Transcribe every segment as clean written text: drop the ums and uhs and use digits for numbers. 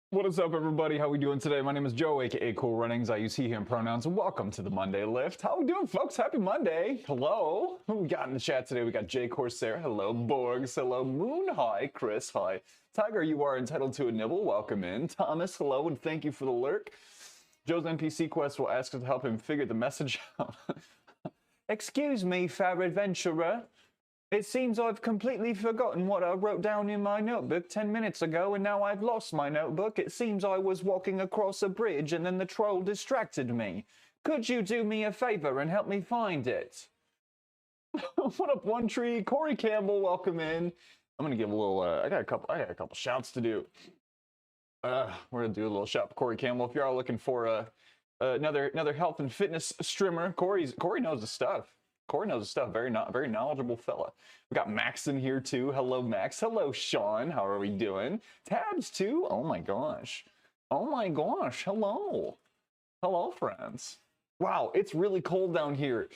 What is up, everybody? How we doing today? My name is Joe, aka Cool Runnings. I use he, him pronouns. And welcome to the Monday Lift. How we doing, folks? Happy Monday. Hello. Who we got in the chat today? We got Jay Corsair. Hello, Borgs. Hello, Moon. Hi, Chris. Hi, Tiger. You are entitled to a nibble. Welcome in, Thomas. Hello, and thank you for the lurk. Joe's NPC quest will ask us to help him figure the message out. Excuse me, fair adventurer. It seems I've completely forgotten what I wrote down in my notebook 10 minutes ago, and now I've lost my notebook. It seems I was walking across a bridge and then the troll distracted me. Could you do me a favor and help me find it? What up, One Tree? Corey Campbell, welcome in. I'm gonna give a little. I got a couple shouts to do. We're gonna do a little shout for Corey Campbell. If you are looking for another health and fitness streamer, Corey knows the stuff. Corey knows the stuff. Very knowledgeable fella. We got Max in here too. Hello, Max. Hello, Sean. How are we doing? Tabs too. Oh my gosh. Oh my gosh. Hello. Hello, friends. Wow, it's really cold down here.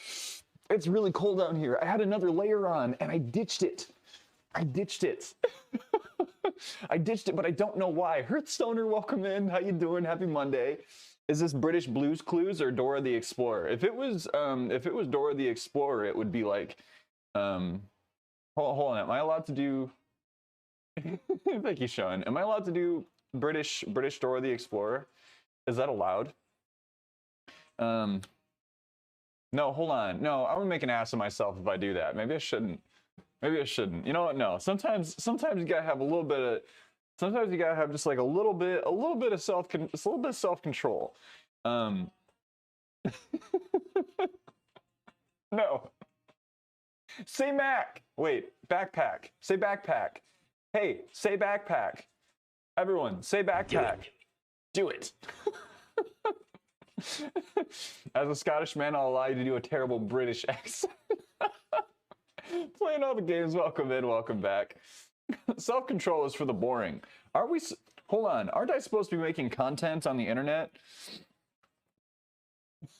It's really cold down here. I had another layer on and I ditched it. I ditched it. I ditched it, but I don't know why. Hearthstoner, welcome in. How you doing? Happy Monday. Is this British Blues Clues or Dora the Explorer? If it was Dora the Explorer, it would be like, hold on. Am I allowed to do? Thank you, Sean. Am I allowed to do British Dora the Explorer? Is that allowed? No, hold on. No, I'm gonna make an ass of myself if I do that. Maybe I shouldn't. Maybe I shouldn't. You know what? No. Sometimes you gotta have a little bit of. Sometimes you gotta have just like a little bit of self-control. No. Say Mac. Wait, backpack. Say backpack. Hey, say backpack. Everyone, say backpack. Do it. As a Scottish man, I'll allow you to do a terrible British accent. Playing all the games. Welcome in. Welcome back. Self-control is for the boring. Are we? Hold on. Aren't I supposed to be making content on the internet?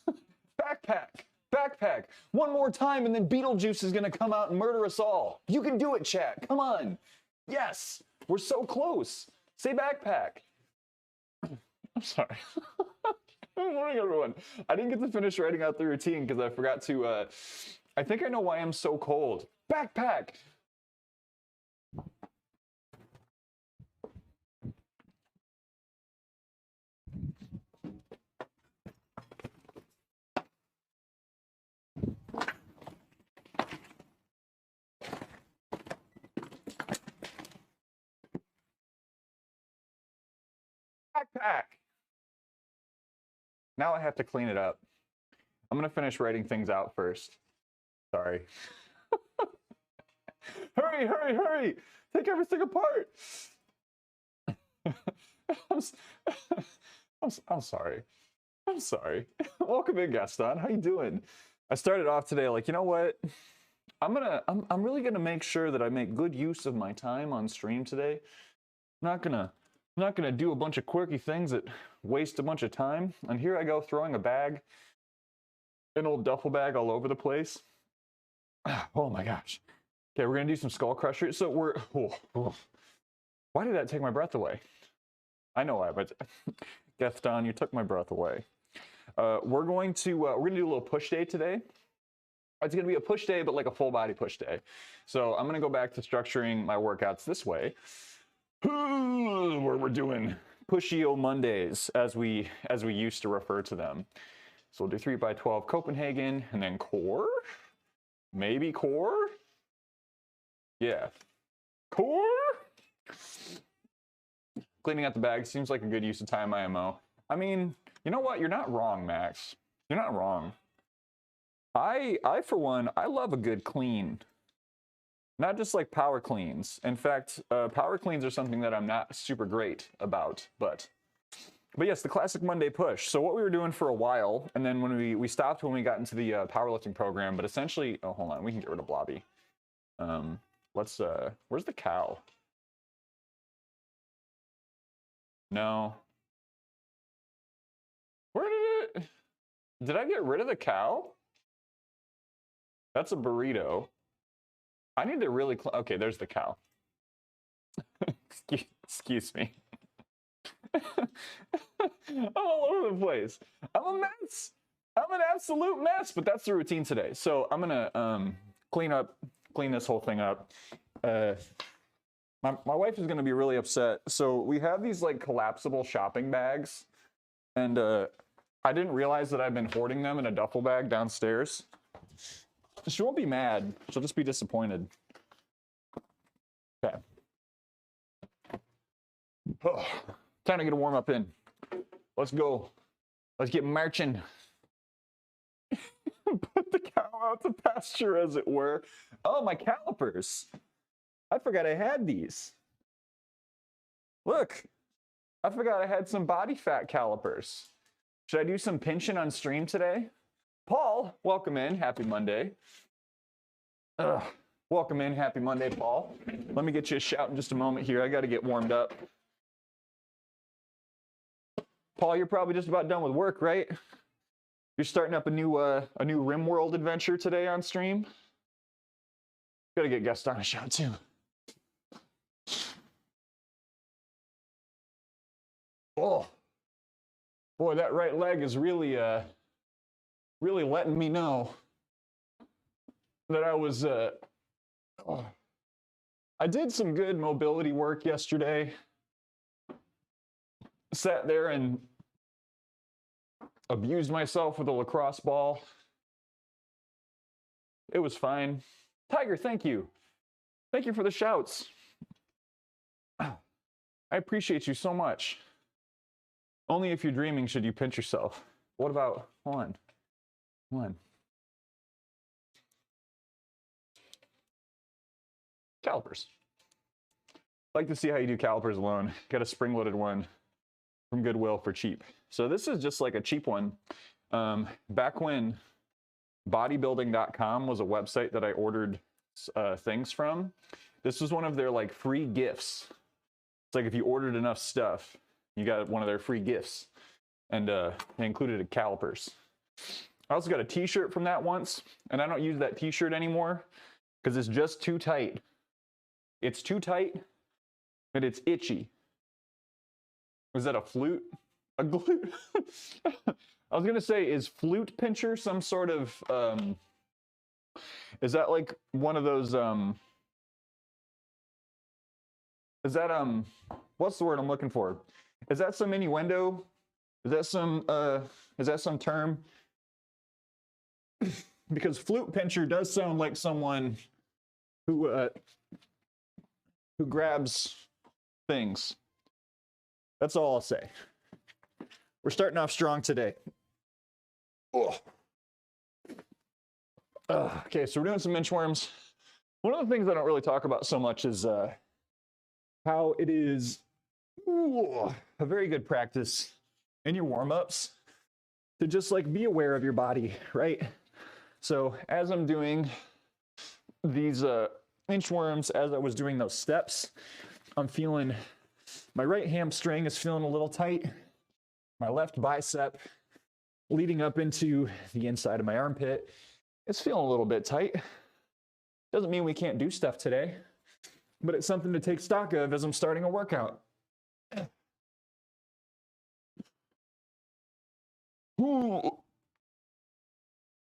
Backpack. Backpack. One more time and then Beetlejuice is going to come out and murder us all. You can do it, chat. Come on. Yes. We're so close. Say backpack. I'm sorry. Good morning, everyone. I didn't get to finish writing out the routine because I forgot to, I think I know why I'm so cold. Backpack. Backpack. Now I have to clean it up. I'm gonna finish writing things out first. Sorry. Hurry, hurry, hurry! Take everything apart! I'm sorry. I'm sorry. Welcome in, Gaston. How you doing? I started off today like, you know what? I'm really gonna make sure that I make good use of my time on stream today. I'm not gonna do a bunch of quirky things that waste a bunch of time. And here I go throwing a bag, an old duffel bag all over the place. Oh my gosh. Okay, we're gonna do some skull crusher. So why did that take my breath away? I know why, but Gaston, you took my breath away. We're gonna do a little push day today. It's gonna be a push day, but like a full body push day. So I'm gonna go back to structuring my workouts this way, where we're doing Pushy Mondays as we used to refer to them. So we'll do 3x12 Copenhagen and then core, maybe core. Yeah, core. Cleaning out the bag seems like a good use of time IMO. I mean, you know what? You're not wrong, Max. You're not wrong. I for one, I love a good clean. Not just like power cleans. In fact, power cleans are something that I'm not super great about, but yes, the classic Monday push. So what we were doing for a while, and then when we stopped when we got into the powerlifting program, but essentially, oh, hold on, we can get rid of Blobby. Where's the cow? No. Where did I get rid of the cow? That's a burrito. I need to really, okay, there's the cow. Excuse me. I'm all over the place. I'm a mess. I'm an absolute mess, but that's the routine today. So I'm gonna clean this whole thing up. My wife is gonna be really upset. So we have these like collapsible shopping bags, and I didn't realize that I've been hoarding them in a duffel bag downstairs. She won't be mad. She'll just be disappointed. Okay. Oh, time to get a warm up in. Let's go. Let's get marching. Put the cow out to pasture, as it were. Oh, my calipers. I forgot I had these. Look, I forgot I had some body fat calipers. Should I do some pinching on stream today? Paul, welcome in. Happy Monday. Welcome in. Happy Monday, Paul. Let me get you a shout in just a moment here. I got to get warmed up. Paul, you're probably just about done with work, right? You're starting up a new RimWorld adventure today on stream. Got to get guests on a shout too. Oh, boy, that right leg is really letting me know that I was. I did some good mobility work yesterday. Sat there and abused myself with a lacrosse ball. It was fine. Tiger, thank you. Thank you for the shouts. I appreciate you so much. Only if you're dreaming should you pinch yourself. What about, hold on. Calipers. Like to see how you do calipers alone. Got a spring-loaded one from Goodwill for cheap. So this is just like a cheap one. Back when bodybuilding.com was a website that I ordered things from, this was one of their like free gifts. It's like if you ordered enough stuff, you got one of their free gifts. And they included calipers. I also got a t-shirt from that once, and I don't use that t-shirt anymore because it's just too tight. It's too tight, and it's itchy. Was that a flute? A glute? I was gonna say, is flute pincher some sort of, is that like one of those, is that, what's the word I'm looking for? Is that some innuendo? Is that some term? Because flute pincher does sound like someone who grabs things. That's all I'll say. We're starting off strong today. Oh. Okay, so we're doing some inchworms. One of the things I don't really talk about so much is how it is a very good practice in your warm-ups to just like be aware of your body, right? So as I'm doing these inchworms, as I was doing those steps, I'm feeling my right hamstring is feeling a little tight. My left bicep leading up into the inside of my armpit is feeling a little bit tight. Doesn't mean we can't do stuff today, but it's something to take stock of as I'm starting a workout. Ooh.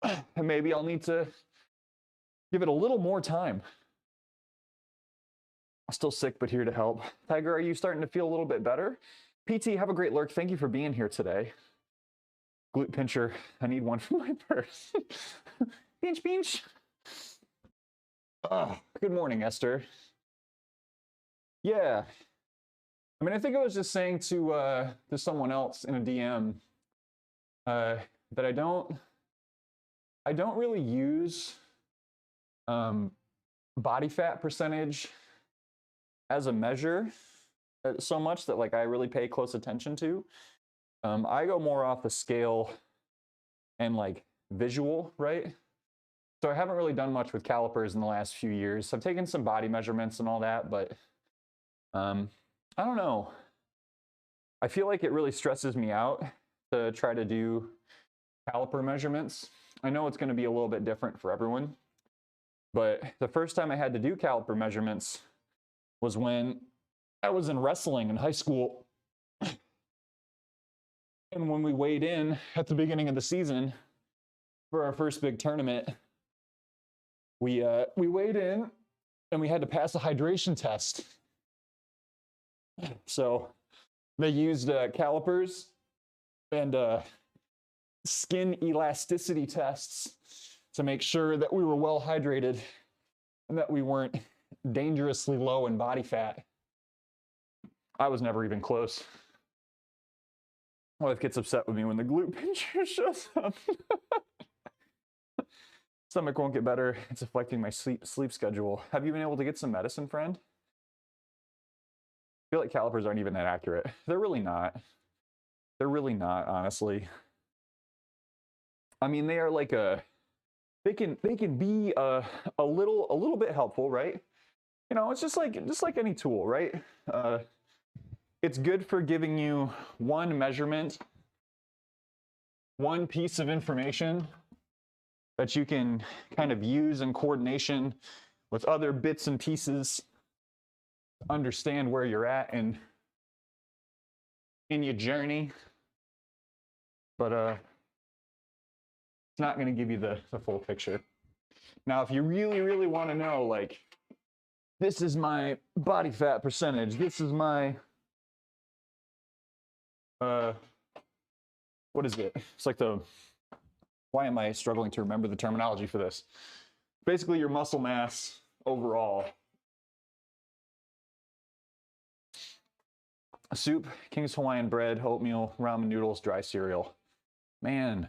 And maybe I'll need to give it a little more time. I'm still sick, but here to help. Tiger, are you starting to feel a little bit better? PT, have a great lurk. Thank you for being here today. Glute pincher, I need one for my purse. Pinch, pinch. Good morning, Esther. Yeah. I mean, I think I was just saying to someone else in a DM that I don't really use body fat percentage as a measure so much that like I really pay close attention to. I go more off the scale and like visual, right? So I haven't really done much with calipers in the last few years. I've taken some body measurements and all that, but I don't know. I feel like it really stresses me out to try to do caliper measurements. I know it's going to be a little bit different for everyone, but the first time I had to do caliper measurements was when I was in wrestling in high school. And when we weighed in at the beginning of the season for our first big tournament, we weighed in and we had to pass a hydration test. So they used calipers and skin elasticity tests to make sure that we were well hydrated and that we weren't dangerously low in body fat. I was never even close. My wife gets upset with me when the glute pincher shows up. Stomach won't get better. It's affecting my sleep schedule. Have you been able to get some medicine, friend? I feel like calipers aren't even that accurate. They're really not. They're really not, honestly. I mean, they are like they can be a little bit helpful, right? You know, it's just like any tool, right? It's good for giving you one measurement, one piece of information that you can kind of use in coordination with other bits and pieces to understand where you're at in your journey. But it's not going to give you the full picture. Now, if you really want to know, like, this is my body fat percentage, this is my what is it? It's like why am I struggling to remember the terminology for this? Basically your muscle mass overall. Soup, King's Hawaiian bread, oatmeal, ramen noodles, dry cereal. Man,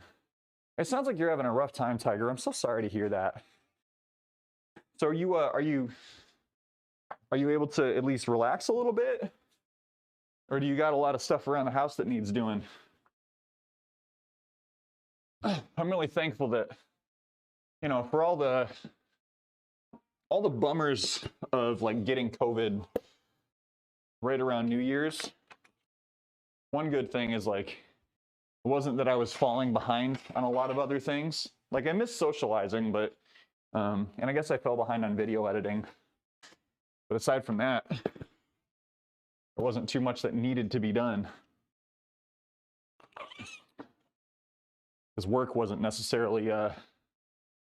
it sounds like you're having a rough time, Tiger. I'm so sorry to hear that. So are you able to at least relax a little bit? Or do you got a lot of stuff around the house that needs doing? I'm really thankful that, you know, for all the bummers of like getting COVID right around New Year's. One good thing is like, it wasn't that I was falling behind on a lot of other things. Like I miss socializing, but, and I guess I fell behind on video editing. But aside from that, there wasn't too much that needed to be done. Because work wasn't necessarily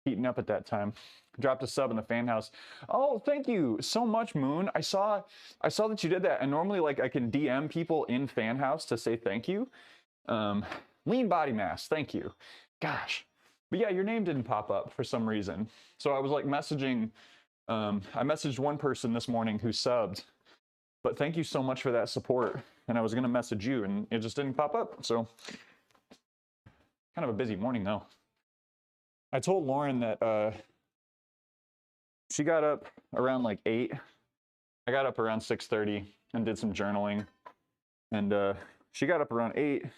heating up at that time. Dropped a sub in the fan house. Oh, thank you so much, Moon. I saw that you did that. And normally, like, I can DM people in fan house to say thank you. Lean body mass, thank you. Gosh. But yeah, your name didn't pop up for some reason. So I was like messaging, I messaged one person this morning who subbed. But thank you so much for that support. And I was gonna message you and it just didn't pop up. So kind of a busy morning though. I told Lauren that she got up around like 8. I got up around 6:30 and did some journaling. And she got up around 8. And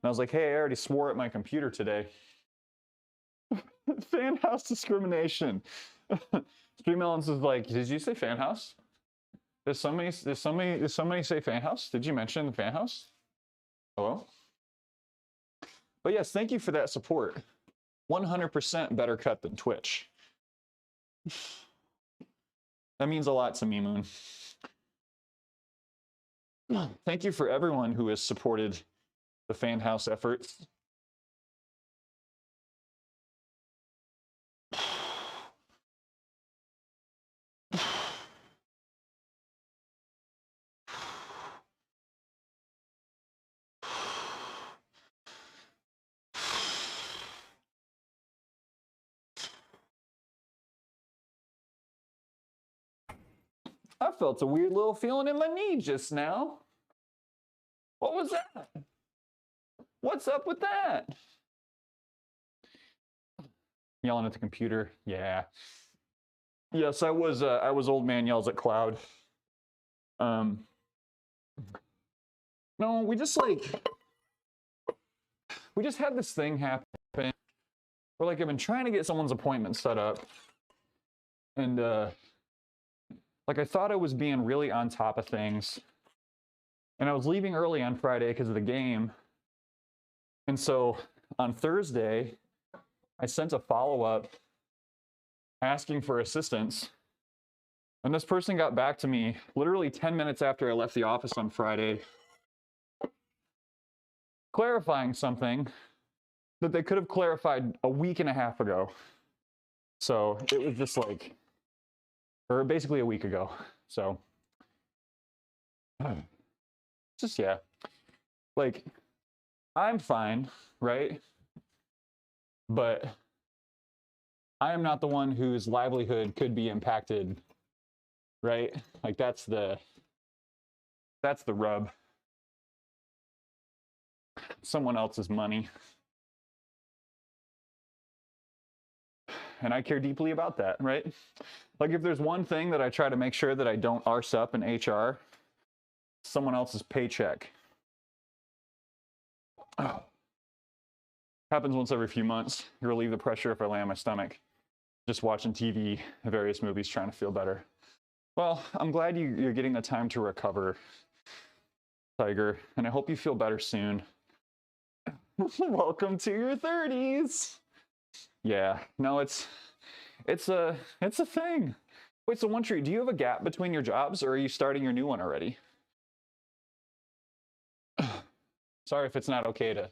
I was like, hey, I already swore at my computer today. Fan house discrimination. Stream Melons is like, did you say fan house? Did somebody say fan house? Did you mention the fan house? Hello? But yes, thank you for that support. 100% better cut than Twitch. That means a lot to me, Moon. Thank you for everyone who has supported the fan house efforts. I felt a weird little feeling in my knee just now. What was that? What's up with that? Yelling at the computer. Yeah. Yes, I was old man yells at cloud. No, we just had this thing happen where like I've been trying to get someone's appointment set up. And like I thought I was being really on top of things. And I was leaving early on Friday because of the game. And so on Thursday, I sent a follow-up asking for assistance. And this person got back to me literally 10 minutes after I left the office on Friday. clarifying something that they could have clarified a week and a half ago. So it was just like, or basically a week ago. So just, yeah, like I'm fine, right? But I am not the one whose livelihood could be impacted, right? Like that's the rub. Someone else's money. And I care deeply about that, right? Like if there's one thing that I try to make sure that I don't arse up in HR, someone else's paycheck. Oh. Happens once every few months. You relieve the pressure if I lay on my stomach. Just watching TV, various movies, trying to feel better. Well, I'm glad you're getting the time to recover, Tiger, and I hope you feel better soon. Welcome to your 30s. Yeah, no, it's a thing. Wait, so One Tree, do you have a gap between your jobs, or are you starting your new one already? Sorry if it's not okay to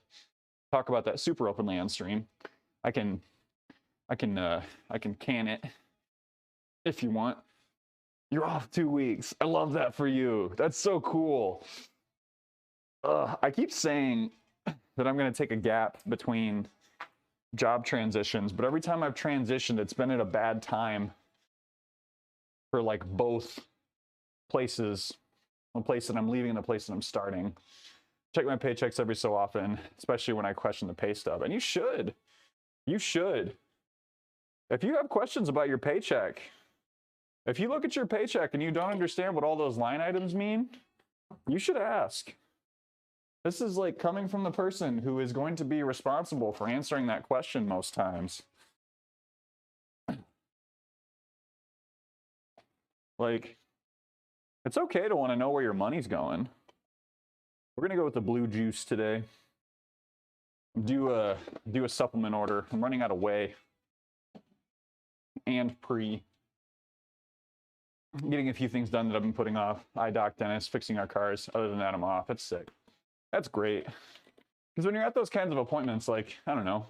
talk about that super openly on stream. I can can it if you want. You're off 2 weeks. I love that for you. That's so cool. I keep saying that I'm going to take a gap between job transitions, but every time I've transitioned, it's been at a bad time for like both places, the place that I'm leaving and the place that I'm starting. Check my paychecks every so often, especially when I question the pay stub. And you should. You should. If you have questions about your paycheck, if you look at your paycheck and you don't understand what all those line items mean, you should ask. This is like coming from the person who is going to be responsible for answering that question most times. Like, it's okay to want to know where your money's going. We're gonna go with the blue juice today. Do a supplement order. I'm running out of whey and pre. Getting a few things done that I've been putting off. Eye doc, dentist, fixing our cars. Other than that, I'm off. That's sick. That's great. Because when you're at those kinds of appointments, like, I don't know,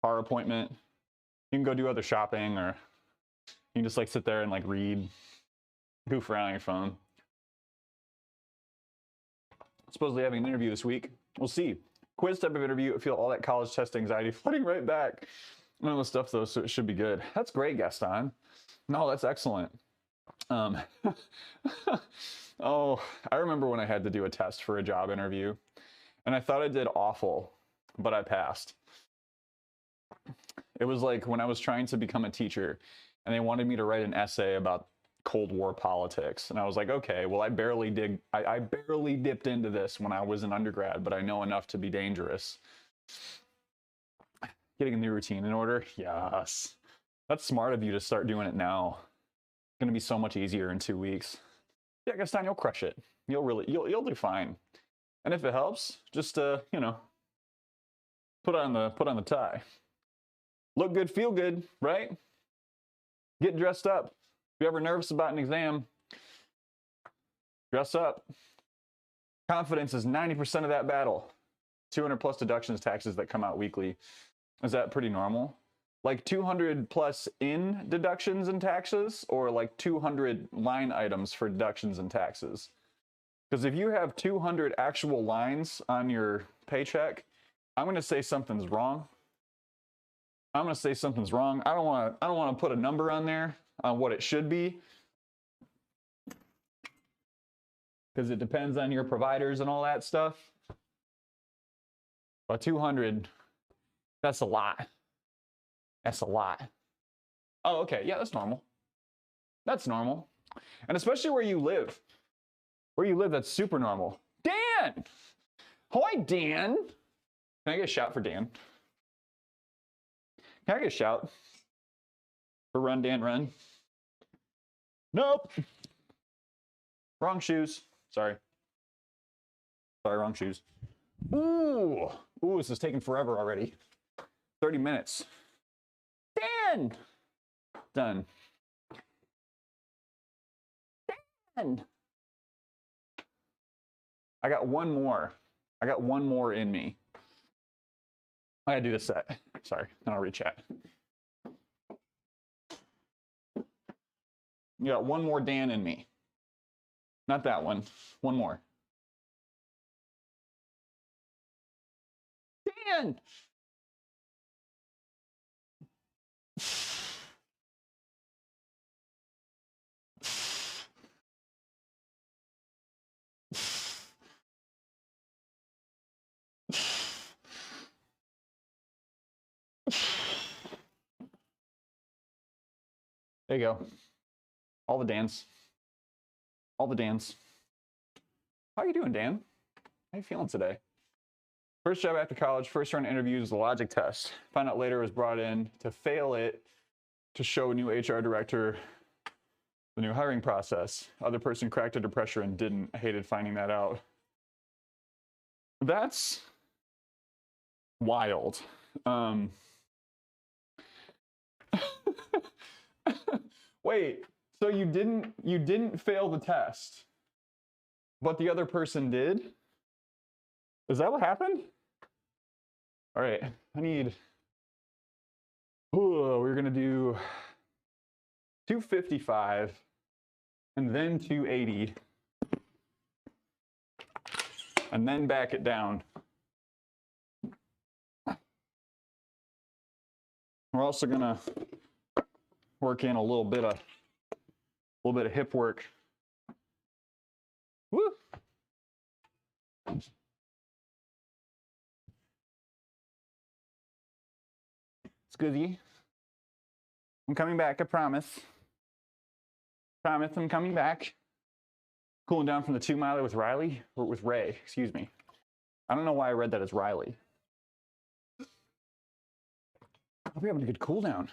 car appointment, you can go do other shopping, or you can just like sit there and like read, goof around on your phone. Supposedly having an interview this week. We'll see. Quiz type of interview. I feel all that college test anxiety flooding right back. None of the stuff though, so it should be good. That's great, Gaston. No, that's excellent. Oh, I remember when I had to do a test for a job interview, and I thought I did awful, but I passed. It was like when I was trying to become a teacher, and they wanted me to write an essay about Cold War politics, and I was like, okay, well, I barely dipped into this when I was an undergrad, but I know enough to be dangerous. Getting a new routine in order, yes. That's smart of you to start doing it now. It's gonna be so much easier in 2 weeks. Yeah, Gaston, you'll crush it. You'll do fine. And if it helps, just you know, put on the tie. Look good, feel good, right? Get dressed up. If you're ever nervous about an exam, dress up. Confidence is 90% of that battle. 200 plus deductions taxes that come out weekly. Is that pretty normal? Like 200 plus in deductions and taxes, or like 200 line items for deductions and taxes? Because if you have 200 actual lines on your paycheck, I'm going to say something's wrong. I'm going to say something's wrong. I don't want to put a number on there on what it should be, because it depends on your providers and all that stuff. But 200, that's a lot. That's a lot. Oh, okay. Yeah, that's normal. That's normal. And especially where you live. Where you live, that's super normal. Dan! Hi, Dan! Can I get a shout for Dan? Can I get a shout for Run, Dan, Run? Nope. Wrong shoes. Sorry. Sorry, wrong shoes. Ooh, this is taking forever already. 30 minutes. Dan! Done. Dan! I got one more. I got one more in me. I gotta do this set. Sorry, then I'll read chat. You got one more Dan in me. Not that one. One more. Dan! There you go. All the Dans. All the Dans. How you doing, Dan? How you feeling today? First job after college, first round interviews, the logic test. Found out later was brought in to fail it to show a new HR director the new hiring process. Other person cracked under pressure and didn't. I hated finding that out. That's wild. Wait, so you didn't fail the test, but the other person did? Is that what happened? All right, I need, we're gonna do 255 and then 280 and then back it down. We're also gonna work in a little bit of hip work. Woo! Scuzzy, I'm coming back, I promise. Promise I'm coming back. Cooling down from the 2-miler with Riley, or with Ray, excuse me. I don't know why I read that as Riley. Hope you're having a good cool down.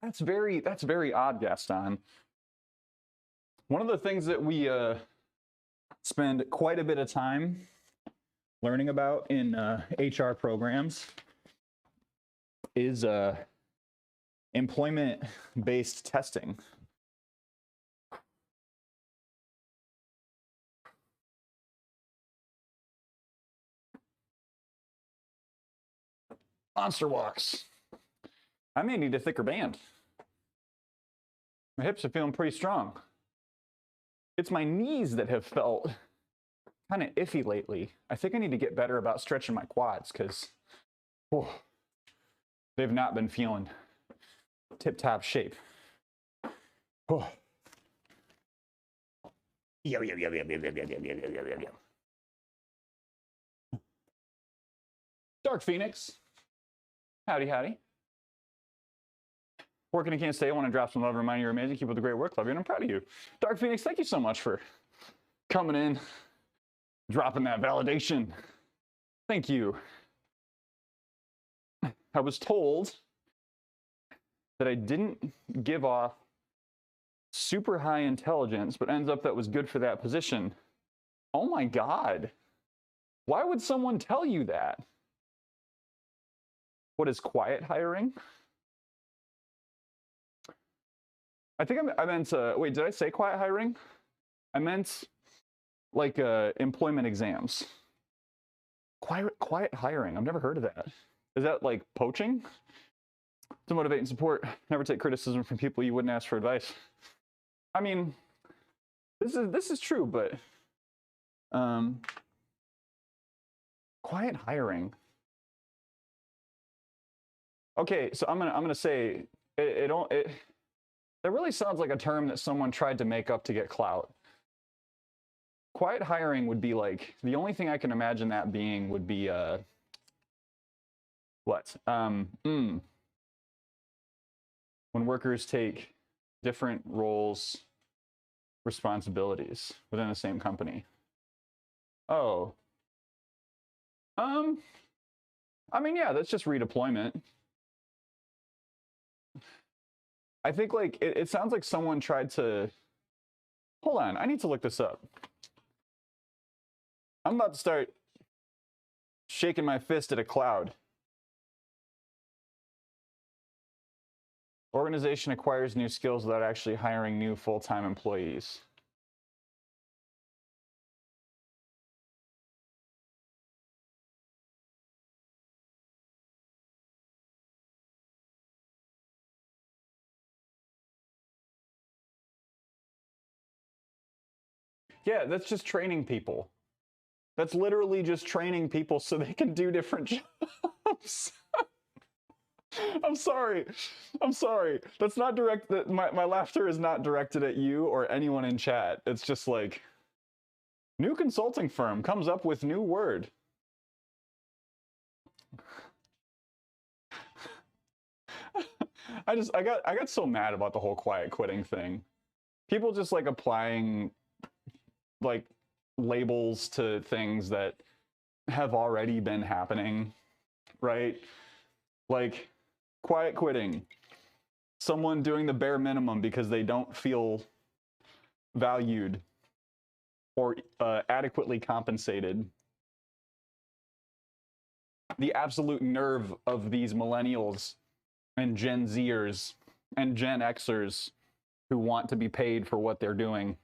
That's very odd, Gaston. One of the things that we spend quite a bit of time learning about in HR programs is employment-based testing. Monster walks. I may need a thicker band. My hips are feeling pretty strong. It's my knees that have felt kind of iffy lately. I think I need to get better about stretching my quads because they've not been feeling tip-top shape. Oh. Yo. Dark Phoenix. Howdy. Working and can't stay. I want to drop some love, remind you you're amazing. Keep up the great work. Love you, and I'm proud of you. Dark Phoenix, thank you so much for coming in, dropping that validation. Thank you. I was told that I didn't give off super high intelligence, but ends up that was good for that position. Oh my God. Why would someone tell you that? What is quiet hiring? I think I meant, wait, did I say quiet hiring? I meant like employment exams. Quiet hiring, I've never heard of that. Is that like poaching? To motivate and support, never take criticism from people you wouldn't ask for advice. I mean, this is true, but quiet hiring. Okay, so I'm gonna say that really sounds like a term that someone tried to make up to get clout. Quiet hiring would be like, the only thing I can imagine that being would be when workers take different roles, responsibilities within the same company. Oh. I mean, yeah, that's just redeployment. I think like it sounds like someone tried to, hold on, I need to look this up. I'm about to start shaking my fist at a cloud. Organization acquires new skills without actually hiring new full-time employees. Yeah, that's just training people. That's literally just training people so they can do different jobs. I'm sorry. I'm sorry. That's not direct. My laughter is not directed at you or anyone in chat. It's just like, new consulting firm comes up with new word. I got so mad about the whole quiet quitting thing. People just like applying like labels to things that have already been happening, right? Like quiet quitting, someone doing the bare minimum because they don't feel valued or adequately compensated. The absolute nerve of these millennials and Gen Zers and Gen Xers who want to be paid for what they're doing.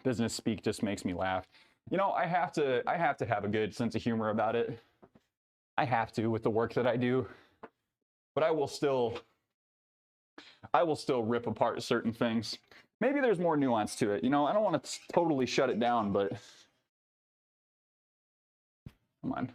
Business speak just makes me laugh. You know, I have to have a good sense of humor about it. I have to with the work that I do. But I will still rip apart certain things. Maybe there's more nuance to it. You know, I don't want to totally shut it down, but come on.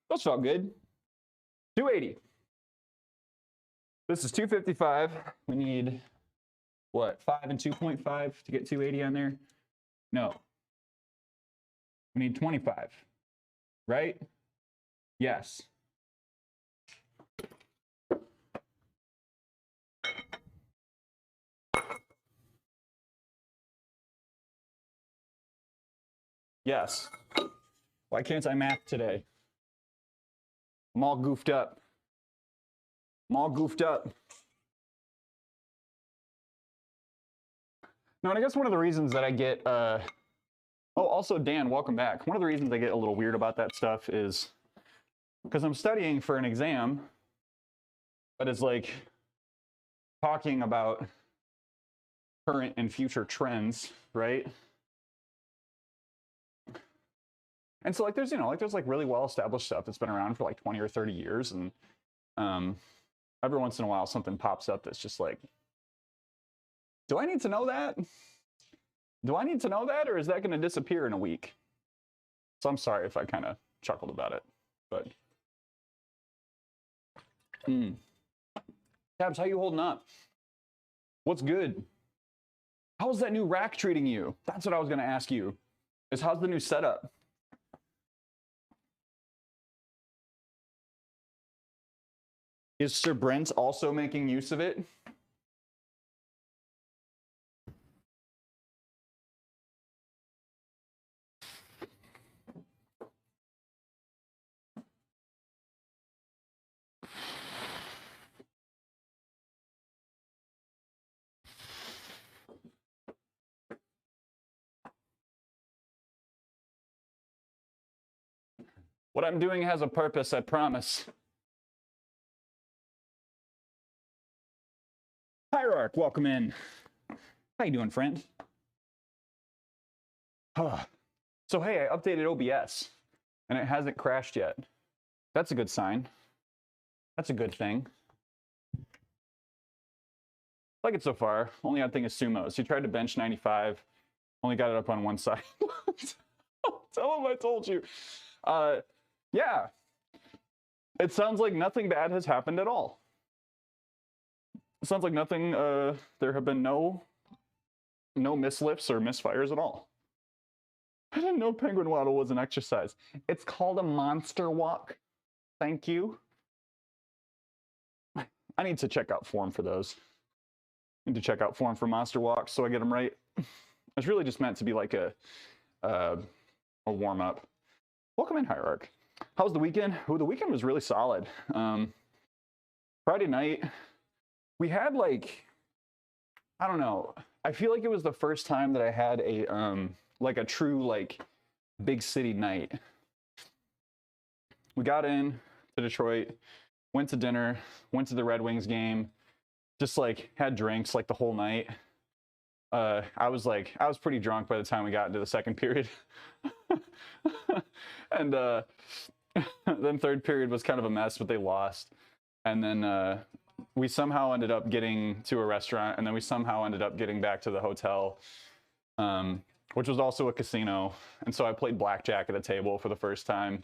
Those felt good. 280. This is 255. We need, what, 5 and 2.5 to get 280 on there? No. We need 25, right? Yes. Yes. Why can't I math today? I'm all goofed up. No, and I guess one of the reasons that I get, oh, also Dan, welcome back. One of the reasons I get a little weird about that stuff is because I'm studying for an exam, but it's like talking about current and future trends, right? And so like there's, you know, like there's like really well-established stuff that's been around for like 20 or 30 years. And every once in a while something pops up that's just like, do I need to know that? Do I need to know that, or is that going to disappear in a week? So I'm sorry if I kind of chuckled about it, but. Tabs, how you holding up? What's good? How's that new rack treating you? That's what I was going to ask you, is how's the new setup? Is Sir Brent also making use of it? What I'm doing has a purpose, I promise. Hierarch, welcome in. How you doing, friend? So hey, I updated OBS, and it hasn't crashed yet. That's a good sign. That's a good thing. Like it so far. Only odd thing is sumos. He tried to bench 95, only got it up on one side. Tell him I told you. Yeah. It sounds like nothing bad has happened at all. It sounds like nothing, there have been no mislifts or misfires at all. I didn't know penguin waddle was an exercise. It's called a monster walk. Thank you. I need to check out form for those. I need to check out form for monster walks so I get them right. It's really just meant to be like a warm-up. Welcome in, Hierarch. How was the weekend? Oh, the weekend was really solid. Friday night, we had like, I don't know. I feel like it was the first time that I had a like a true like big city night. We got in to Detroit, went to dinner, went to the Red Wings game, just like had drinks like the whole night. I was pretty drunk by the time we got into the second period. And then third period was kind of a mess, but they lost. And then we somehow ended up getting to a restaurant, and then we somehow ended up getting back to the hotel, which was also a casino. And so I played blackjack at a table for the first time.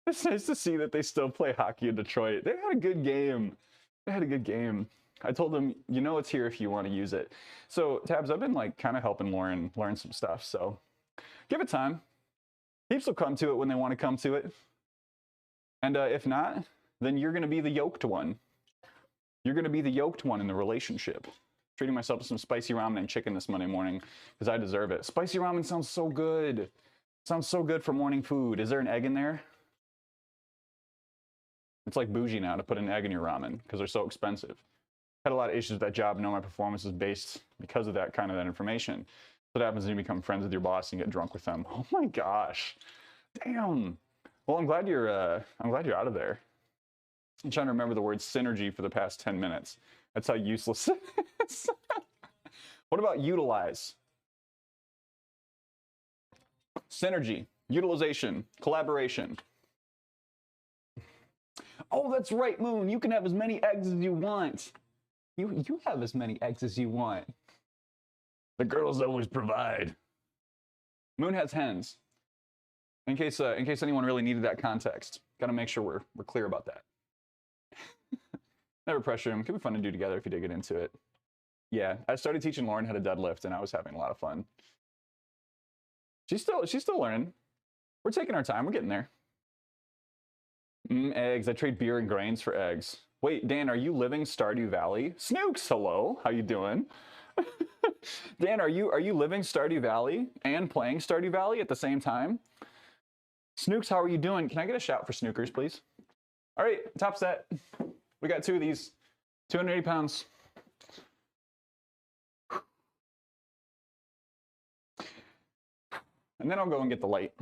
It's nice to see that they still play hockey in Detroit. They had a good game. They had a good game. I told them, you know, it's here if you want to use it. So Tabs, I've been like kind of helping Lauren learn some stuff. So give it time. Peeps will come to it when they want to come to it. And if not, then you're going to be the yoked one. You're going to be the yoked one in the relationship. Treating myself to some spicy ramen and chicken this Monday morning because I deserve it. Spicy ramen sounds so good. Sounds so good for morning food. Is there an egg in there? It's like bougie now to put an egg in your ramen because they're so expensive. Had a lot of issues with that job. Know my performance is based because of that kind of that information. So what happens when you become friends with your boss and get drunk with them? Oh my gosh, damn. Well, I'm glad you're out of there. I'm trying to remember the word synergy for the past 10 minutes. That's how useless it is. What about utilize? Synergy, utilization, collaboration. Oh, that's right, Moon. You can have as many eggs as you want. You have as many eggs as you want. The girls always provide. Moon has hens. In case anyone really needed that context, gotta make sure we're clear about that. Never pressure him. Could be fun to do together if you did get into it. Yeah, I started teaching Lauren how to deadlift, and I was having a lot of fun. She's still learning. We're taking our time. We're getting there. Eggs. I trade beer and grains for eggs. Wait, Dan, are you living Stardew Valley? Snooks, hello. How you doing? Dan, are you living Stardew Valley and playing Stardew Valley at the same time? Snooks, how are you doing? Can I get a shout for Snookers, please? All right, top set. We got 2 of these. 280 pounds. And then I'll go and get the light.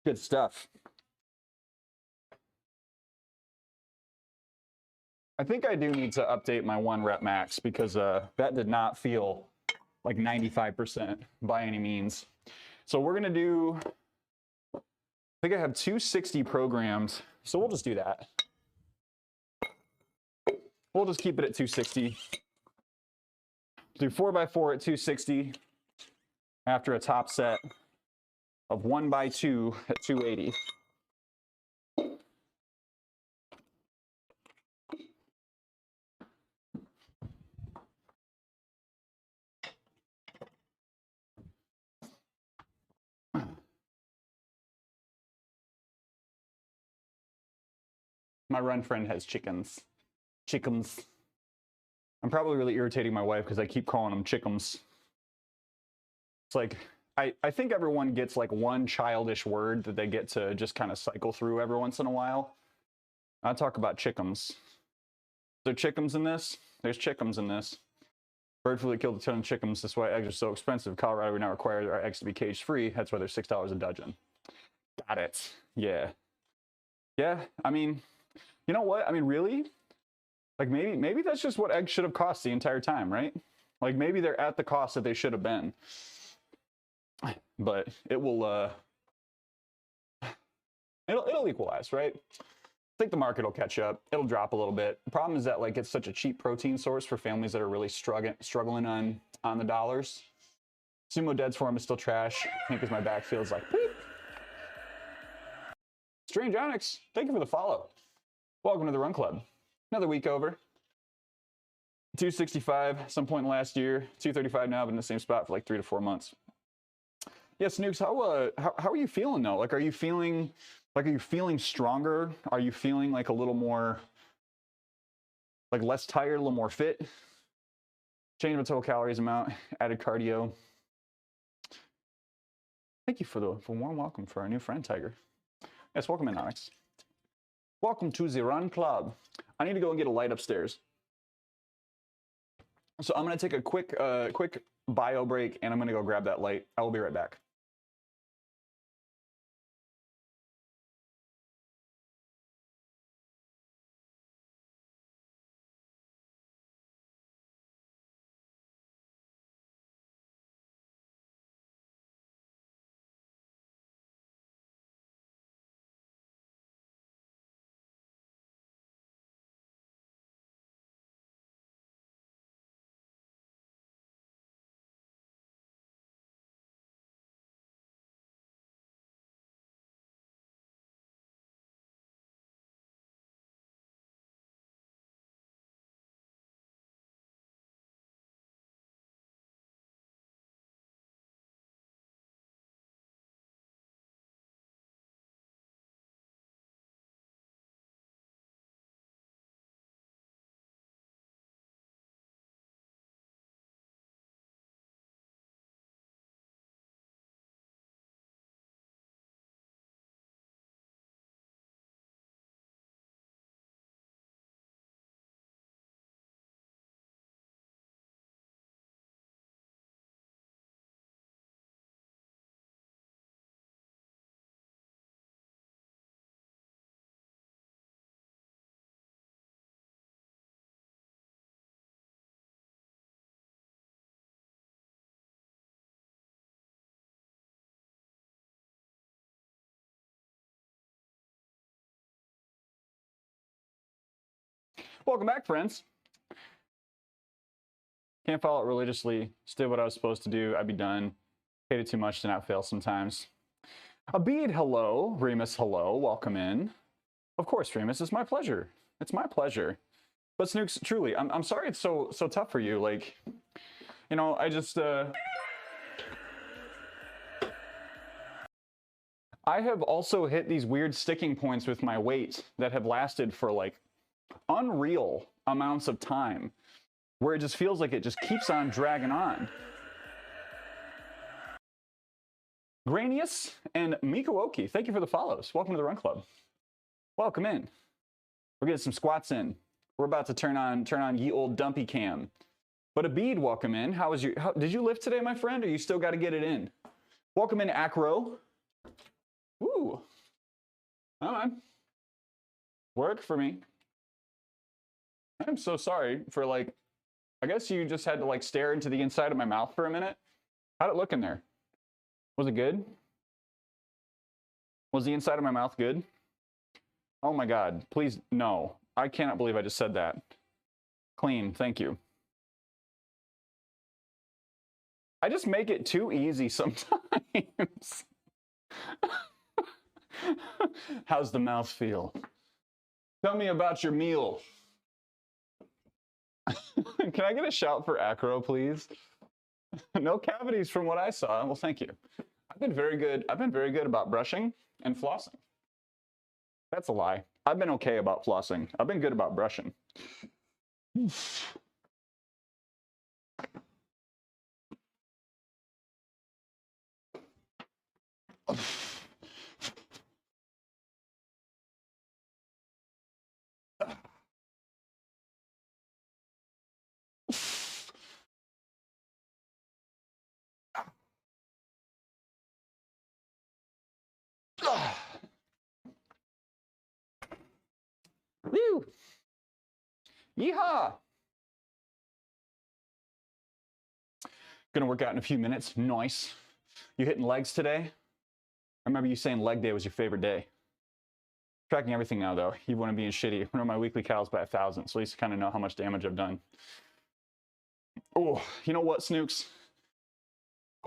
Good stuff. I think I do need to update my 1 rep max because that did not feel like 95% by any means. So we're gonna do, I think I have 260 programmed, so we'll just do that. We'll just keep it at 260. Do 4x4 at 260 after a top set of 1x2 at 280. My run friend has chickens. Chickens. I'm probably really irritating my wife because I keep calling them chickums. It's like, I think everyone gets like one childish word that they get to just kind of cycle through every once in a while. I talk about chickums. There chickums in this? There's chickums in this. Bird flu that killed a ton of chickens. That's why eggs are so expensive. Colorado would now require our eggs to be cage free. That's why they're $6 a dozen. Got it. Yeah. Yeah, I mean, you know what? I mean, really? Like maybe that's just what eggs should have cost the entire time, right? Like maybe they're at the cost that they should have been. But it will it'll equalize, right? I think the market will catch up. It'll drop a little bit. The problem is that like it's such a cheap protein source for families that are really struggling on the dollars. Sumo Dead's form is still trash. I think because my back feels like beep. Strange Onyx, thank you for the follow. Welcome to the Run Club. Another week over. 265 some point last year. 235 now, but in the same spot for like 3 to 4 months. Yeah, Snooks, how are you feeling though? Like, are you feeling stronger? Are you feeling like a little more, like less tired, a little more fit? Change my total calories amount, added cardio. Thank you for the warm welcome for our new friend, Tiger. Yes, welcome in, Onyx. Welcome to the Run Club. I need to go and get a light upstairs. So I'm going to take a quick bio break, and I'm going to go grab that light. I will be right back. Welcome back, friends. Can't follow it religiously. Just did what I was supposed to do. I'd be done. Hated too much to not fail sometimes. Abid, hello. Remus, hello. Welcome in. Of course, Remus. It's my pleasure. It's my pleasure. But Snooks, truly, I'm sorry it's so tough for you. Like, you know, I just I have also hit these weird sticking points with my weight that have lasted for like unreal amounts of time, where it just feels like it just keeps on dragging on. Granius and Mikuoki, thank you for the follows. Welcome to the Run Club. Welcome in. We're getting some squats in. We're about to turn on ye old dumpy cam. But Abid, welcome in. Did you lift today, my friend, or you still got to get it in? Welcome in, Acro. Ooh. All right. Work for me. I'm so sorry for like, I guess you just had to like stare into the inside of my mouth for a minute. How'd it look in there? Was it good? Was the inside of my mouth good? Oh my God, please, no. I cannot believe I just said that. Clean, thank you. I just make it too easy sometimes. How's the mouth feel? Tell me about your meal. Can I get a shout for Acro, please? No cavities from what I saw. Well, thank you. I've been very good about brushing and flossing. That's a lie. I've been okay about flossing. I've been good about brushing. Woo! Yeehaw! Gonna work out in a few minutes. Nice. You hitting legs today? I remember you saying leg day was your favorite day. Tracking everything now, though. You want to be in shitty. I know my weekly calories by 1,000, so at least you kind of know how much damage I've done. Oh, you know what, Snooks?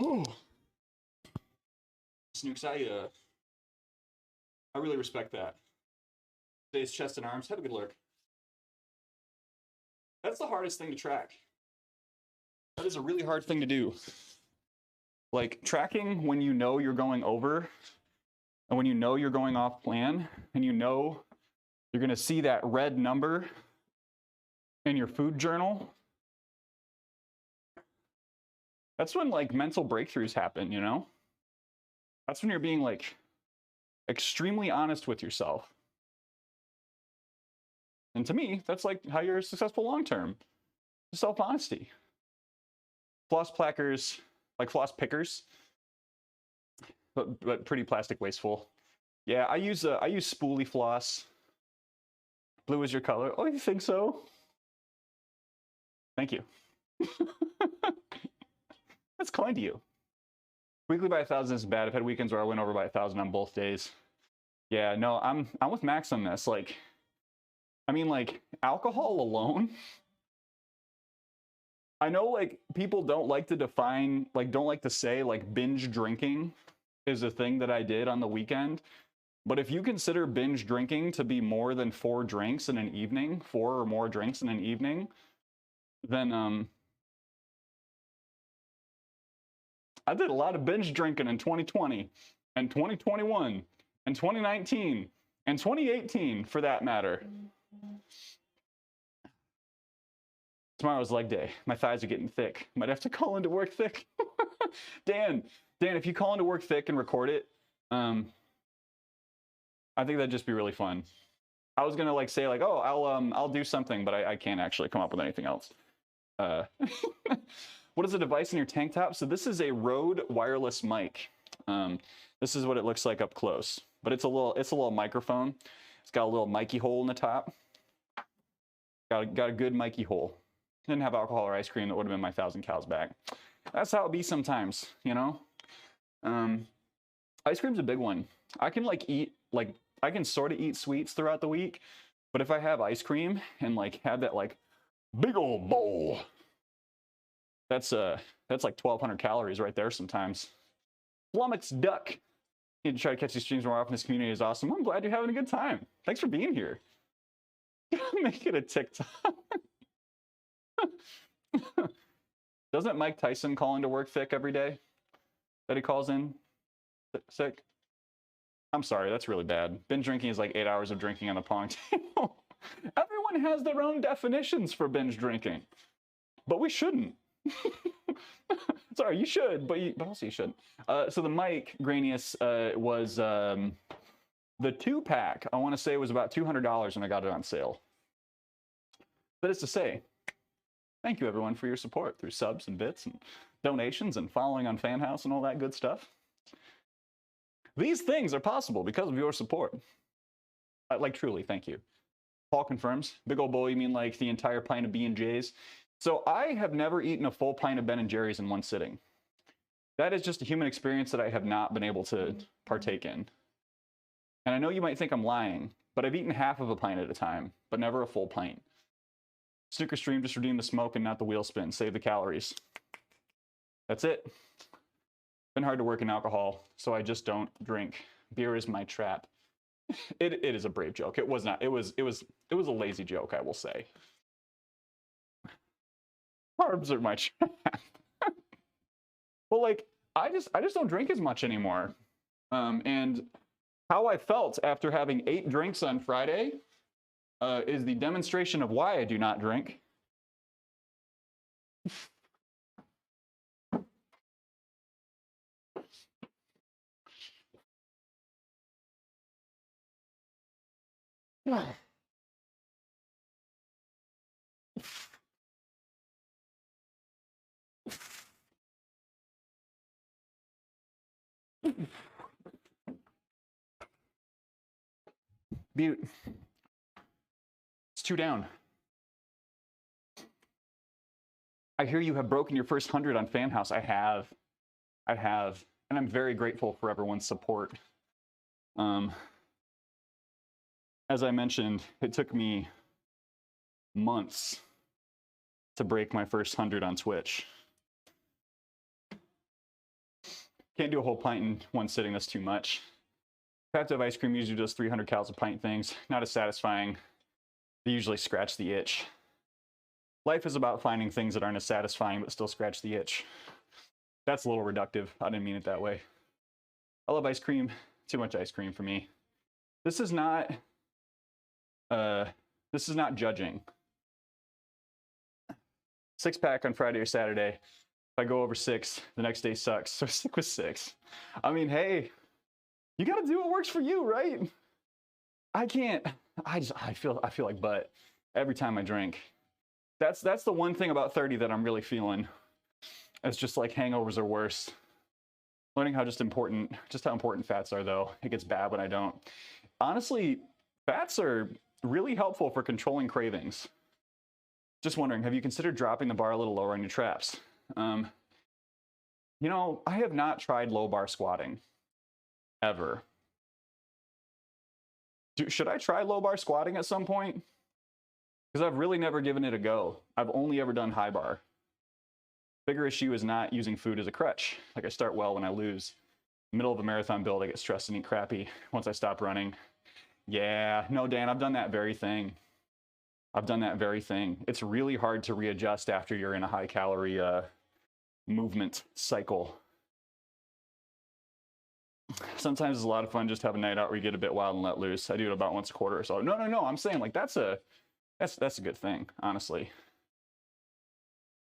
Oh, Snooks, I really respect that. Today's chest and arms. Have a good look. That's the hardest thing to track. That is a really hard thing to do. Like tracking when you know you're going over and when you know you're going off plan and you know you're going to see that red number in your food journal. That's when like mental breakthroughs happen, you know? That's when you're being like extremely honest with yourself. And to me, that's like how you're successful long term. Self-honesty. Floss plackers, like floss pickers, but pretty plastic wasteful. Yeah, I use spoolie floss. Blue is your color. Oh, you think so? Thank you. That's kind of you. Weekly by 1,000 is bad. I've had weekends where I went over by 1,000 on both days. Yeah, no, I'm with Max on this. Like, I mean, like, alcohol alone. I know, like, people don't like to define, like, don't like to say, like, binge drinking is a thing that I did on the weekend. But if you consider binge drinking to be more than 4 drinks in an evening, 4 or more drinks in an evening, then I did a lot of binge drinking in 2020 and 2021 and 2019 and 2018 for that matter. Tomorrow's leg day. My thighs are getting thick. Might have to call into work thick. Dan, if you call into work thick and record it, I think that'd just be really fun. I was gonna like say like, oh, I'll do something, but I can't actually come up with anything else. What is the device in your tank top? So this is a Rode wireless mic. This is what it looks like up close, but it's a little microphone. It's got a little micy hole in the top. Got a good micy hole. Didn't have alcohol or ice cream. That would have been my 1,000 calories back. That's how it be sometimes, you know. Ice cream's a big one. I can like eat like I can sort of eat sweets throughout the week, but if I have ice cream and like have that like big old bowl, that's like 1,200 calories right there sometimes. Flummox Duck. Need to try to catch these streams more often. This community is awesome. I'm glad you're having a good time. Thanks for being here. Make it a TikTok. Doesn't Mike Tyson call into work thick every day? That he calls in sick? I'm sorry, that's really bad. Binge drinking is like 8 hours of drinking on a pong table. Everyone has their own definitions for binge drinking, but we shouldn't. Sorry, you should, but also you shouldn't. So the mic, Granius, was the 2-pack. I want to say it was about $200 when I got it on sale. That is to say, thank you everyone for your support through subs and bits and donations and following on Fanhouse and all that good stuff. These things are possible because of your support. Like truly, thank you. Paul confirms. Big old bowl, you mean like the entire pint of B&J's? So I have never eaten a full pint of Ben & Jerry's in one sitting. That is just a human experience that I have not been able to partake in. And I know you might think I'm lying, but I've eaten half of a pint at a time, but never a full pint. Snooker stream, just redeem the smoke and not the wheel spin. Save the calories. That's it. Been hard to work in alcohol, so I just don't drink. Beer is my trap. It is a brave joke. It was not. It was a lazy joke, I will say. Carbs are my trap. Well, like I just don't drink as much anymore. And how I felt after having 8 drinks on Friday is the demonstration of why I do not drink. Butte. It's 2 down. I hear you have broken your first 100 on Fanhouse. I have. And I'm very grateful for everyone's support. As I mentioned, it took me months to break my first 100 on Twitch. Can't do a whole pint in one sitting, that's too much. Pepto ice cream usually does 300 calories a pint things. Not as satisfying. They usually scratch the itch. Life is about finding things that aren't as satisfying but still scratch the itch. That's a little reductive. I didn't mean it that way. I love ice cream. Too much ice cream for me. This is not judging. 6-pack on Friday or Saturday. If I go over 6, the next day sucks. So stick with 6. I mean, hey, You got to do what works for you, right? I can't. I feel like butt every time I drink. That's the one thing about 30 that I'm really feeling. It's just like hangovers are worse. Learning how important fats are, though. It gets bad when I don't. Honestly, fats are really helpful for controlling cravings. Just wondering, have you considered dropping the bar a little lower on your traps? You know, I have not tried low bar squatting ever. Should I try low bar squatting at some point? Because I've really never given it a go. I've only ever done high bar. Bigger issue is not using food as a crutch. Like, I start well when I lose. Middle of a marathon build, I get stressed and eat crappy once I stop running. Yeah, no, Dan, I've done that very thing. It's really hard to readjust after you're in a high calorie movement cycle. Sometimes it's a lot of fun just have a night out where you get a bit wild and let loose. I do it about once a quarter or so. No, I'm saying, like, that's a good thing, honestly.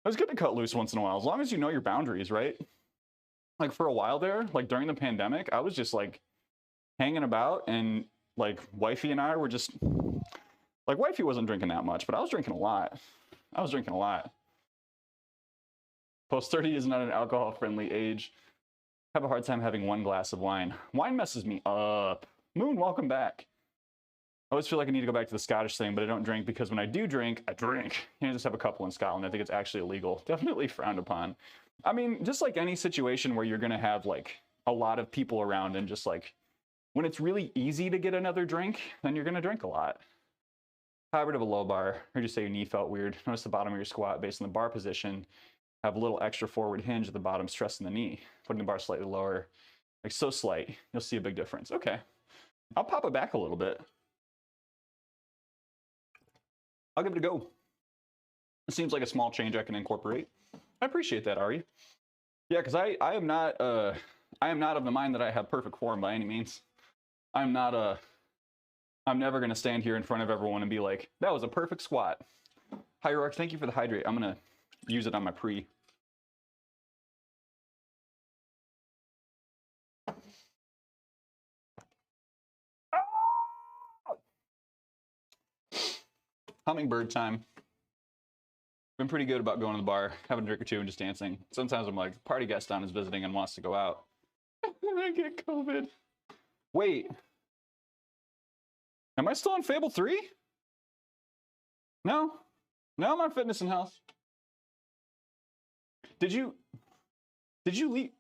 It's good to cut loose once in a while, as long as you know your boundaries, right? Like, for a while there, like during the pandemic, I was just like hanging about, and like wifey and I were just like, wifey wasn't drinking that much, but I was drinking a lot. Post 30 is not an alcohol friendly age. Have a hard time having one glass of wine. Wine messes me up. Moon, welcome back. I always feel like I need to go back to the Scottish thing, but I don't drink because when I do drink, I drink. You know, just have a couple in Scotland. I think it's actually illegal. Definitely frowned upon. I mean, just like any situation where you're gonna have like a lot of people around, and just like when it's really easy to get another drink, then you're gonna drink a lot. Hybrid of a low bar. Heard you say your knee felt weird. Notice the bottom of your squat based on the bar position. Have a little extra forward hinge at the bottom, stressing the knee. Putting the bar slightly lower, like so slight. You'll see a big difference. Okay, I'll pop it back a little bit. I'll give it a go. It seems like a small change I can incorporate. I appreciate that, Ari. Yeah, because I am not of the mind that I have perfect form by any means. I'm never gonna stand here in front of everyone and be like, that was a perfect squat. Hierarch, thank you for the hydrate. I'm gonna use it on my pre. Hummingbird time. Been pretty good about going to the bar, having a drink or two, and just dancing. Sometimes I'm like, party guest on is visiting and wants to go out. I get COVID. Wait. Am I still on Fable 3? No? No, I'm on Fitness and Health. Did you leave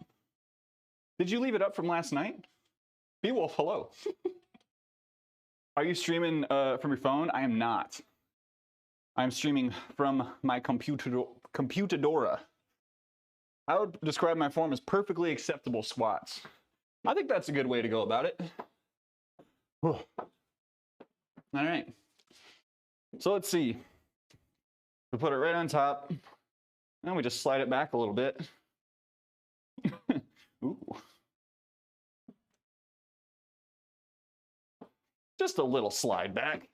it up from last night? Beowulf, hello. Are you streaming from your phone? I am not. I'm streaming from my computadora. I would describe my form as perfectly acceptable squats. I think that's a good way to go about it. All right. So let's see. We put it right on top, and we just slide it back a little bit. Ooh. Just a little slide back.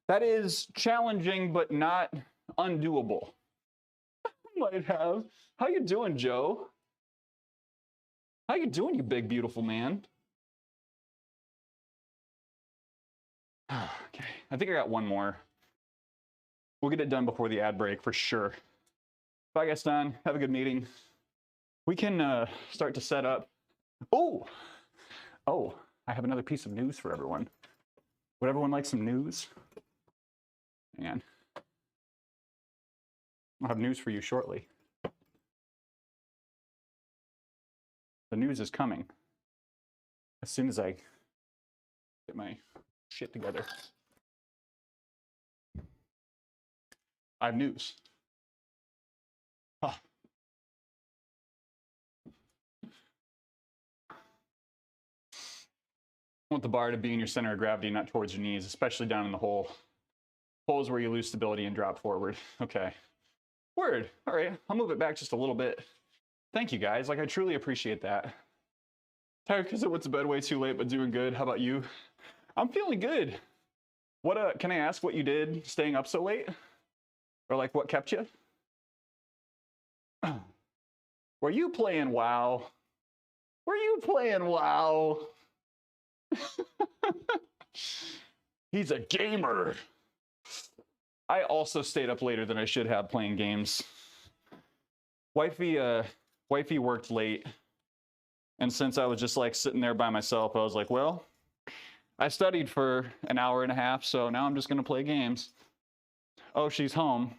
That is challenging, but not undoable. Might have. How you doing, Joe? How you doing, you big, beautiful man? Okay, I think I got one more. We'll get it done before the ad break for sure. Bye, Gaston. Have a good meeting. We can start to set up. Oh, I have another piece of news for everyone. Would everyone like some news? Hang on. I'll have news for you shortly. The news is coming as soon as I get my shit together. I have news. Ah. I want the bar to be in your center of gravity, not towards your knees, especially down in the hole. Holes where you lose stability and drop forward. Okay. Word. All right. I'll move it back just a little bit. Thank you guys. Like, I truly appreciate that. Tired because I went to bed way too late, but doing good. How about you? I'm feeling good. What can I ask what you did staying up so late? Or like what kept you? Were you playing WoW? Were you playing WoW? He's a gamer. I also stayed up later than I should have playing games. Wifey worked late. And since I was just like sitting there by myself, I was like, well, I studied for an hour and a half, so now I'm just gonna play games. Oh, she's home.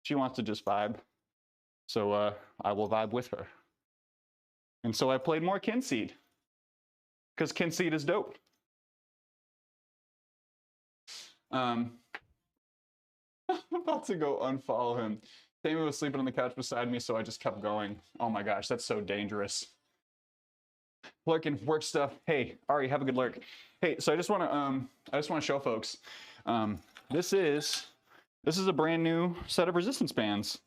She wants to just vibe. So I will vibe with her. And so I played more Kinseed. Because Kinseed is dope. I'm about to go unfollow him. Tammy was sleeping on the couch beside me, so I just kept going. Oh my gosh, that's so dangerous. Lurking, work stuff. Hey, Ari, have a good lurk. Hey, so I just want to show folks. This is a brand new set of resistance bands.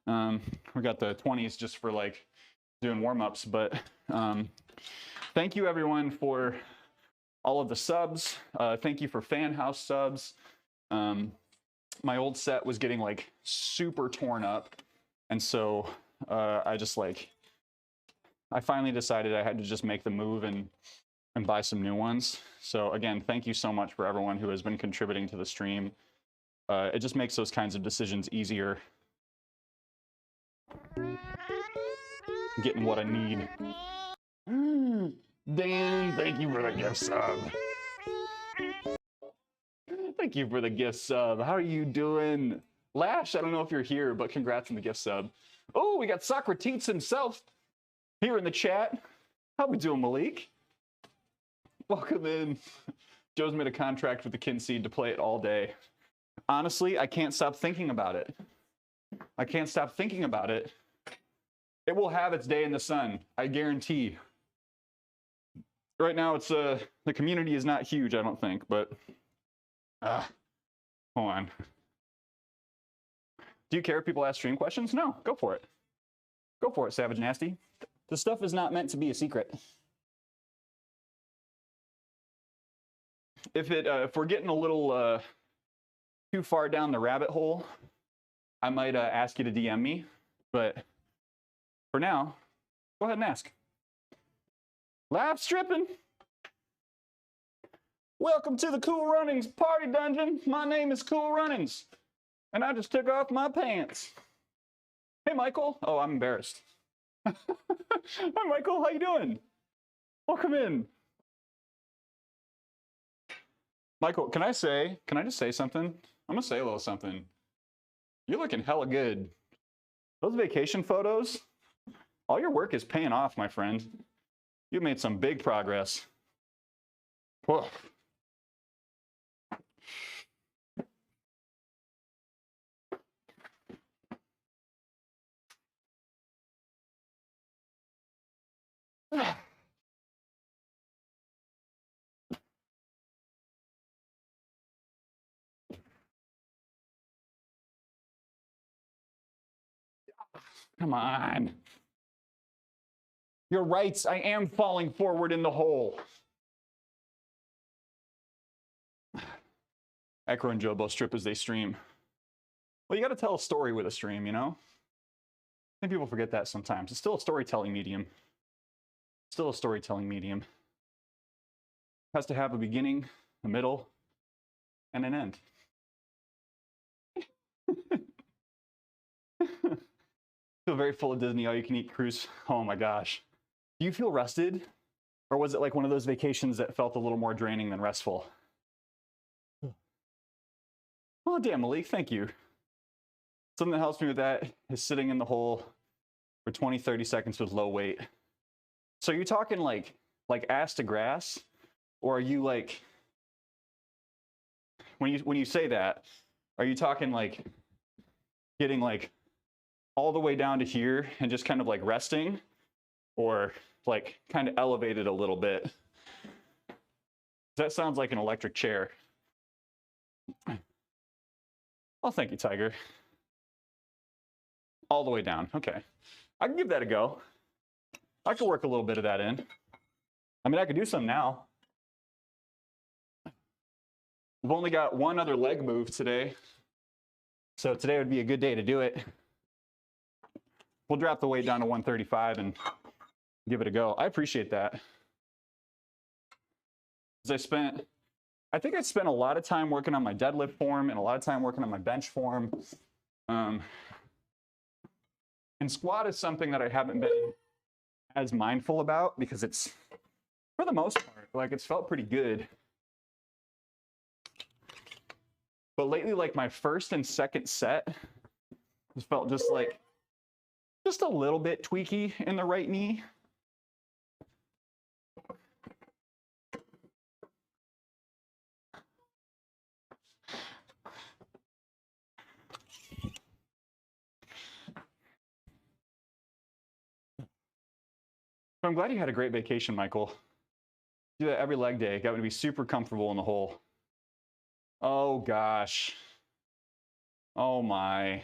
We got the 20s just for like doing warm-ups, but thank you everyone for all of the subs. Thank you for fan house subs. My old set was getting like super torn up, and so I finally decided I had to just make the move and buy some new ones. So again, thank you so much for everyone who has been contributing to the stream. It just makes those kinds of decisions easier. Getting what I need. Dan, thank you for the gift sub. Thank you for the gift sub. How are you doing? Lash, I don't know if you're here, but congrats on the gift sub. Oh, we got Socrates himself here in the chat. How we doing, Malik? Welcome in. Joe's made a contract with the Kinseed to play it all day. Honestly, I can't stop thinking about it. I can't stop thinking about it. It will have its day in the sun, I guarantee. Right now, it's the community is not huge, I don't think, but hold on. Do you care if people ask stream questions? No, go for it. Go for it, Savage Nasty. The stuff is not meant to be a secret. If we're getting a little too far down the rabbit hole, I might ask you to DM me, but for now, go ahead and ask. Live stripping. Welcome to the Cool Runnings party dungeon. My name is Cool Runnings, and I just took off my pants. Hey, Michael. Oh, I'm embarrassed. Hi, Michael. How you doing? Welcome in. Michael, can I just say something? I'm gonna say a little something. You're looking hella good. Those vacation photos, all your work is paying off, my friend. You've made some big progress. Whoa. Come on. You're right, I am falling forward in the hole. Echo and Jobo strip as they stream. Well, you got to tell a story with a stream, you know? I think people forget that sometimes. It's still a storytelling medium. Still a storytelling medium. It has to have a beginning, a middle, and an end. Feel very full of Disney all-you-can-eat cruise. Oh my gosh. Do you feel rested? Or was it like one of those vacations that felt a little more draining than restful? Oh, damn, Malik, thank you. Something that helps me with that is sitting in the hole for 20, 30 seconds with low weight. So you're talking like ass to grass? Or are you like, when you say that, are you talking like getting like all the way down to here and just kind of like resting, or like kind of elevated a little bit? That sounds like an electric chair. Oh, thank you, Tiger. All the way down, okay. I can give that a go. I could work a little bit of that in. I mean, I could do some now. We've only got one other leg move today. So today would be a good day to do it. We'll drop the weight down to 135 and give it a go. I appreciate that. Because I think I spent a lot of time working on my deadlift form and a lot of time working on my bench form. And squat is something that I haven't been as mindful about because it's, for the most part, like it's felt pretty good. But lately, like my first and second set just felt just a little bit tweaky in the right knee. So I'm glad you had a great vacation, Michael. Do that every leg day. Got to be super comfortable in the hole. Oh gosh. Oh my.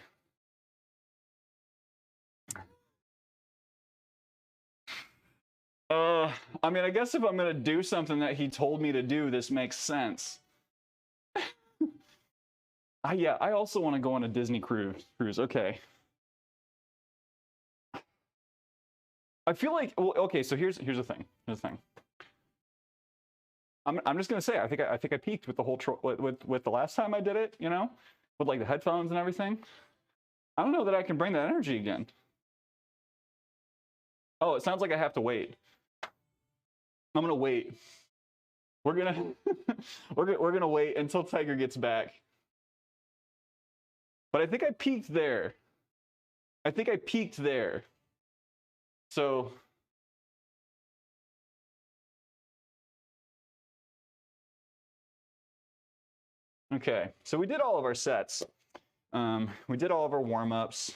I mean, I guess if I'm gonna do something that he told me to do, this makes sense. Yeah, I also want to go on a Disney cruise. Okay. I feel like, well, okay, so here's the thing. I'm just gonna say I think I peaked with the whole with the last time I did it, you know, with like the headphones and everything. I don't know that I can bring that energy again. Oh, it sounds like I have to wait. I'm gonna wait. We're gonna we're gonna wait until Tiger gets back. But I think I peaked there. So okay, so we did all of our sets. We did all of our warm-ups.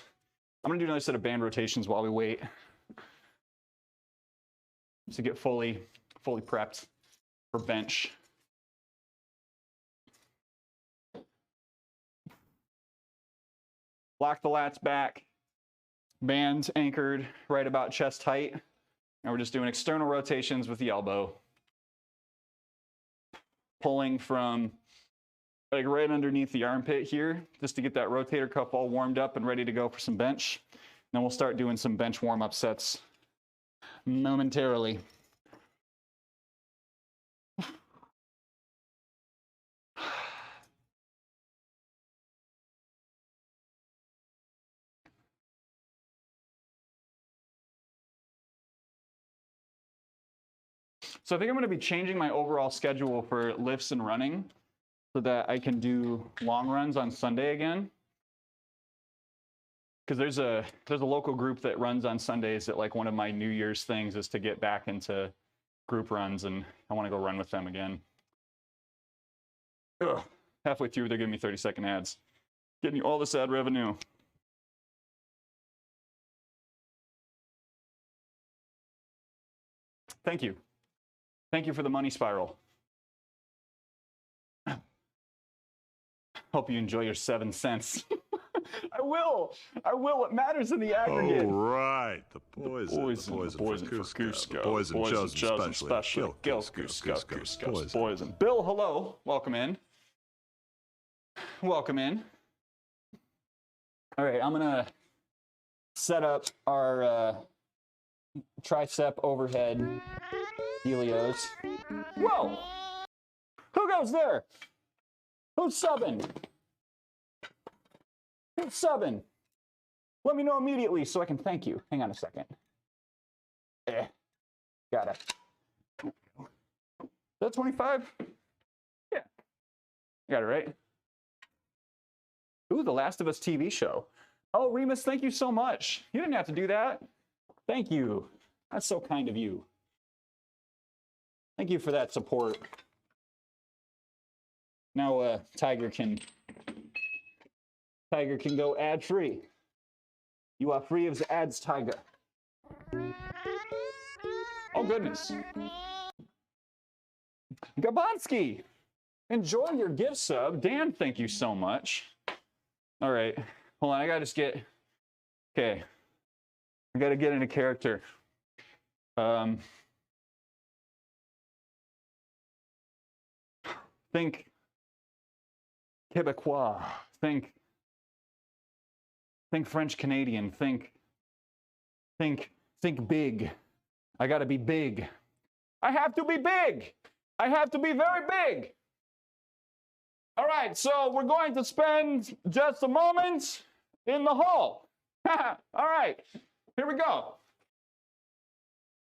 I'm gonna do another set of band rotations while we wait to get fully prepped for bench. Lock the lats back, bands anchored right about chest height. And we're just doing external rotations with the elbow. Pulling from like right underneath the armpit here, just to get that rotator cuff all warmed up and ready to go for some bench. Then we'll start doing some bench warm-up sets momentarily. So I think I'm going to be changing my overall schedule for lifts and running so that I can do long runs on Sunday again. Because there's a local group that runs on Sundays that like one of my New Year's things is to get back into group runs, and I want to go run with them again. Ugh. Halfway through, they're giving me 30-second ads. Getting you all this ad revenue. Thank you. Thank you for the money spiral. Hope you enjoy your 7 cents. I will. It matters in the aggregate. Oh, right. The poison for Cusco. The poison chosen specially. Cusco. Poison. Bill, hello. Welcome in. All right, I'm going to set up our tricep overhead helios. Whoa! Who goes there? Who's subbing? Let me know immediately so I can thank you. Hang on a second. Got it. Is that 25? Yeah. Got it right. Ooh, The Last of Us TV show. Oh, Remus, thank you so much. You didn't have to do that. Thank you. That's so kind of you. Thank you for that support. Now Tiger can go ad-free. You are free of the ads, Tiger. Oh, goodness. Gabonsky, enjoy your gift sub. Dan, thank you so much. All right. Hold on, I gotta just get... Okay. I gotta get into character. Think Quebecois. Think French Canadian. Think big. I gotta be big. I have to be big. I have to be very big. All right, so we're going to spend just a moment in the hall. All right, here we go.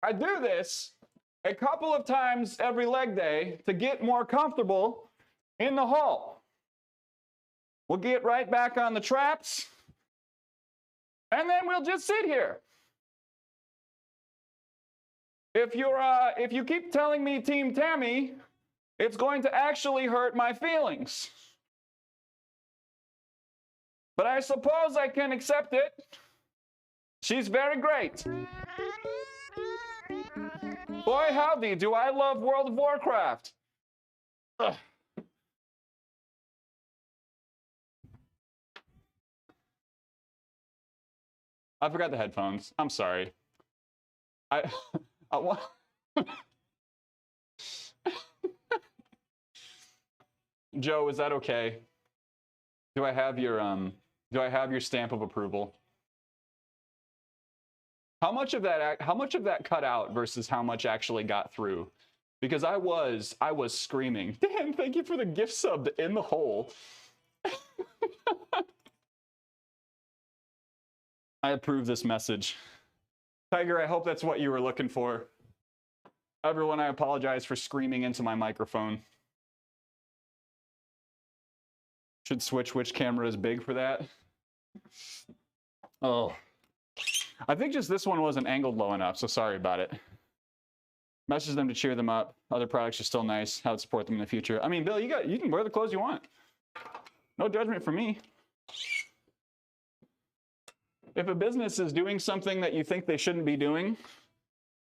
I do this a couple of times every leg day to get more comfortable in the hall. We'll get right back on the traps, and then we'll just sit here. If you keep telling me Team Tammy, it's going to actually hurt my feelings. But I suppose I can accept it. She's very great. Boy, howdy, do I love World of Warcraft. Ugh. I forgot the headphones. I'm sorry. I want... Joe, is that okay? Do I have your stamp of approval? How much of that cut out versus how much actually got through? Because I was screaming, "Dan, thank you for the gift sub in the hole." I approve this message. Tiger, I hope that's what you were looking for. Everyone, I apologize for screaming into my microphone. Should switch which camera is big for that. Oh. I think just this one wasn't angled low enough, so sorry about it. Message them to cheer them up. Other products are still nice. How to support them in the future. I mean, Bill, you can wear the clothes you want. No judgment from me. If a business is doing something that you think they shouldn't be doing,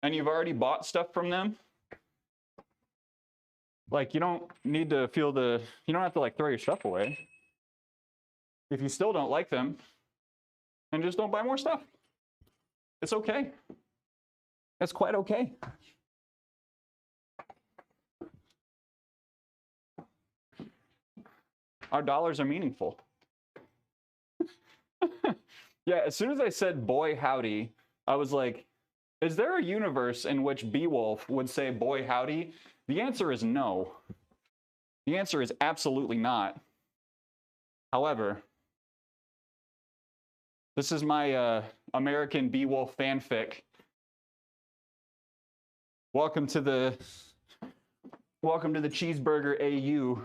and you've already bought stuff from them, like, you don't need to feel you don't have to like throw your stuff away. If you still don't like them, then just don't buy more stuff. It's okay. It's quite okay. Our dollars are meaningful. Yeah, as soon as I said boy howdy, I was like, is there a universe in which Beowulf would say boy howdy? The answer is no. The answer is absolutely not. However, this is my American Beowulf fanfic. Welcome to the cheeseburger AU.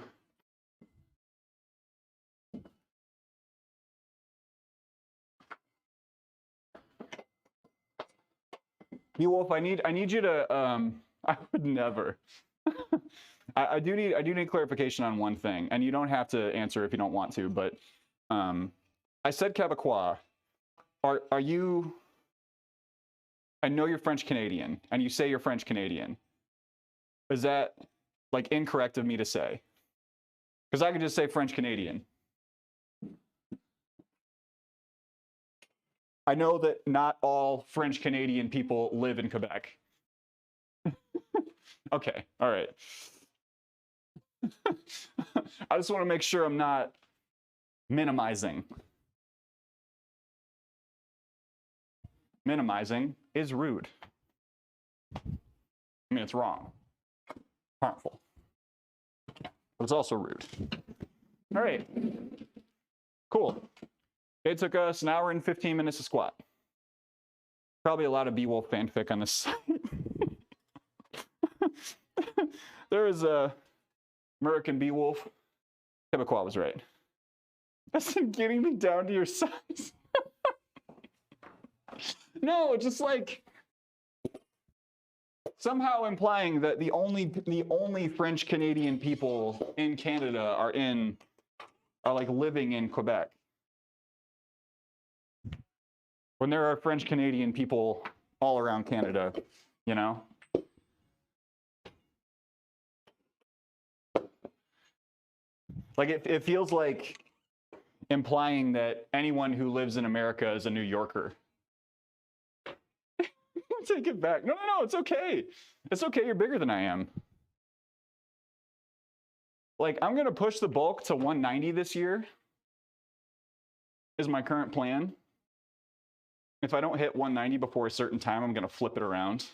Beowulf, I need you to I would never. I do need clarification on one thing, and you don't have to answer if you don't want to, but I said Quebecois. Are you, I know you're French Canadian, and you say you're French Canadian. Is that like incorrect of me to say? Because I could just say French Canadian. I know that not all French Canadian people live in Quebec. Okay, all right. I just want to make sure I'm not minimizing. Minimizing is rude. I mean, it's wrong, harmful, but it's also rude. All right, cool. It took us an hour and 15 minutes to squat. Probably a lot of Beowulf fanfic on this site. There is a American Beowulf. Quebecois was right. That's getting me down to your size. No, just like somehow implying that the only French Canadian people in Canada are like living in Quebec. When there are French Canadian people all around Canada, you know? Like it feels like implying that anyone who lives in America is a New Yorker. take it back. No, it's okay. It's okay, you're bigger than I am. Like, I'm gonna push the bulk to 190 this year, is my current plan. If I don't hit 190 before a certain time, I'm gonna flip it around.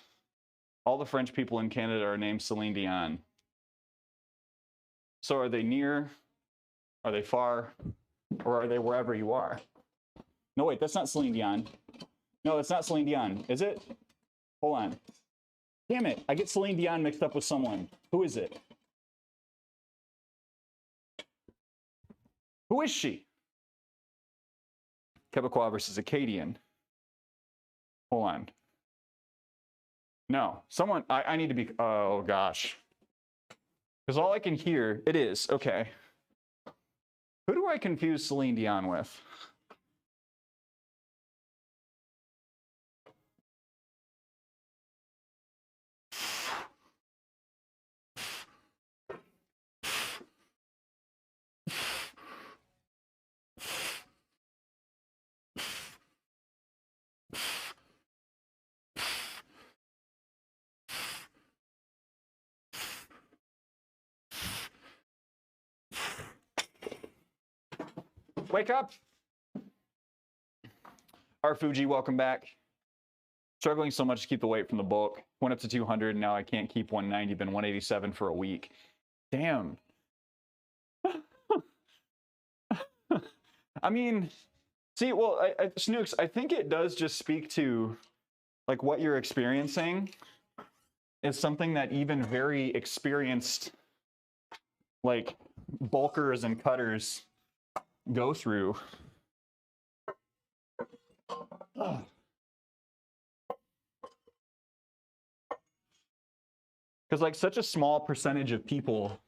All the French people in Canada are named Celine Dion. So are they near? Are they far? Or are they wherever you are? No, wait, that's not Celine Dion. No, that's not Celine Dion, is it? Hold on. Damn it, I get Celine Dion mixed up with someone. Who is it? Who is she? Quebecois versus Acadian. Hold on. No, someone, I need to be, oh gosh. Because all I can hear, it is, okay. Who do I confuse Celine Dion with? Wake up. Our Fuji, welcome back. Struggling so much to keep the weight from the bulk. Went up to 200, now I can't keep 190, been 187 for a week. Damn. I mean, see, well, Snooks, I think it does just speak to, like, what you're experiencing is something that even very experienced, like, bulkers and cutters go through. Because like such a small percentage of people,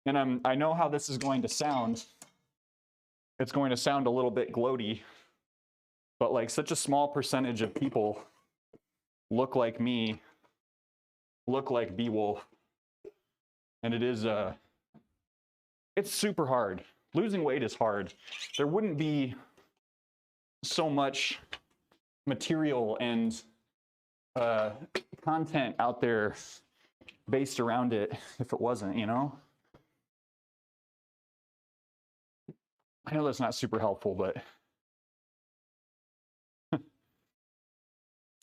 and I know how this is going to sound. It's going to sound a little bit gloaty, but like such a small percentage of people look like me, look like Beowulf, and it is it's super hard. Losing weight is hard. There wouldn't be so much material and content out there based around it if it wasn't, you know? I know that's not super helpful, but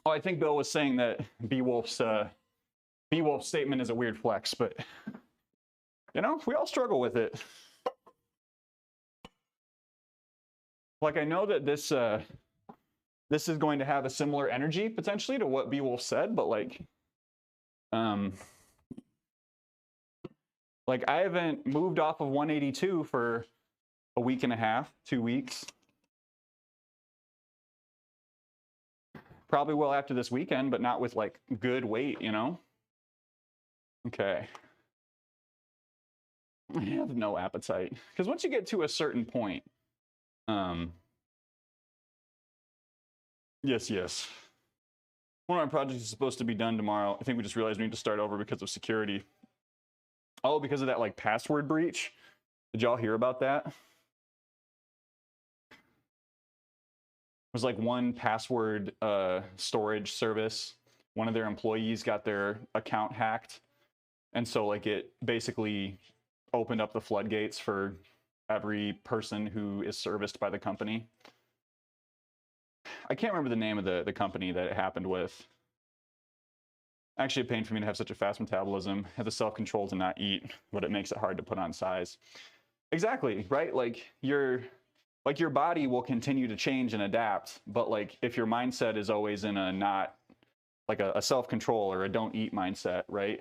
oh, I think Bill was saying that Beowulf's statement is a weird flex, but you know, we all struggle with it. Like, I know that this is going to have a similar energy potentially to what Beowulf said, but like I haven't moved off of 182 for a week and a half, 2 weeks. Probably will after this weekend, but not with like good weight, you know? Okay. I have no appetite. Because once you get to a certain point, yes. One of our projects is supposed to be done tomorrow. I think we just realized we need to start over because of security. Oh, because of that like password breach? Did y'all hear about that? It was like one password storage service. One of their employees got their account hacked. And so like it basically opened up the floodgates for every person who is serviced by the company. I can't remember the name of the company that it happened with. Actually a pain for me to have such a fast metabolism, have the self-control to not eat, but it makes it hard to put on size. Exactly, right? Like your body will continue to change and adapt, but like if your mindset is always in a not, like a self-control or a don't eat mindset, right?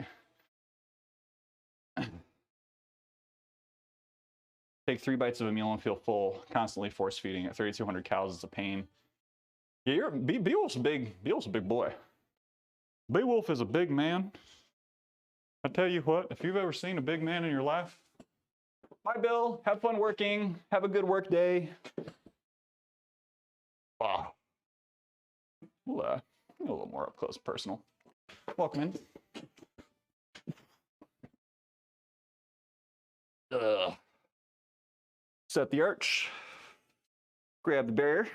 Take 3 bites of a meal and feel full, constantly force feeding at 3,200 calories is a pain. Yeah, Beowulf's a big boy. Beowulf is a big man. I tell you what, if you've ever seen a big man in your life, bye, Bill. Have fun working. Have a good work day. Wow. We'll a little more up close and personal. Welcome in. Set the arch. Grab the bear.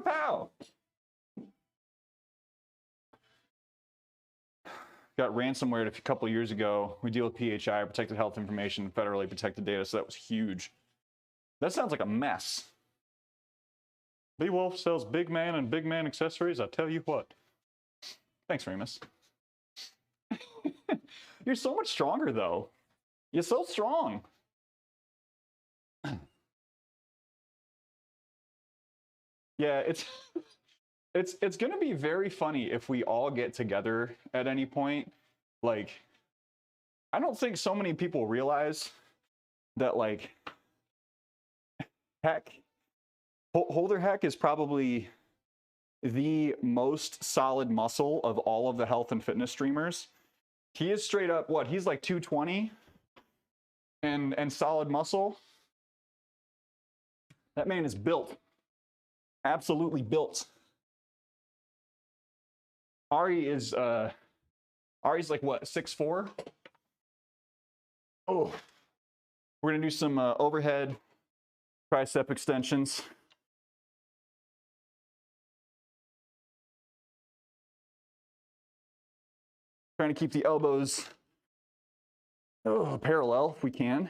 Pow! Got ransomware a couple years ago. We deal with PHI, protected health information, federally protected data, so that was huge. That sounds like a mess. Beowulf sells big man and big man accessories. I tell you what. Thanks, Remus. You're so much stronger, though. You're so strong. Yeah, it's gonna be very funny if we all get together at any point. Like, I don't think so many people realize that, like, Holder Heck is probably the most solid muscle of all of the health and fitness streamers. He is straight up, what, he's like 220 and solid muscle. That man is built. Absolutely built. Ari's like what, 6'4"? Oh, we're gonna do some overhead tricep extensions. Trying to keep the elbows parallel if we can.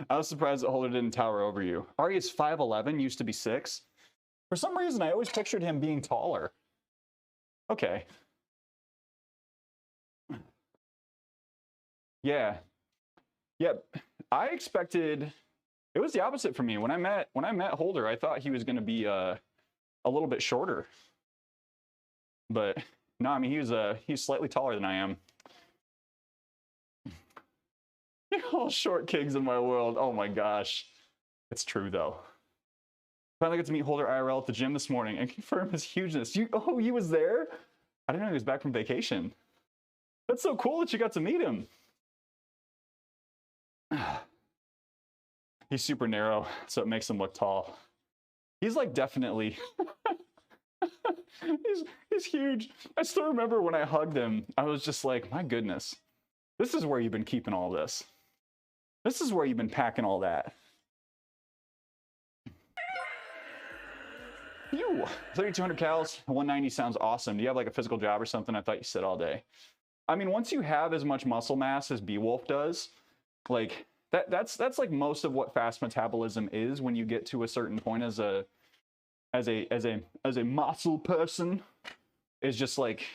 I was surprised that Holder didn't tower over you. Ari is 5'11", used to be 6. For some reason, I always pictured him being taller. Okay. Yeah. Yep. I expected, it was the opposite for me. When I met Holder, I thought he was going to be a little bit shorter. But no, I mean, he's slightly taller than I am. You're all short kings in my world. Oh my gosh. It's true though. Finally got to meet Holder IRL at the gym this morning and confirm his hugeness. Oh, he was there? I didn't know he was back from vacation. That's so cool that you got to meet him. He's super narrow, so it makes him look tall. He's like definitely, he's huge. I still remember when I hugged him, I was just like, my goodness, this is where you've been keeping all this. This is where you've been packing all that. Phew, 3,200 cals, 190 sounds awesome. Do you have like a physical job or something? I thought you said all day. I mean, once you have as much muscle mass as Beowulf does, like that's like most of what fast metabolism is when you get to a certain point as a muscle person, is just like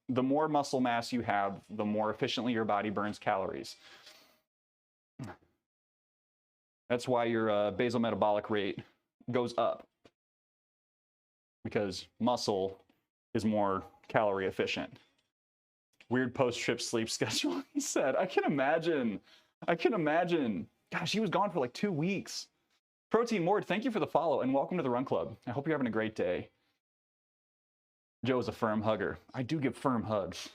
the more muscle mass you have, the more efficiently your body burns calories. That's why your basal metabolic rate goes up, because muscle is more calorie efficient. Weird post-trip sleep schedule, he said. I can imagine. Gosh, he was gone for like 2 weeks. Protein Mord, thank you for the follow and welcome to the Run Club. I hope you're having a great day. Joe is a firm hugger. I do give firm hugs. I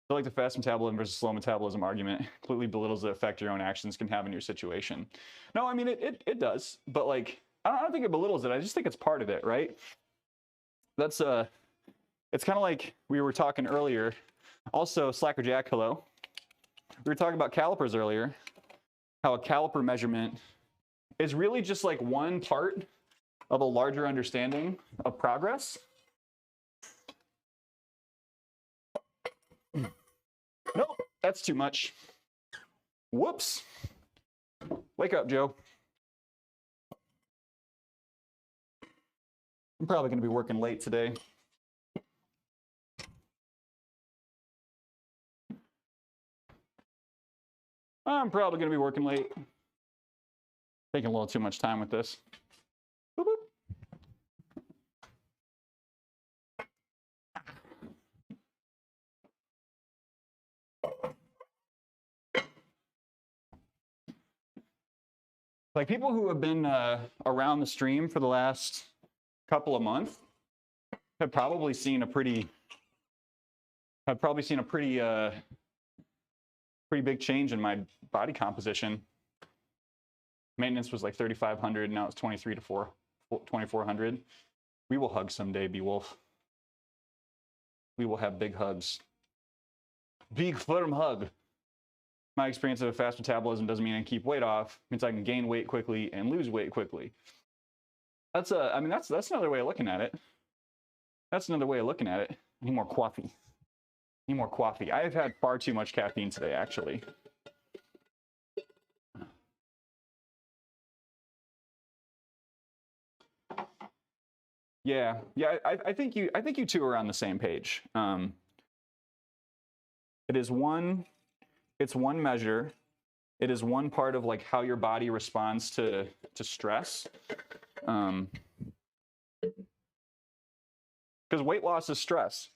feel like the fast metabolism versus slow metabolism argument completely belittles the effect your own actions can have in your situation. No, I mean, it does, but like, I don't think it belittles it. I just think it's part of it, right? That's, it's kind of like we were talking earlier. Also, Slacker Jack, hello. We were talking about calipers earlier, how a caliper measurement is really just like one part of a larger understanding of progress. Nope, that's too much. Whoops. Wake up, Joe. I'm probably going to be working late today. I'm probably going to be working late. Taking a little too much time with this. Boop, boop. Like people who have been around the stream for the last couple of months have probably seen a pretty big change in my body composition. Maintenance was like 3,500, now it's 2,400. We will hug someday, Beowulf. We will have big hugs. big firm hug. My experience of a fast metabolism doesn't mean I can keep weight off. It means I can gain weight quickly and lose weight quickly. That's another way of looking at it. That's another way of looking at it. I need more coffee. Need more coffee. I have had far too much caffeine today, actually. Yeah, I think you two are on the same page. It's one measure. It is one part of like how your body responds to stress. Because weight loss is stress.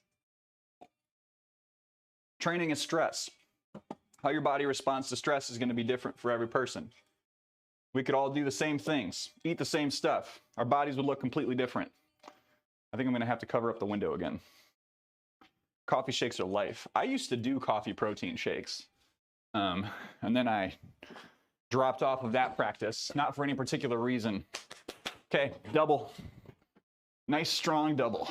Training is stress. How your body responds to stress is going to be different for every person. We could all do the same things, eat the same stuff. Our bodies would look completely different. I think I'm going to have to cover up the window again. Coffee shakes are life. I used to do coffee protein shakes. And then I dropped off of that practice, not for any particular reason. Okay, double. Nice, strong double.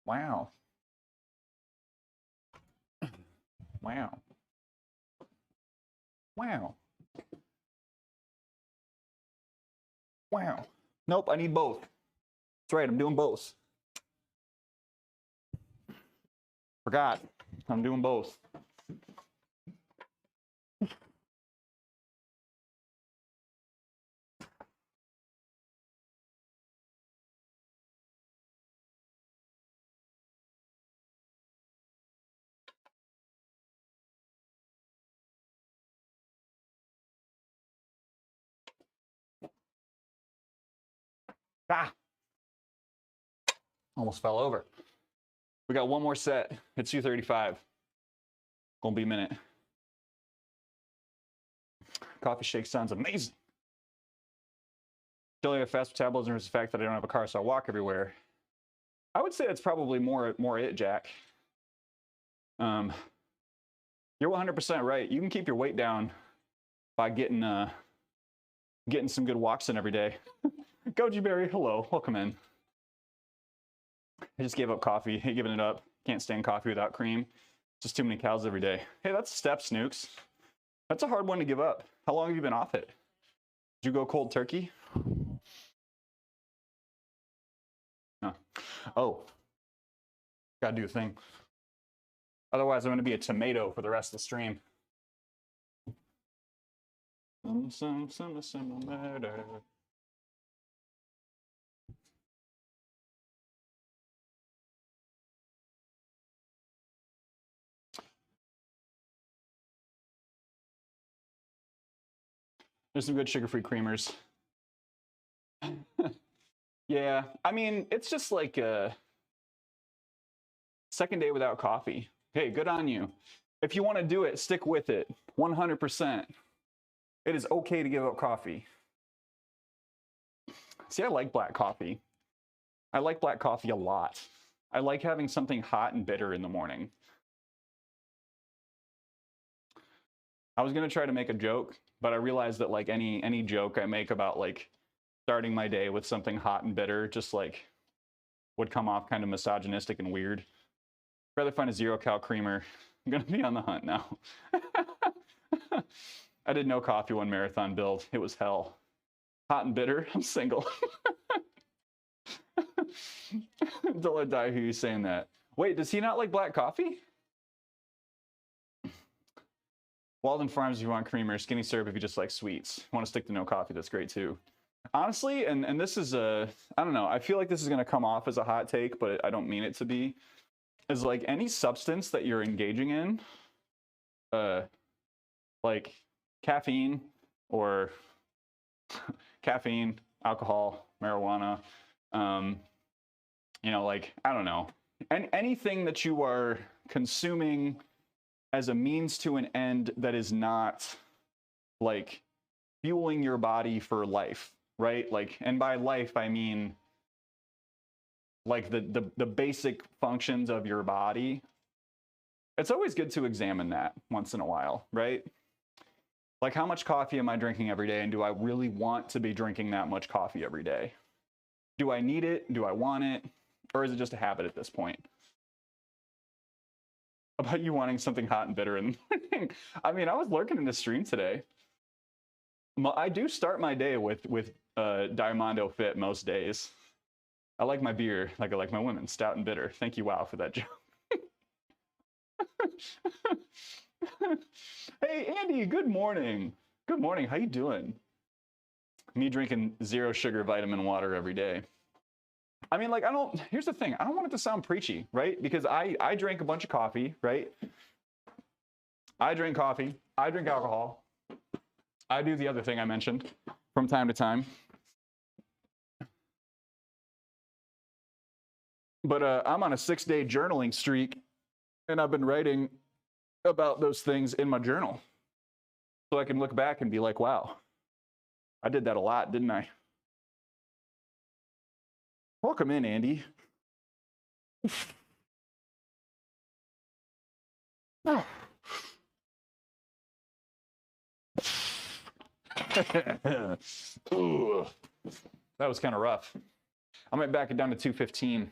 Wow. Wow. Wow. Wow. Nope, I need both. That's right, I'm doing both. Forgot. I'm doing both. Ah! Almost fell over. We got one more set. It's 2:35. Gonna be a minute. Coffee shake sounds amazing. Still have fast metabolism is the fact that I don't have a car, so I walk everywhere. I would say that's probably more it, Jack. You're 100% right. You can keep your weight down by getting some good walks in every day. Goji Berry, hello, welcome in. I just gave up coffee. Hey, giving it up. Can't stand coffee without cream. Just too many cows every day. Hey, that's a step, Snooks. That's a hard one to give up. How long have you been off it? Did you go cold turkey? No. Oh, gotta do a thing. Otherwise, I'm gonna be a tomato for the rest of the stream. Murder. There's some good sugar-free creamers. Yeah, I mean, it's just like a second day without coffee. Hey, good on you. If you want to do it, stick with it. 100%. It is okay to give up coffee. See, I like black coffee. I like black coffee a lot. I like having something hot and bitter in the morning. I was gonna try to make a joke, but I realized that like any joke I make about like starting my day with something hot and bitter just like would come off kind of misogynistic and weird. I'd rather find a 0-cal creamer. I'm gonna be on the hunt now. I did no coffee one marathon build. It was hell. Hot and bitter. I'm single. Until I die, who's saying that? Wait, does he not like black coffee? Walden Farms, if you want creamer. Skinny syrup if you just like sweets. Want to stick to no coffee, that's great too. Honestly, and this is I don't know, I feel like this is going to come off as a hot take, but I don't mean it to be, is like any substance that you're engaging in, like caffeine or caffeine, alcohol, marijuana, you know, like, I don't know, and anything that you are consuming as a means to an end that is not like fueling your body for life. right? Like, and by life, I mean like the basic functions of your body. It's always good to examine that once in a while, right? Like, how much coffee am I drinking every day? And do I really want to be drinking that much coffee every day? Do I need it? Do I want it? Or is it just a habit at this point? About you wanting something hot and bitter in the morning. I mean, I was lurking in the stream today. I do start my day with Diamondo Fit most days. I like my beer like I like my women, stout and bitter. Thank you, wow, for that joke. Hey, Andy, good morning. Good morning, how you doing? Me drinking 0 sugar vitamin water every day. I mean, like, here's the thing. I don't want it to sound preachy, right? Because I drank a bunch of coffee, right? I drink coffee. I drink alcohol. I do the other thing I mentioned from time to time. But I'm on a 6-day journaling streak, and I've been writing about those things in my journal. So I can look back and be like, wow, I did that a lot, didn't I? Welcome in, Andy. Oh. That was kind of rough. I might back it down to 215.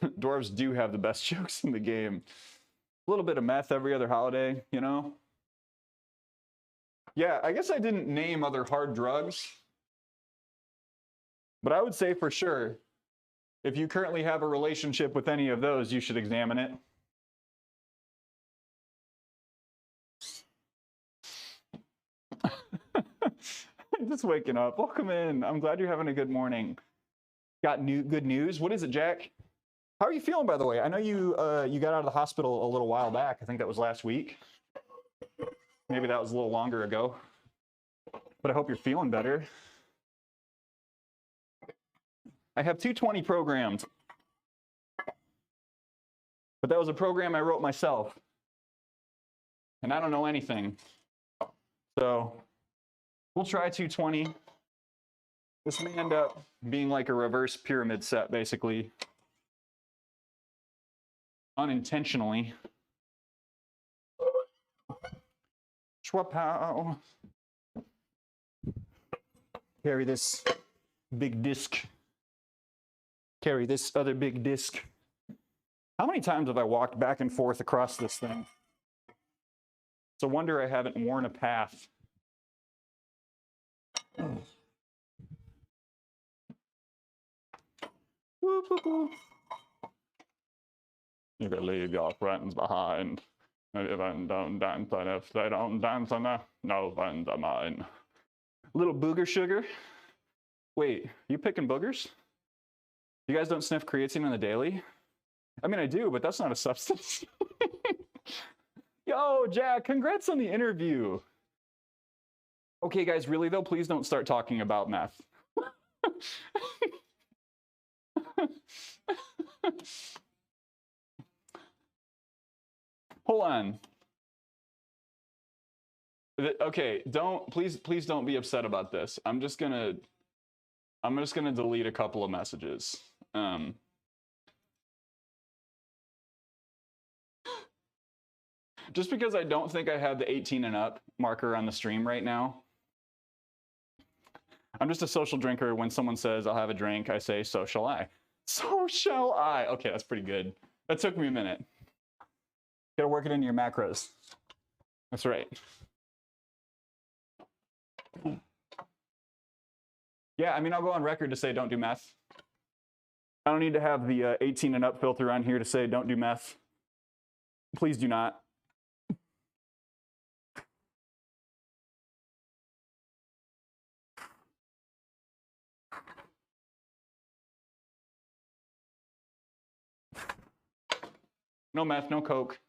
Dwarves do have the best jokes in the game. A little bit of meth every other holiday, you know? Yeah, I guess I didn't name other hard drugs. But I would say for sure, if you currently have a relationship with any of those, you should examine it. Just waking up. Welcome in. I'm glad you're having a good morning. Got good news. What is it, Jack? How are you feeling, by the way? I know you got out of the hospital a little while back. I think that was last week. Maybe that was a little longer ago. But I hope you're feeling better. I have 220 programmed. But that was a program I wrote myself. And I don't know anything. So we'll try 220. This may end up being like a reverse pyramid set, basically. Unintentionally. Schwapow. Carry this big disc. Carry this other big disc. How many times have I walked back and forth across this thing? It's a wonder I haven't worn a path. You can leave your friends behind. If I don't dance, and if they don't dance, no friends of mine. Little booger sugar. Wait, you picking boogers? You guys don't sniff creatine on the daily? I mean, I do, but that's not a substance. Yo, Jack, congrats on the interview. Okay, guys, really though, please don't start talking about meth. Hold on. Okay, please don't be upset about this. I'm just gonna delete a couple of messages. Just because I don't think I have the 18 and up marker on the stream right now. I'm just a social drinker. When someone says I'll have a drink, I say, so shall I. So shall I. Okay, that's pretty good. That took me a minute. Gotta work it into your macros. That's right. Yeah, I mean, I'll go on record to say don't do meth. I don't need to have the 18 and up filter on here to say don't do meth. Please do not. No meth, no coke.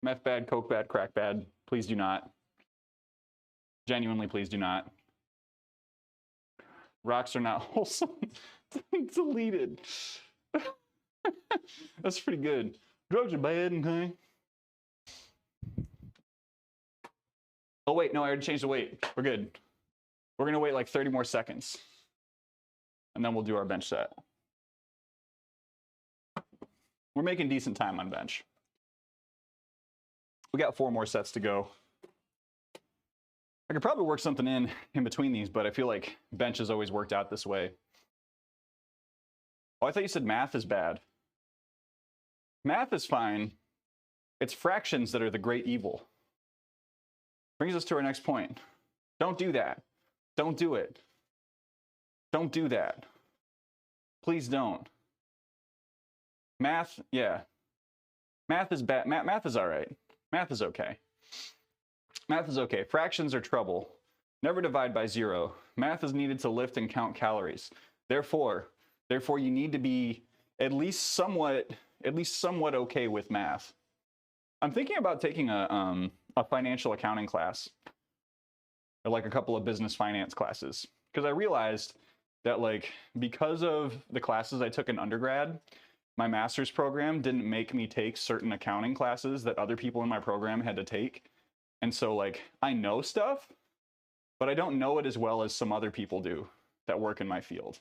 Meth bad, coke bad, crack bad. Please do not. Genuinely, please do not. Rocks are not wholesome. Deleted. That's pretty good. Drugs are bad, okay? Oh wait, no, I already changed the weight. We're good. We're gonna wait like 30 more seconds. And then we'll do our bench set. We're making decent time on bench. We got 4 more sets to go. I could probably work something in between these, but I feel like bench has always worked out this way. Oh, I thought you said math is bad. Math is fine. It's fractions that are the great evil. Brings us to our next point. Don't do that. Don't do it. Don't do that. Please don't. Math, yeah. Math is bad. Math is all right. Math is okay. Math is okay. Fractions are trouble. Never divide by 0. Math is needed to lift and count calories. Therefore, you need to be at least somewhat okay with math. I'm thinking about taking a financial accounting class, or like a couple of business finance classes, because I realized that, like, because of the classes I took in undergrad, my master's program didn't make me take certain accounting classes that other people in my program had to take. And so, like, I know stuff, but I don't know it as well as some other people do that work in my field.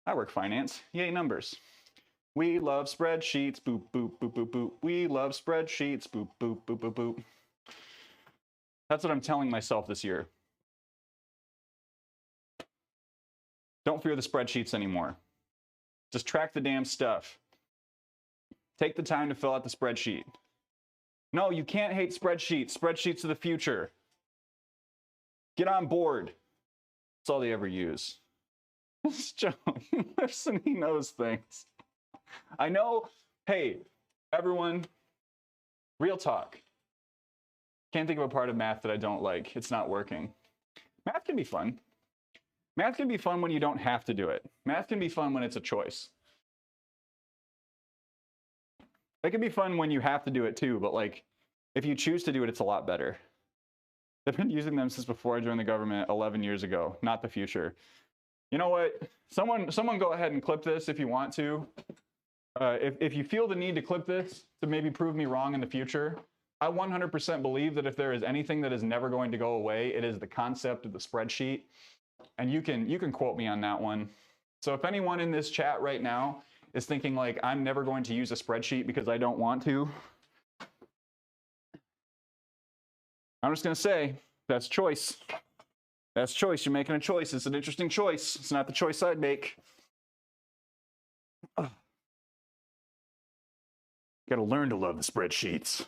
I work finance. Yay, numbers. We love spreadsheets. Boop, boop, boop, boop, boop. We love spreadsheets. Boop, boop, boop, boop, boop. That's what I'm telling myself this year. Don't fear the spreadsheets anymore. Just track the damn stuff. Take the time to fill out the spreadsheet. No, you can't hate spreadsheets. Spreadsheets are the future. Get on board. That's all they ever use. This Joe, listen, he knows things. I know, hey, everyone, real talk. Can't think of a part of math that I don't like. It's not working. Math can be fun. Math can be fun when you don't have to do it. Math can be fun when it's a choice. It can be fun when you have to do it too, but like, if you choose to do it, it's a lot better. I've been using them since before I joined the government 11 years ago, not the future. You know what? Someone go ahead and clip this if you want to. If you feel the need to clip this to maybe prove me wrong in the future, I 100% believe that if there is anything that is never going to go away, it is the concept of the spreadsheet. And you can quote me on that one. So if anyone in this chat right now is thinking like, I'm never going to use a spreadsheet because I don't want to, I'm just going to say, that's choice. That's choice. You're making a choice. It's an interesting choice. It's not the choice I'd make. Got to learn to love the spreadsheets.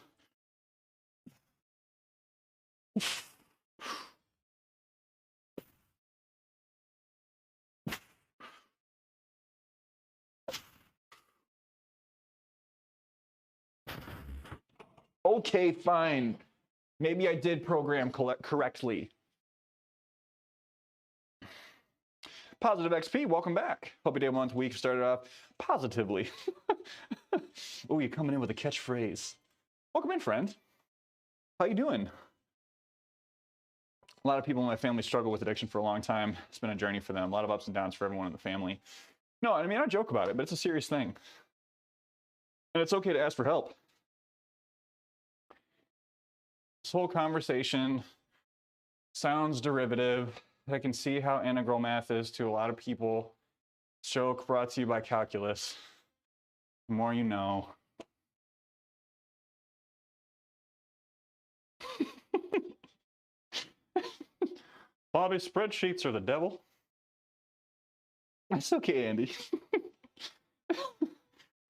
Okay, fine. Maybe I did program correctly. Positive XP, welcome back. Hope your day, month, week started off positively. Oh, you're coming in with a catchphrase. Welcome in, friend. How you doing? A lot of people in my family struggle with addiction for a long time. It's been a journey for them. A lot of ups and downs for everyone in the family. No, I mean, I joke about it, but it's a serious thing. And it's okay to ask for help. This whole conversation sounds derivative. I can see how integral math is to a lot of people. Joke brought to you by calculus. The more you know. Bobby, spreadsheets are the devil. That's okay, Andy.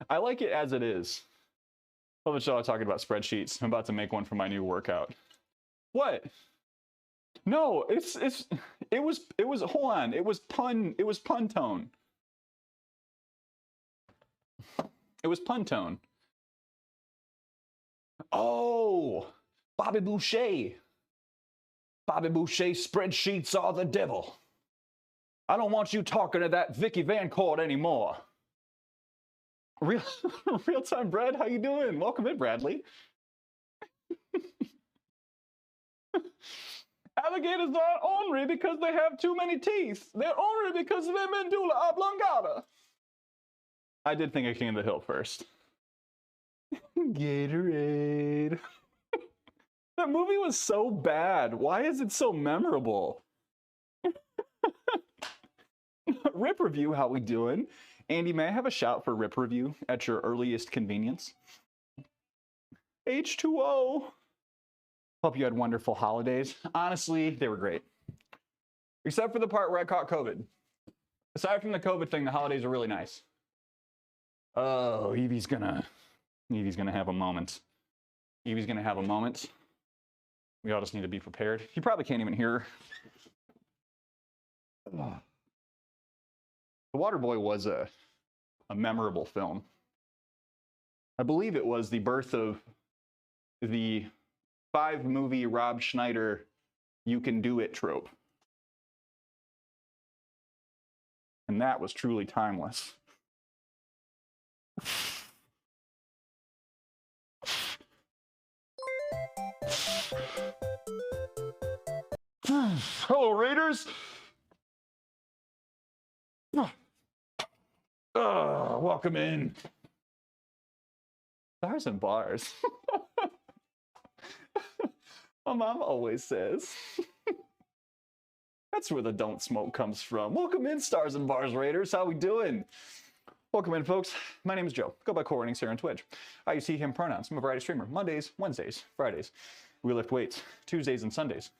I like it as it is. Love the show talking about spreadsheets. I'm about to make one for my new workout. What? No, it was hold on. It was pun tone. It was pun tone. Oh, Bobby Boucher. Bobby Boucher, spreadsheets are the devil. I don't want you talking to that Vicky Van Court anymore. Real-time Brad, how you doing? Welcome in, Bradley. Alligators aren't ornery because they have too many teeth. They're ornery because of their medulla oblongata. I did think of King of the Hill first. Gatorade. That movie was so bad. Why is it so memorable? Rip review, how we doing? Andy, may I have a shout for Rip review at your earliest convenience? H2O. Hope you had wonderful holidays. Honestly, they were great. Except for the part where I caught COVID. Aside from the COVID thing, the holidays are really nice. Oh, Evie's gonna have a moment. Evie's gonna have a moment. We all just need to be prepared. You probably can't even hear her. The Waterboy was a memorable film. I believe it was the birth of the 5-movie Rob Schneider "You Can Do It" trope. And that was truly timeless. Hello, Raiders! Welcome in. Stars and bars. My mom always says. That's where the don't smoke comes from. Welcome in, Stars and Bars Raiders. How we doing? Welcome in, folks. My name is Joe. Go by Cool Runnings here on Twitch. I use he, him pronouns. I'm a variety streamer. Mondays, Wednesdays, Fridays. We lift weights. Tuesdays and Sundays.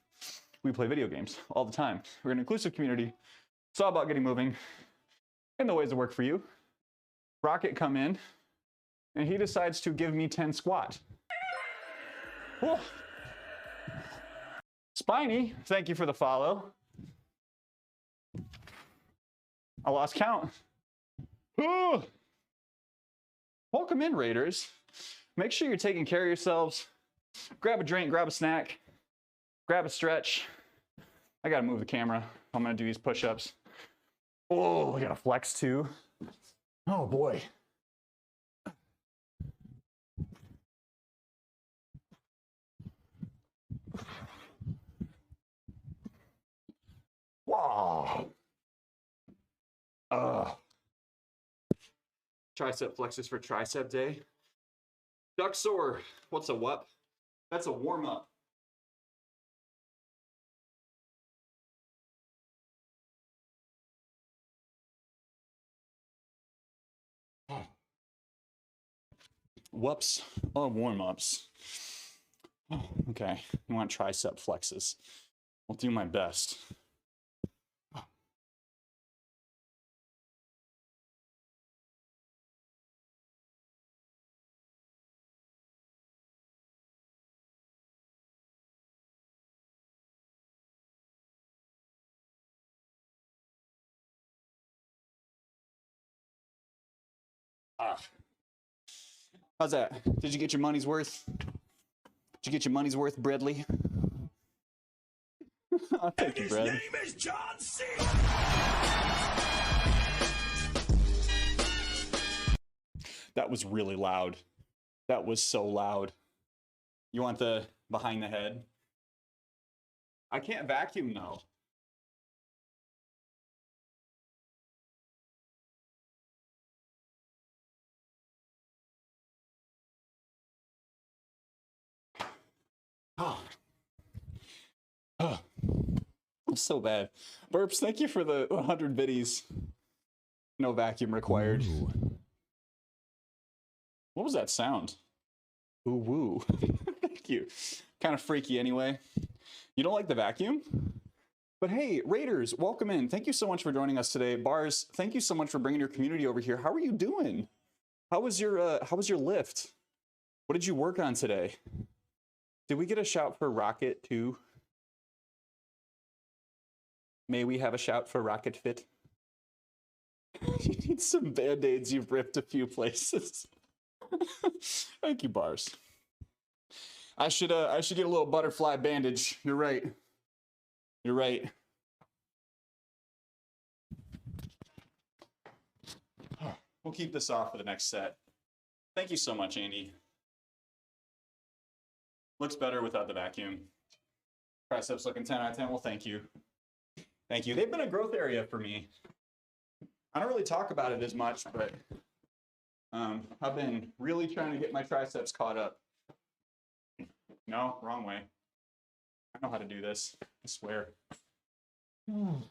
We play video games all the time. We're an inclusive community. It's all about getting moving in the ways that work for you. Rocket come in, and he decides to give me 10 squat. Whoa. Spiny, thank you for the follow. I lost count. Oh. Welcome in, Raiders. Make sure you're taking care of yourselves. Grab a drink, grab a snack, grab a stretch. I gotta move the camera. I'm gonna do these push-ups. Oh, I gotta flex too. Oh boy. Wow. Tricep flexes for tricep day. Duck sore. What's a what? That's a warm-up. Whoops. Oh, warm-ups. Oh, okay. You want tricep flexes. I'll do my best. How's that? Did you get your money's worth? Did you get your money's worth, Bradley? I'll take you, Brad. His name is John C. That was really loud. That was so loud. You want the behind the head? I can't vacuum though. It's so bad. Burps, thank you for the 100 biddies. No vacuum required. Ooh. What was that sound? Ooh woo. Thank you. Kind of freaky anyway. You don't like the vacuum? But hey, Raiders, welcome in. Thank you so much for joining us today. Bars, thank you so much for bringing your community over here. How are you doing? How was your lift? What did you work on today? Did we get a shout for Rocket too? May we have a shout for Rocket Fit? You need some band-aids. You've ripped a few places. Thank you, Bars. I should get a little butterfly bandage. You're right. You're right. We'll keep this off for the next set. Thank you so much, Andy. Looks better without the vacuum. Triceps looking 10 out of 10. Well, thank you. Thank you. They've been a growth area for me. I don't really talk about it as much, but I've been really trying to get my triceps caught up. No, wrong way. I know how to do this. I swear. Put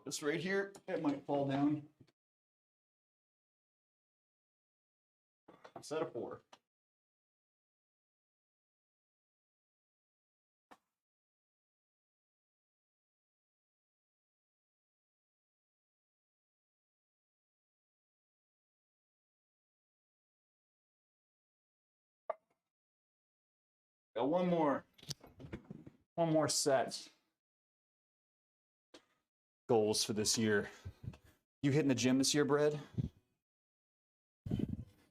this right here. It might fall down. Set of 4. Got one more set. Goals for this year. You hitting the gym this year, Brad?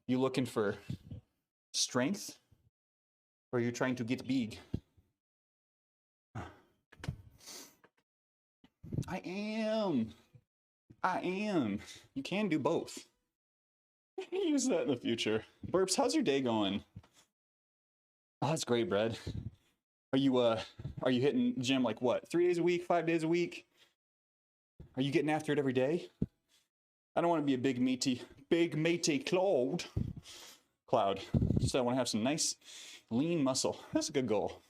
You looking for strength? Or are you trying to get big? I am. You can do both. Use that in the future. Burps, how's your day going? Oh, that's great, Brad. Are you hitting the gym like what? 3 days a week, 5 days a week? Are you getting after it every day? I don't want to be a big meaty cloud. Just I want to have some nice lean muscle. That's a good goal.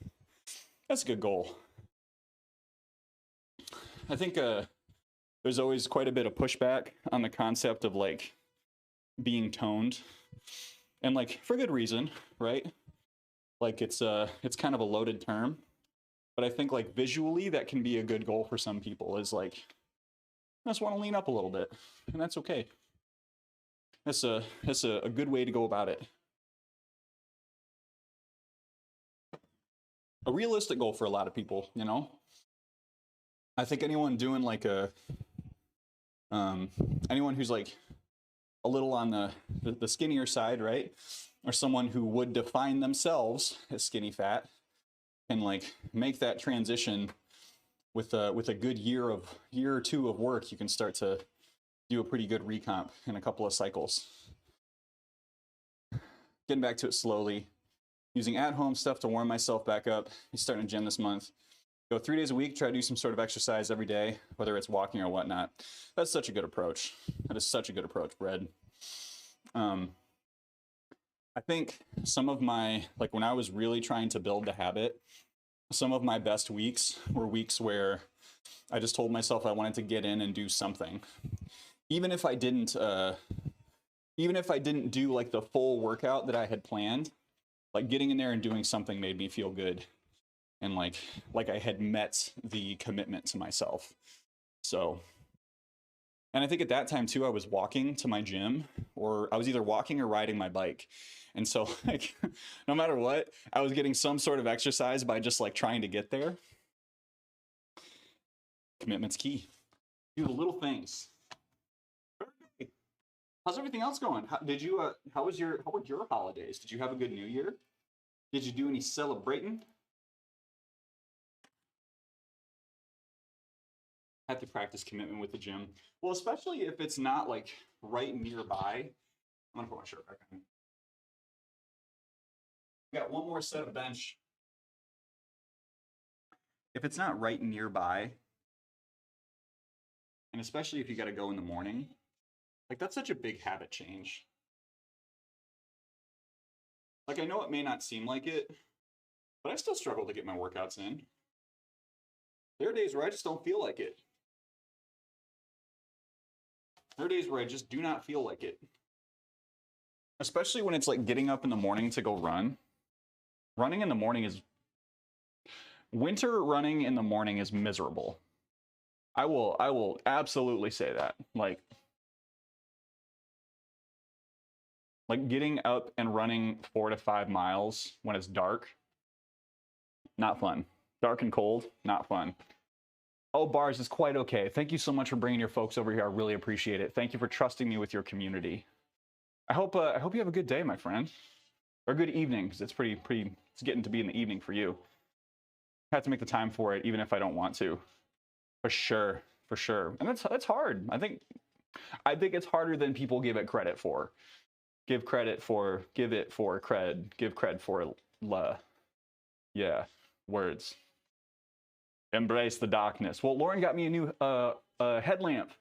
I think there's always quite a bit of pushback on the concept of like being toned, and like for good reason, right? Like it's kind of a loaded term, but I think like visually that can be a good goal for some people. Is like, I just want to lean up a little bit, and that's okay. That's a good way to go about it. A realistic goal for a lot of people, you know. I think anyone doing like anyone who's like a little on the skinnier side, right? Or someone who would define themselves as skinny fat and like make that transition with a good year or two of work, you can start to do a pretty good recomp in a couple of cycles. Getting back to it slowly, using at-home stuff to warm myself back up. He's starting a gym this month. Go 3 days a week, try to do some sort of exercise every day, whether it's walking or whatnot. That's such a good approach. That is such a good approach, Brad. I think some of my, like when I was really trying to build the habit, some of my best weeks were weeks where I just told myself I wanted to get in and do something. Even if I didn't do like the full workout that I had planned, like getting in there and doing something made me feel good. And like I had met the commitment to myself. So, and I think at that time too, I was walking to my gym, or I was either walking or riding my bike. And so like, no matter what, I was getting some sort of exercise by just like trying to get there. Commitment's key. Do the little things. How's everything else going? How were your holidays? Did you have a good New Year? Did you do any celebrating? I have to practice commitment with the gym. Well, especially if it's not like right nearby. I'm gonna put my shirt back on. We got one more set of bench. If it's not right nearby, and especially if you got to go in the morning, like that's such a big habit change. Like I know it may not seem like it, but I still struggle to get my workouts in. There are days where I just don't feel like it. There are days where I just do not feel like it. Especially when it's like getting up in the morning to go run. Running in the morning is... Winter running in the morning is miserable. I will absolutely say that. Like getting up and running 4 to 5 miles when it's dark, not fun. Dark and cold, not fun. Oh, Bars is quite okay. Thank you so much for bringing your folks over here. I really appreciate it. Thank you for trusting me with your community. I hope you have a good day, my friend, or good evening, because it's it's getting to be in the evening for you. I have to make the time for it, even if I don't want to. For sure, and that's hard. I think it's harder than people give it credit for. Give it for cred. Give cred for yeah, words. Embrace the darkness. Well, Lauren got me a new headlamp.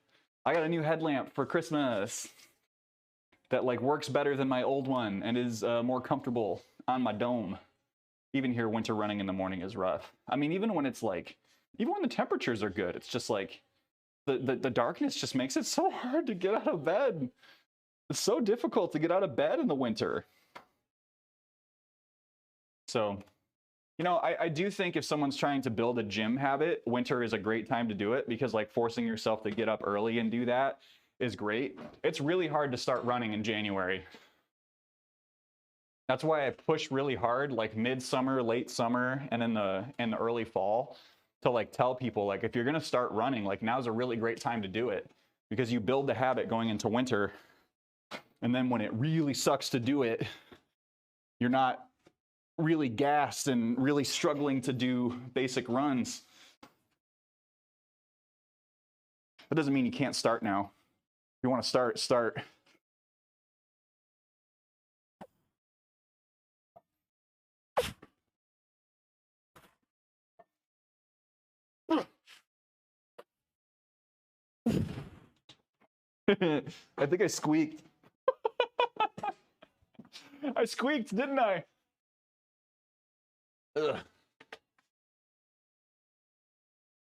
I got a new headlamp for Christmas. that like works better than my old one and is more comfortable on my dome. Even here, winter running in the morning is rough. I mean, even when it's like, even when the temperatures are good, it's just like the darkness just makes it so hard to get out of bed. It's so difficult to get out of bed in the winter. So, you know, I do think if someone's trying to build a gym habit, winter is a great time to do it, because like forcing yourself to get up early and do that is great. It's really hard to start running in January. That's why I push really hard, like midsummer, late summer, and in the early fall, to like tell people, like, if you're gonna start running, like now's a really great time to do it, because you build the habit going into winter, and then when it really sucks to do it, you're not really gassed and really struggling to do basic runs. That doesn't mean you can't start now. If you want to start, start. I think I squeaked. I squeaked, didn't I? Ugh.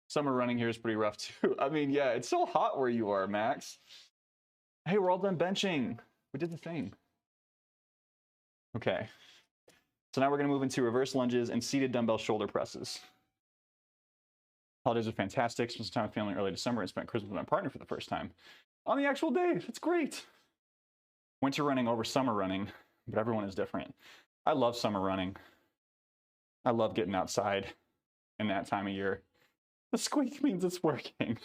Summer running here is pretty rough too. I mean, yeah, it's so hot where you are, Max. Hey, we're all done benching. We did the thing. Okay. So now we're going to move into reverse lunges and seated dumbbell shoulder presses. Holidays are fantastic. Spent some time with family in early December and spent Christmas with my partner for the first time on the actual day. It's great. Winter running over summer running, but everyone is different. I love summer running. I love getting outside in that time of year. The squeak means it's working.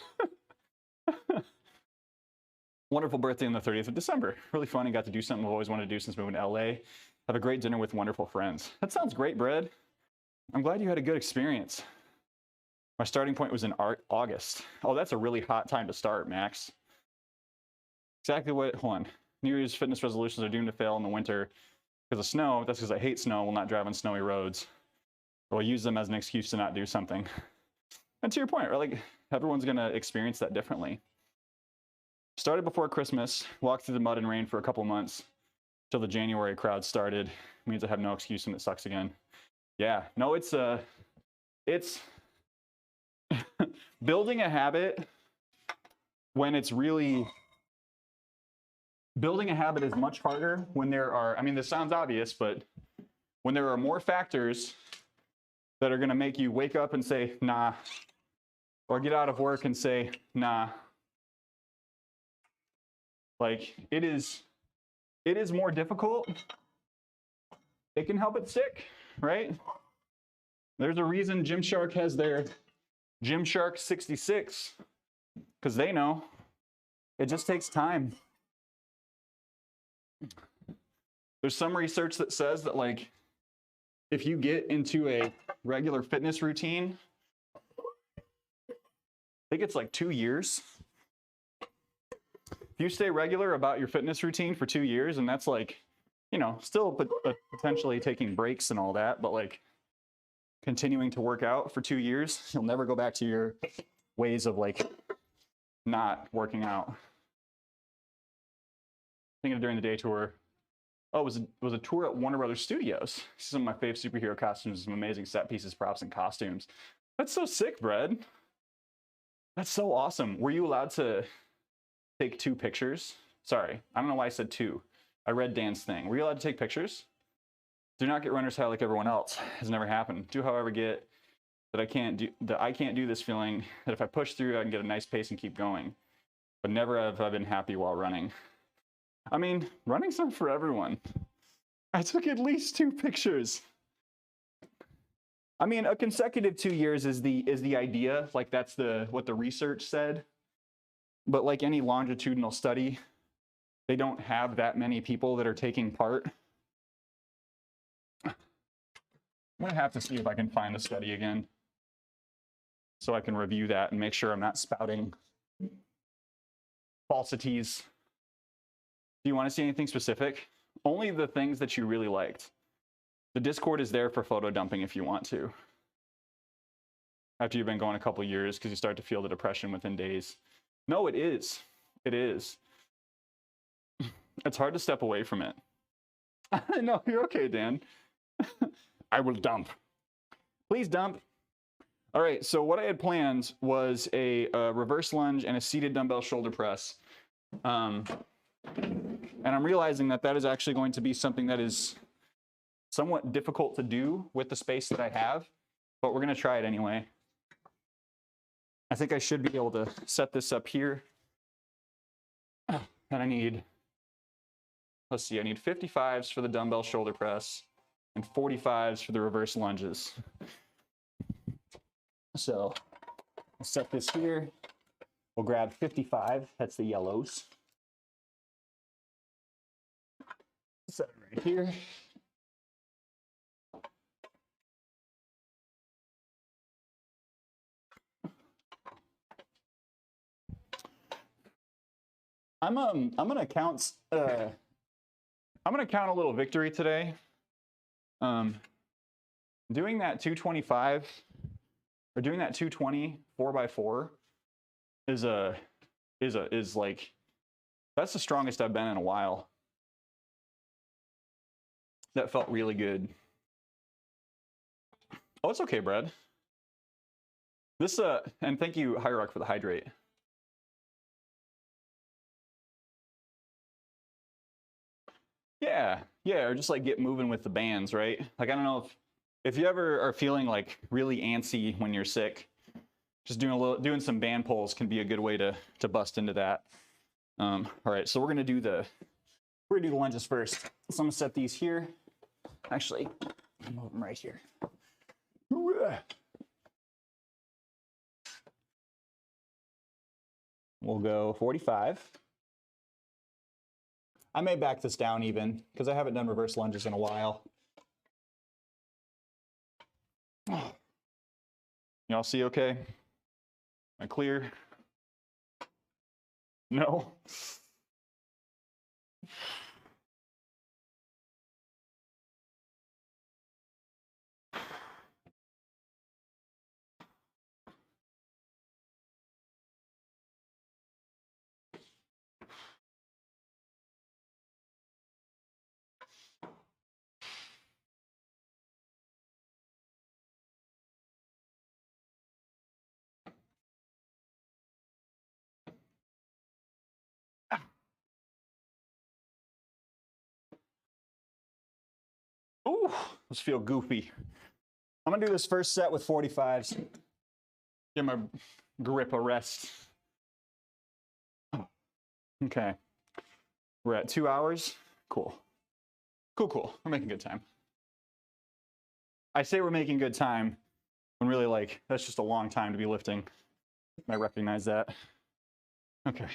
Wonderful birthday on the 30th of December. Really fun and got to do something I've always wanted to do since moving to LA. Have a great dinner with wonderful friends. That sounds great, Brad. I'm glad you had a good experience. My starting point was in August. Oh, that's a really hot time to start, Max. Exactly what, hold on. New Year's fitness resolutions are doomed to fail in the winter because of snow. That's because I hate snow, will not drive on snowy roads. Or will use them as an excuse to not do something. And to your point, right? Like, everyone's gonna experience that differently. Started before Christmas, walked through the mud and rain for a couple months till the January crowd started. It means I have no excuse when it sucks again. Yeah, no, it's building a habit when it's really, building a habit is much harder when there are, I mean, this sounds obvious, but when there are more factors that are gonna make you wake up and say, nah, or get out of work and say, nah. Like, it is more difficult. It can help it stick, right? There's a reason Gymshark has their Gymshark 66, because they know it just takes time. There's some research that says that, like, if you get into a regular fitness routine, I think it's like 2 years. If you stay regular about your fitness routine for 2 years, and that's like, you know, still potentially taking breaks and all that, but like continuing to work out for 2 years, you'll never go back to your ways of like not working out. Thinking of during the day tour. Oh, it was a tour at Warner Brothers Studios. Some of my favorite superhero costumes, some amazing set pieces, props, and costumes. That's so sick, Brad. That's so awesome. Were you allowed to take 2 pictures? Sorry, I don't know why I said 2. I read Dan's thing. Were you allowed to take pictures? Do not get runner's high like everyone else. Has never happened. Do, however, get that I can't do this feeling that if I push through, I can get a nice pace and keep going. But never have I been happy while running. I mean, running's not for everyone. I took at least 2 pictures. I mean, a consecutive 2 years is the idea. Like, that's what the research said. But like any longitudinal study, they don't have that many people that are taking part. I'm gonna have to see if I can find the study again so I can review that and make sure I'm not spouting falsities. Do you want to see anything specific? Only the things that you really liked. The Discord is there for photo dumping if you want to. After you've been going a couple years, because you start to feel the depression within days. No, it is. It is. It's hard to step away from it. No, you're okay, Dan. I will dump. Please dump. All right, so what I had planned was a reverse lunge and a seated dumbbell shoulder press. And I'm realizing that that is actually going to be something that is somewhat difficult to do with the space that I have, but we're gonna try it anyway. I think I should be able to set this up here. And I need, let's see, I need 55s for the dumbbell shoulder press and 45s for the reverse lunges. So I'll set this here. We'll grab 55, that's the yellows. Set it right here. I'm gonna count a little victory today. Doing that 225 or doing that 220 4x4 is like, that's the strongest I've been in a while. That felt really good. Oh, it's okay, Brad. This and thank you, Hierarch, for the hydrate. Yeah, or just like get moving with the bands, right? Like, I don't know if you ever are feeling like really antsy when you're sick, just doing some band pulls can be a good way to bust into that. All right, so we're gonna do the lunges first. So I'm gonna set these here. Actually, I'll move them right here. We'll go 45. I may back this down even because I haven't done reverse lunges in a while. Y'all see okay? Am I clear? No? Ooh, let's feel goofy. I'm gonna do this first set with 45s. Give my grip a rest. Okay, we're at 2 hours. Cool. Cool. We're making good time. I say we're making good time when really, like, that's just a long time to be lifting. I recognize that. Okay.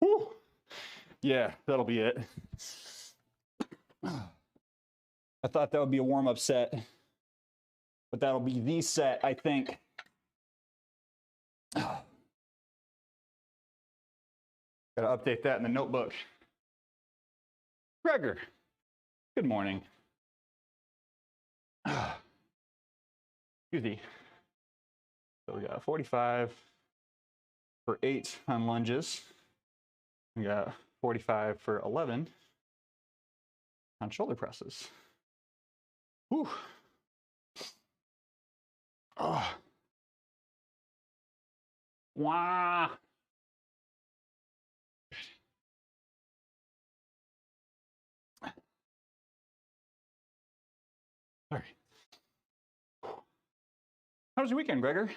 Whew. Yeah, that'll be it. I thought that would be a warm-up set, but that'll be the set, I think. Gotta update that in the notebook. Gregor, good morning. Excuse me. So we got 45 for 8 on lunges. We got 45 for 11 on shoulder presses. Whew. Oh. Wow. All right. How was your weekend, Gregor?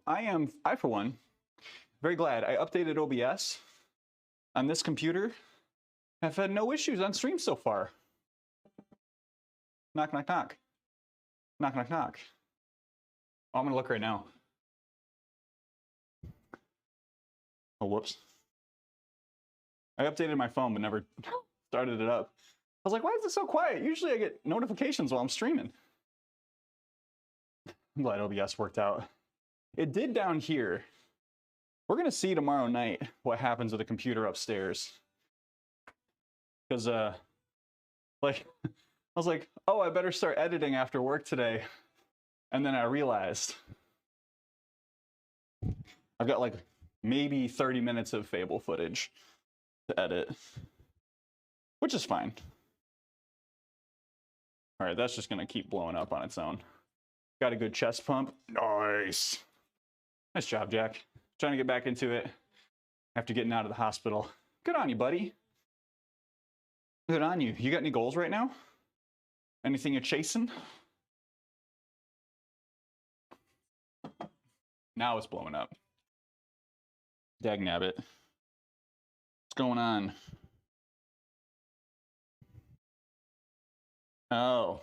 I for one, very glad. I updated OBS on this computer. I've had no issues on stream so far. Knock, knock, knock. Knock, knock, knock. Oh, I'm gonna look right now. Oh, whoops. I updated my phone, but never started it up. I was like, why is it so quiet? Usually I get notifications while I'm streaming. I'm glad OBS worked out. It did down here. We're gonna see tomorrow night what happens with the computer upstairs. Because like I was like, oh, I better start editing after work today. And then I realized I've got like maybe 30 minutes of Fable footage to edit, which is fine. All right, that's just gonna keep blowing up on its own. Got a good chest pump. Nice. Nice job, Jack. Trying to get back into it after getting out of the hospital. Good on you, buddy. Good on you. You got any goals right now? Anything you're chasing? Now it's blowing up. Dagnabbit. What's going on? Oh.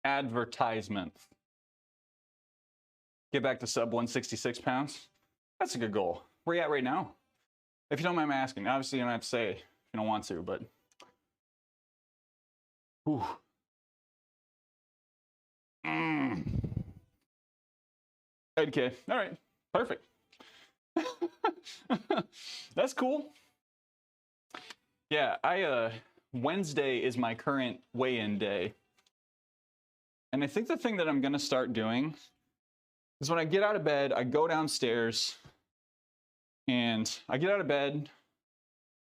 Advertisement. Get back to sub 166 pounds. That's a good goal. Where you at right now? If you don't mind me asking. Obviously, you don't have to say if you don't want to, but... Whew. Okay, all right, perfect. That's cool. Yeah, Wednesday is my current weigh-in day. And I think the thing that I'm gonna start doing is when I get out of bed, I go downstairs and I get out of bed,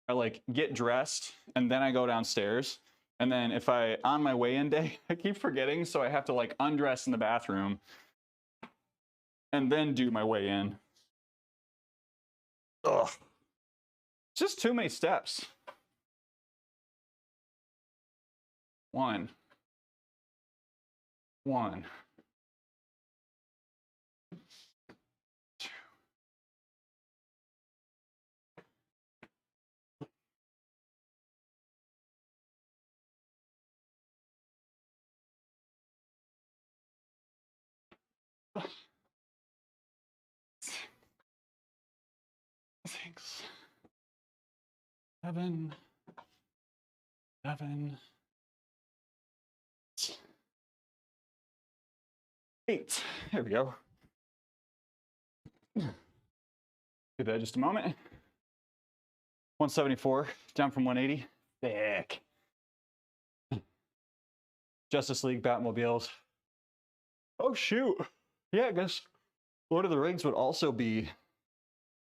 I like get dressed and then I go downstairs. And then if on my weigh-in day, I keep forgetting, so I have to like undress in the bathroom and then do my weigh-in. Ugh. Just too many steps. 1. 1. 2. Thanks. 7. 7. 8. There we go. Do that just a moment. 174, down from 180. Thick. Justice League, Batmobiles. Oh, shoot. Yeah, I guess Lord of the Rings would also be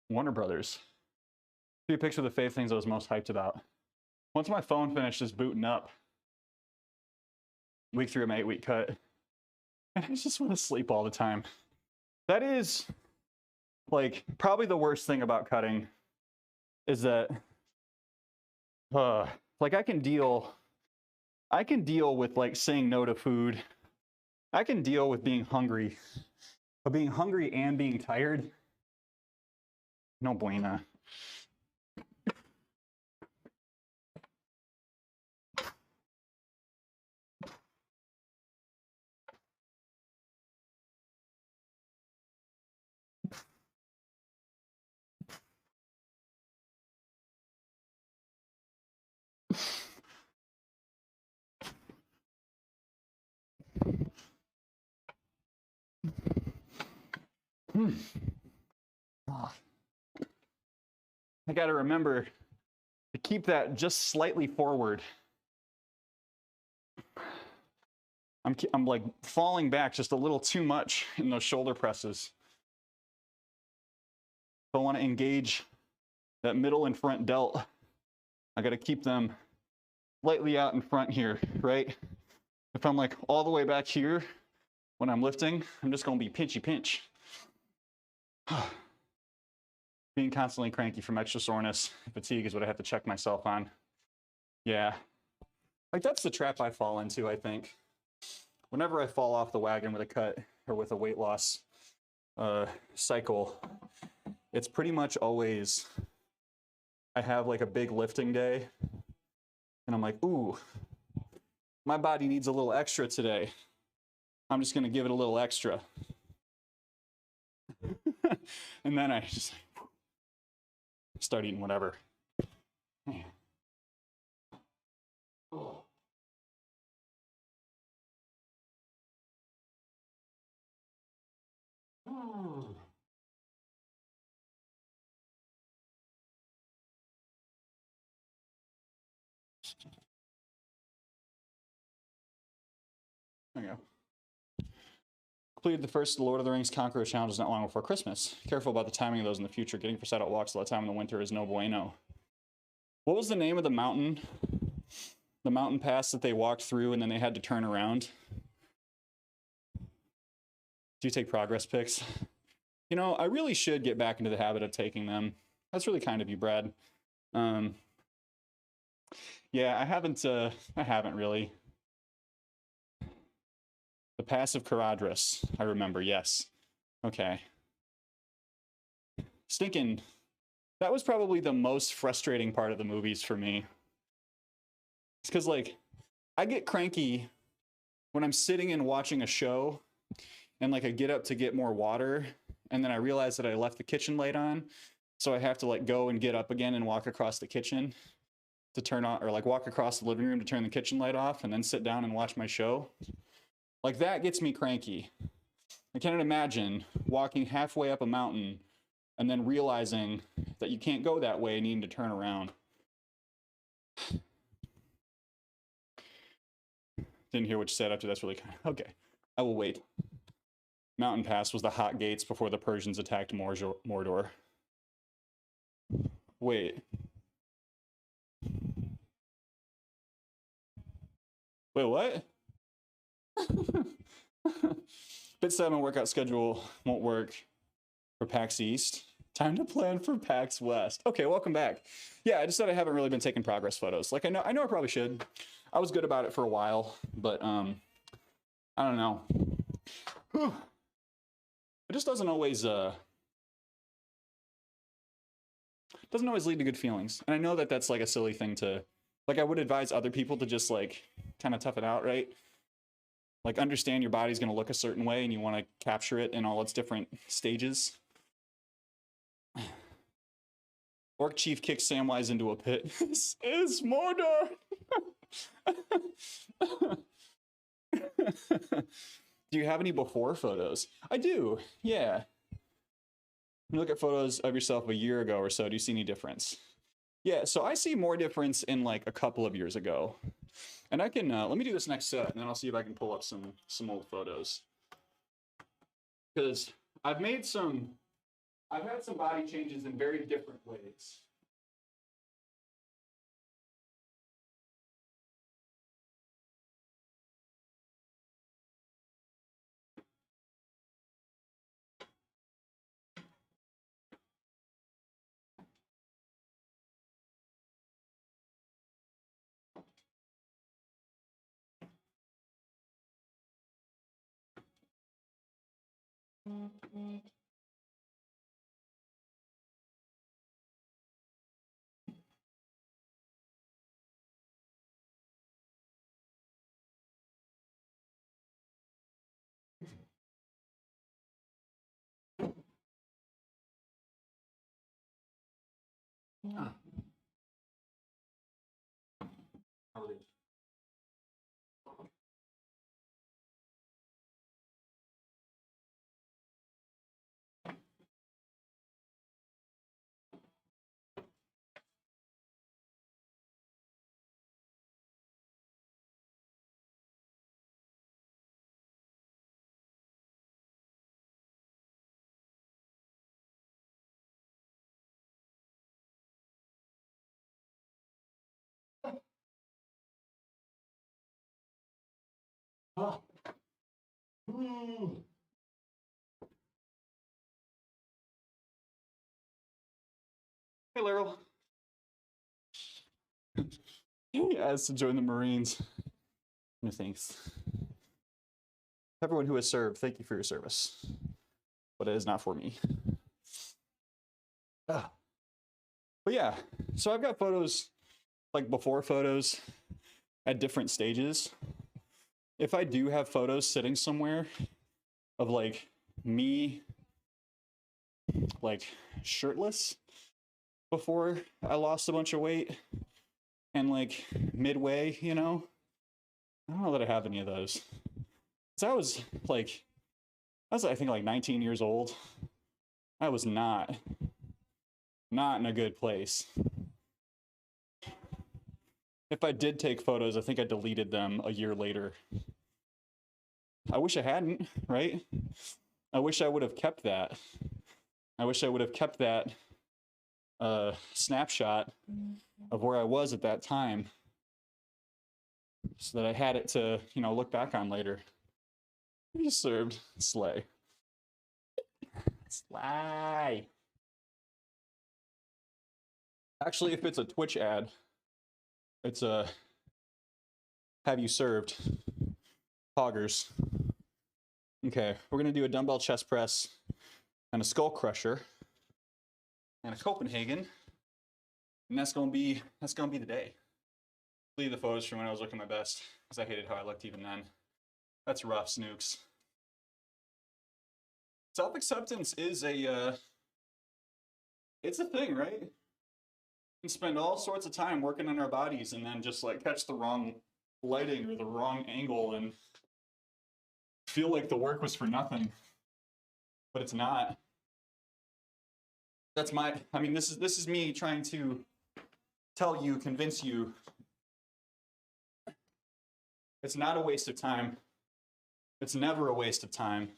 Warner Brothers. A few pictures of the fave things I was most hyped about. Once my phone finishes booting up, week 3 of my 8-week cut, and I just want to sleep all the time. That is, like, probably the worst thing about cutting is that, like, I can deal with, like, saying no to food. I can deal with being hungry. But being hungry and being tired, no bueno. Oh. I got to remember to keep that just slightly forward. I'm like falling back just a little too much in those shoulder presses. If I want to engage that middle and front delt, I got to keep them slightly out in front here, right? If I'm like all the way back here when I'm lifting, I'm just going to be pinchy pinch. Being constantly cranky from extra soreness, fatigue is what I have to check myself on. Yeah. Like that's the trap I fall into, I think. Whenever I fall off the wagon with a cut or with a weight loss cycle, it's pretty much always, I have like a big lifting day and I'm like, ooh, my body needs a little extra today. I'm just gonna give it a little extra. And then I just start eating whatever. Man. Oh. Oh. There you go. Completed the first Lord of the Rings Conqueror challenges not long before Christmas. Careful about the timing of those in the future. Getting for set-out walks all the time in the winter is no bueno. What was the name of the mountain? The mountain pass that they walked through and then they had to turn around? Do you take progress pics? You know, I really should get back into the habit of taking them. That's really kind of you, Brad. Yeah, I haven't really. The Pass of Caradhras, I remember, yes. Okay. Stinking. That was probably the most frustrating part of the movies for me. It's because, like, I get cranky when I'm sitting and watching a show and, like, I get up to get more water and then I realize that I left the kitchen light on. So I have to, like, go and get up again and walk across the kitchen to turn on, or, like, walk across the living room to turn the kitchen light off and then sit down and watch my show. Like, that gets me cranky. I can't imagine walking halfway up a mountain and then realizing that you can't go that way and needing to turn around. Didn't hear what you said after that's really kind of... Okay, I will wait. Mountain Pass was the hot gates before the Persians attacked Mordor. Wait. Wait, what? Bit 7 workout schedule won't work for PAX East. Time to plan for PAX West. Okay, welcome back. Yeah, I just said I haven't really been taking progress photos. Like, I know I probably should. I was good about it for a while, but I don't know. Whew. It just doesn't always lead to good feelings. And I know that that's like a silly thing to, like, I would advise other people to just like kind of tough it out, right? Like, understand your body's going to look a certain way and you want to capture it in all its different stages. Orc Chief kicks Samwise into a pit. This is Mordor! Do you have any before photos? I do, yeah. When you look at photos of yourself a year ago or so, do you see any difference? Yeah, so I see more difference in like a couple of years ago. And I can, let me do this next set, and then I'll see if I can pull up some old photos. Because I've had some body changes in very different ways. Ah. Ah. Hey, Laryl. He asked to join the Marines. No thanks. Everyone who has served, thank you for your service. But it is not for me. Ah. But yeah, so I've got photos, like before photos at different stages. If I do have photos sitting somewhere of like me, like shirtless, before I lost a bunch of weight, and like midway, you know, I don't know that I have any of those. So I was I think like 19 years old. I was not in a good place. If I did take photos, I think I deleted them a year later. I wish I hadn't, right? I wish I would have kept that. I wish I would have kept that snapshot of where I was at that time so that I had it to, you know, look back on later. You served. Slay. Slay. Actually, if it's a Twitch ad, it's a have you served poggers. Okay, we're gonna do a dumbbell chest press and a skull crusher and a Copenhagen, and that's gonna be the day. Leave the photos from when I was looking my best, because I hated how I looked even then. That's rough, Snooks. Self-acceptance is it's a thing, right? We can spend all sorts of time working on our bodies and then just like catch the wrong lighting or the wrong angle and feel like the work was for nothing, but it's not. That's this is me trying to tell you, convince you, it's not a waste of time. It's never a waste of time.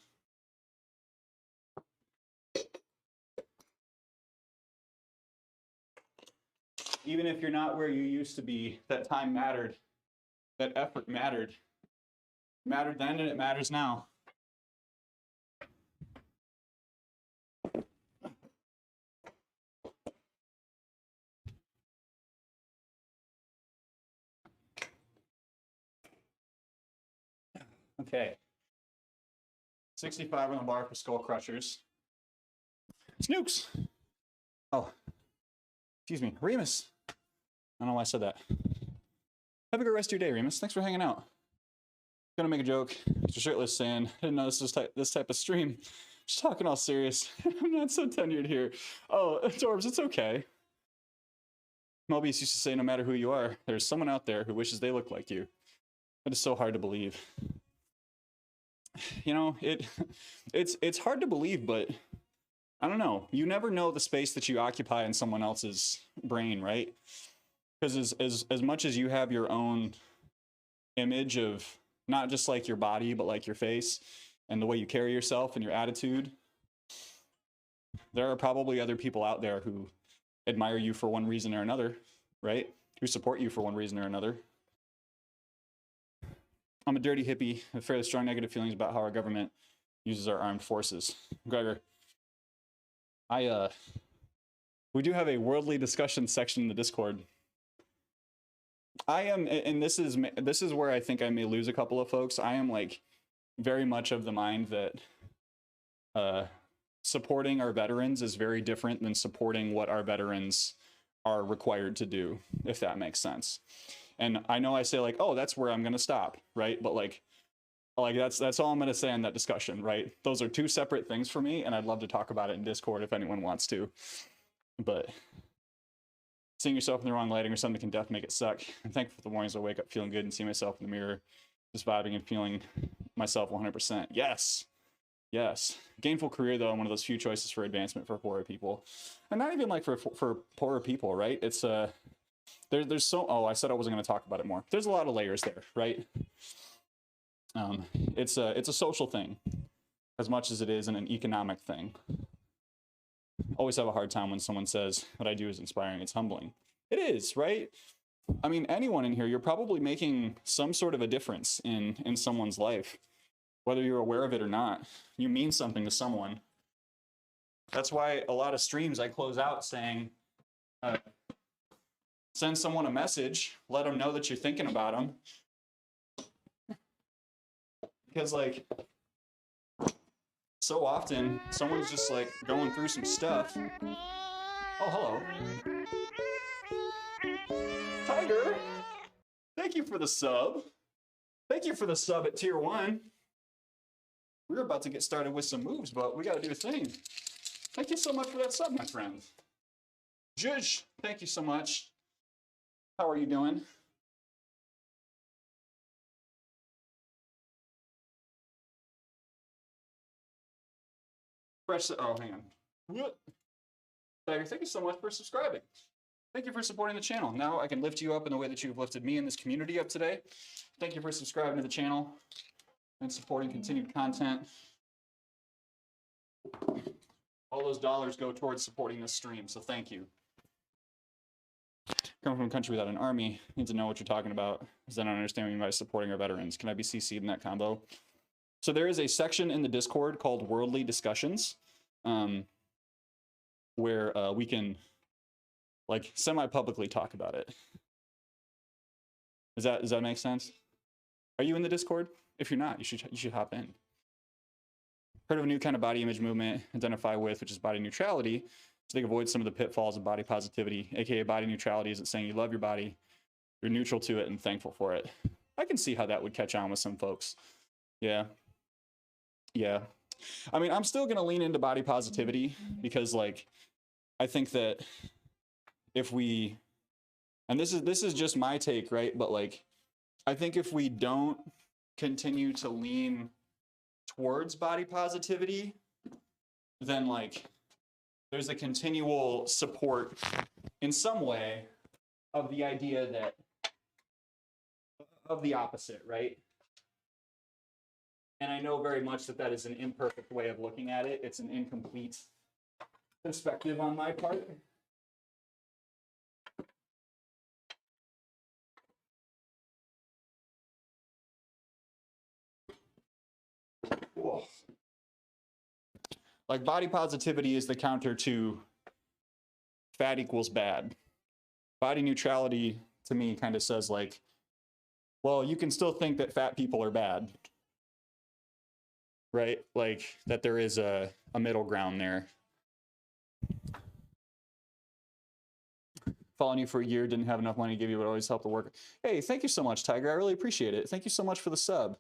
Even if you're not where you used to be, that time mattered. That effort mattered. It mattered then and it matters now. Okay. 65 on the bar for skull crushers. Snooks. Oh, excuse me, Remus. I don't know why I said that. Have a good rest of your day, Remus. Thanks for hanging out. Gonna make a joke. Mr. Shirtless saying, I didn't know this was this type of stream. Just talking all serious. I'm not so tenured here. Oh, Dorbs, it's okay. Mobius used to say, no matter who you are, there's someone out there who wishes they looked like you. It is so hard to believe. You know, it's hard to believe, but I don't know. You never know the space that you occupy in someone else's brain, right? Because as much as you have your own image of not just like your body, but like your face and the way you carry yourself and your attitude, there are probably other people out there who admire you for one reason or another, right? Who support you for one reason or another. I'm a dirty hippie with fairly strong negative feelings about how our government uses our armed forces. Gregor, we do have a worldly discussion section in the Discord. I am, and this is where I think I may lose a couple of folks. I am like very much of the mind that supporting our veterans is very different than supporting what our veterans are required to do, if that makes sense. And I know I say like, oh, that's where I'm going to stop, right? But like that's all I'm going to say on that discussion, right? Those are two separate things for me, and I'd love to talk about it in Discord if anyone wants to. But seeing yourself in the wrong lighting or something can definitely make it suck. I'm thankful for the mornings I wake up feeling good and see myself in the mirror, just vibing and feeling myself 100%. Yes. Yes. Gainful career, though, one of those few choices for advancement for poorer people. And not even like for poorer people, right? It's there's so, oh, I said I wasn't going to talk about it more. There's a lot of layers there, right? It's a social thing as much as it is an economic thing. Always have a hard time when someone says what I do is inspiring. It's humbling. It is, right? I mean, anyone in here, you're probably making some sort of a difference in someone's life, whether you're aware of it or not. You mean something to someone. That's why a lot of streams I close out saying, send someone a message, let them know that you're thinking about them. Because like, so often someone's just like going through some stuff. Oh, hello. Tiger, thank you for the sub. Thank you for the sub at tier 1. We're about to get started with some moves, but we got to do a thing. Thank you so much for that sub, my friend. Judge, thank you so much. How are you doing? Oh, hang on. Tiger, thank you so much for subscribing. Thank you for supporting the channel. Now I can lift you up in the way that you've lifted me and this community up today. Thank you for subscribing to the channel and supporting continued content. All those dollars go towards supporting this stream, so thank you. Coming from a country without an army, need to know what you're talking about, because I don't understand what you mean by supporting our veterans. Can I be CC'd in that combo? So there is a section in the Discord called Worldly Discussions, where we can like semi-publicly talk about it. Does that make sense? Are you in the Discord? If you're not, you should hop in. Heard of a new kind of body image movement, identify with, which is body neutrality, so they can avoid some of the pitfalls of body positivity, aka body neutrality isn't saying you love your body, you're neutral to it and thankful for it. I can see how that would catch on with some folks. Yeah. Yeah. I mean, I'm still going to lean into body positivity because, like, I think that if we, and this is just my take, right? But, like, I think if we don't continue to lean towards body positivity, then, like, there's a continual support in some way of the idea that, of the opposite, right? And I know very much that that is an imperfect way of looking at it. It's an incomplete perspective on my part. Whoa. Like, body positivity is the counter to fat equals bad. Body neutrality, to me, kind of says, like, well, you can still think that fat people are bad. Right? Like, that there is a middle ground there. Following you for a year, didn't have enough money to give you, but always help the worker. Hey, thank you so much, Tiger. I really appreciate it. Thank you so much for the sub.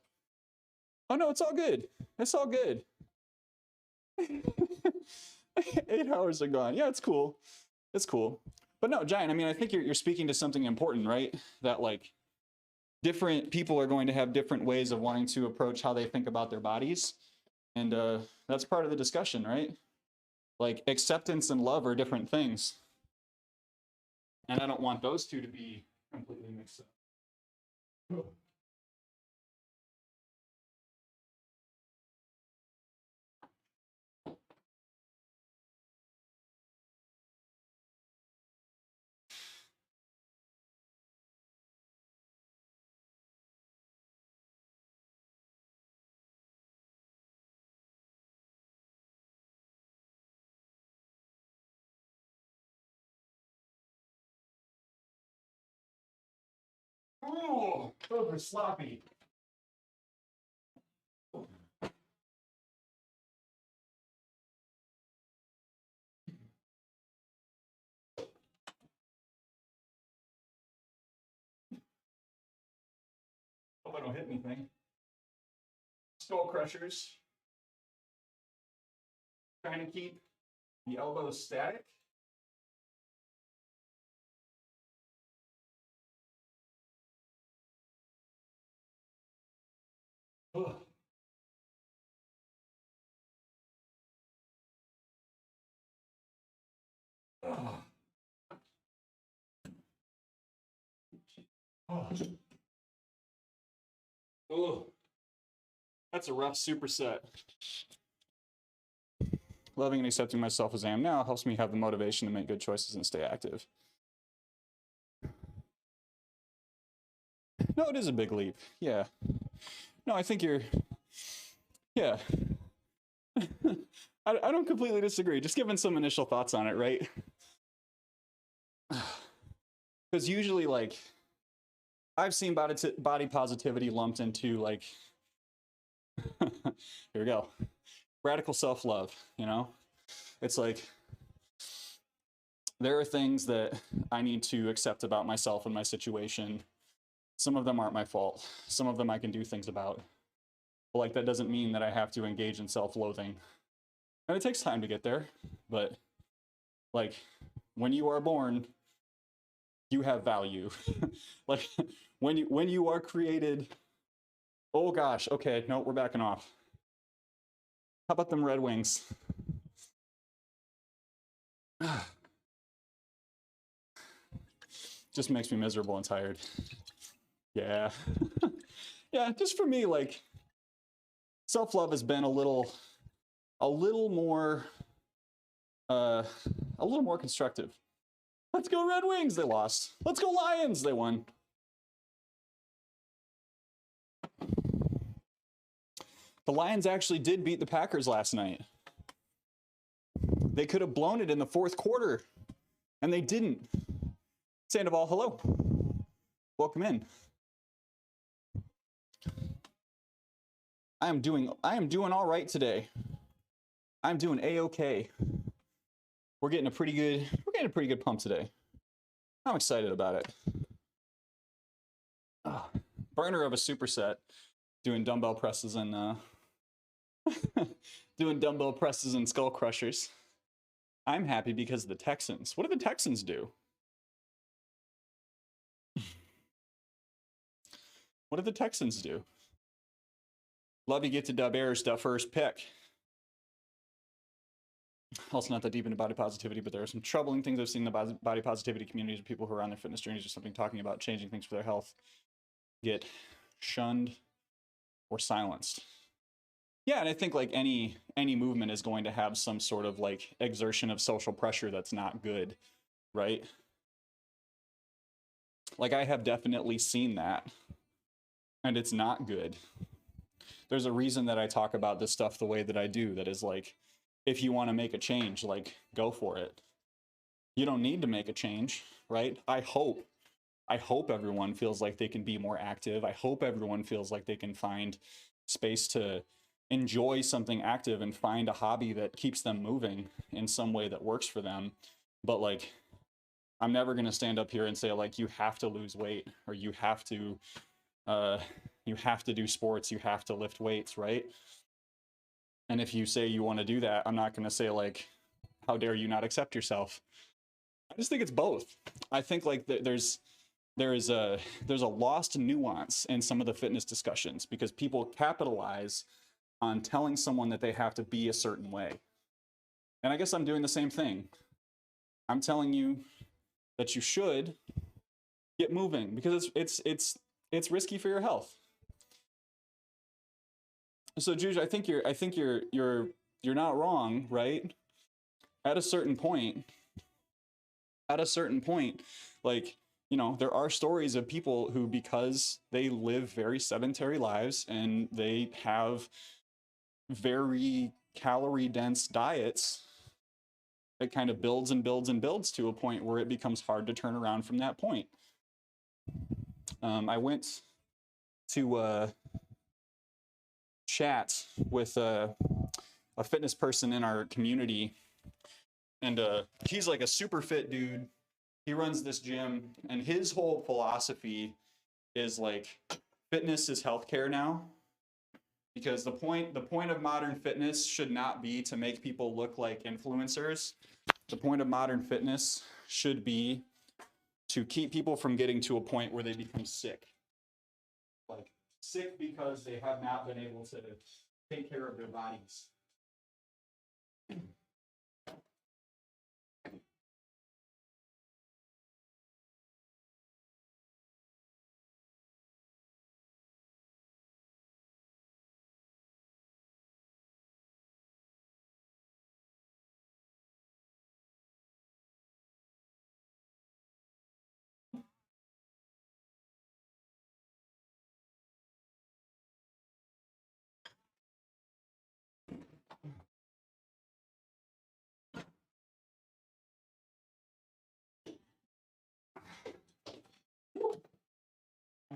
Oh, no, it's all good. It's all good. 8 hours are gone. Yeah, it's cool. It's cool. But no, Giant, I mean, I think you're speaking to something important, right? That, like, different people are going to have different ways of wanting to approach how they think about their bodies. And that's part of the discussion, right? Like, acceptance and love are different things. And I don't want those two to be completely mixed up. Oh, those are sloppy. Hope I don't hit anything. Skull crushers. Trying to keep the elbows static. Ugh. Ugh. Oh. Oh, that's a rough superset. Loving and accepting myself as I am now helps me have the motivation to make good choices and stay active. No, it is a big leap. Yeah. No, I think you're, yeah. I don't completely disagree. Just giving some initial thoughts on it, right? Because usually, like, I've seen body positivity lumped into, like, here we go, radical self-love, you know? It's like, there are things that I need to accept about myself and my situation. Some of them aren't my fault. Some of them I can do things about. But, like, that doesn't mean that I have to engage in self-loathing. And it takes time to get there, but, like, when you are born, you have value. Like when you are created, oh gosh, okay, no, we're backing off. How about them Red Wings? Just makes me miserable and tired. Yeah. Yeah, just for me, like, self-love has been a little more constructive. Let's go Red Wings, they lost. Let's go Lions, they won. The Lions actually did beat the Packers last night. They could have blown it in the fourth quarter, and they didn't. Sandoval, hello. Welcome in. I am doing all right today. I'm doing a-okay. We're getting a pretty good pump today. I'm excited about it. Burner of a superset, doing dumbbell presses and doing dumbbell presses and skull crushers. I'm happy because of the Texans. What do the Texans do? What do the Texans do? Love you get to dub airs the first pick. Also not that deep into body positivity, but there are some troubling things I've seen in the body positivity communities of people who are on their fitness journeys or something talking about changing things for their health get shunned or silenced. Yeah, and I think like any movement is going to have some sort of like exertion of social pressure that's not good, right? Like I have definitely seen that, and it's not good. There's a reason that I talk about this stuff the way that I do, that is like, if you want to make a change, like go for it. You don't need to make a change, right? I hope everyone feels like they can be more active. I hope everyone feels like they can find space to enjoy something active and find a hobby that keeps them moving in some way that works for them. But like, I'm never going to stand up here and say like, you have to lose weight, or you have to do sports, you have to lift weights, right? And if you say you want to do that, I'm not going to say like, how dare you not accept yourself? I just think it's both. I think like there's a lost nuance in some of the fitness discussions because people capitalize on telling someone that they have to be a certain way. And I guess I'm doing the same thing. I'm telling you that you should get moving because it's risky for your health. So Juge, I think you're not wrong, right? At a certain point, like, you know, there are stories of people who, because they live very sedentary lives and they have very calorie dense diets, it kind of builds and builds and builds to a point where it becomes hard to turn around from that point. I went to chat with a fitness person in our community, and he's like a super fit dude. He runs this gym, and his whole philosophy is like, fitness is healthcare now, because the point of modern fitness should not be to make people look like influencers. The point of modern fitness should be to keep people from getting to a point where they become sick. Like sick because they have not been able to take care of their bodies.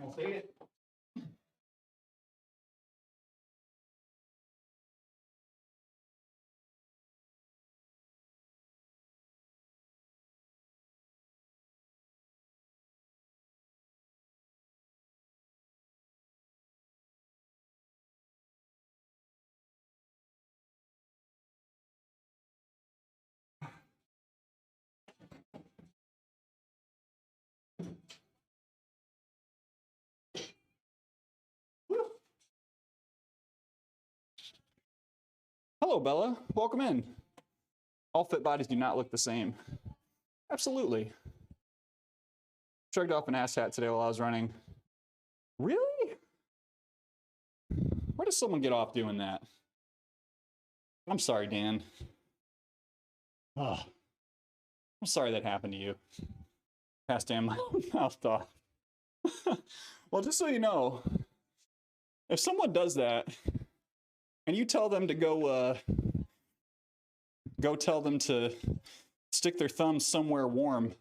I'll say it. Hello, Bella. Welcome in. All fit bodies do not look the same. Absolutely. Shrugged off an asshat today while I was running. Really? Where does someone get off doing that? I'm sorry, Dan. Oh, I'm sorry that happened to you. Passed Dan my mouth off. Well, just so you know, if someone does that, and you tell them to go tell them to stick their thumb somewhere warm,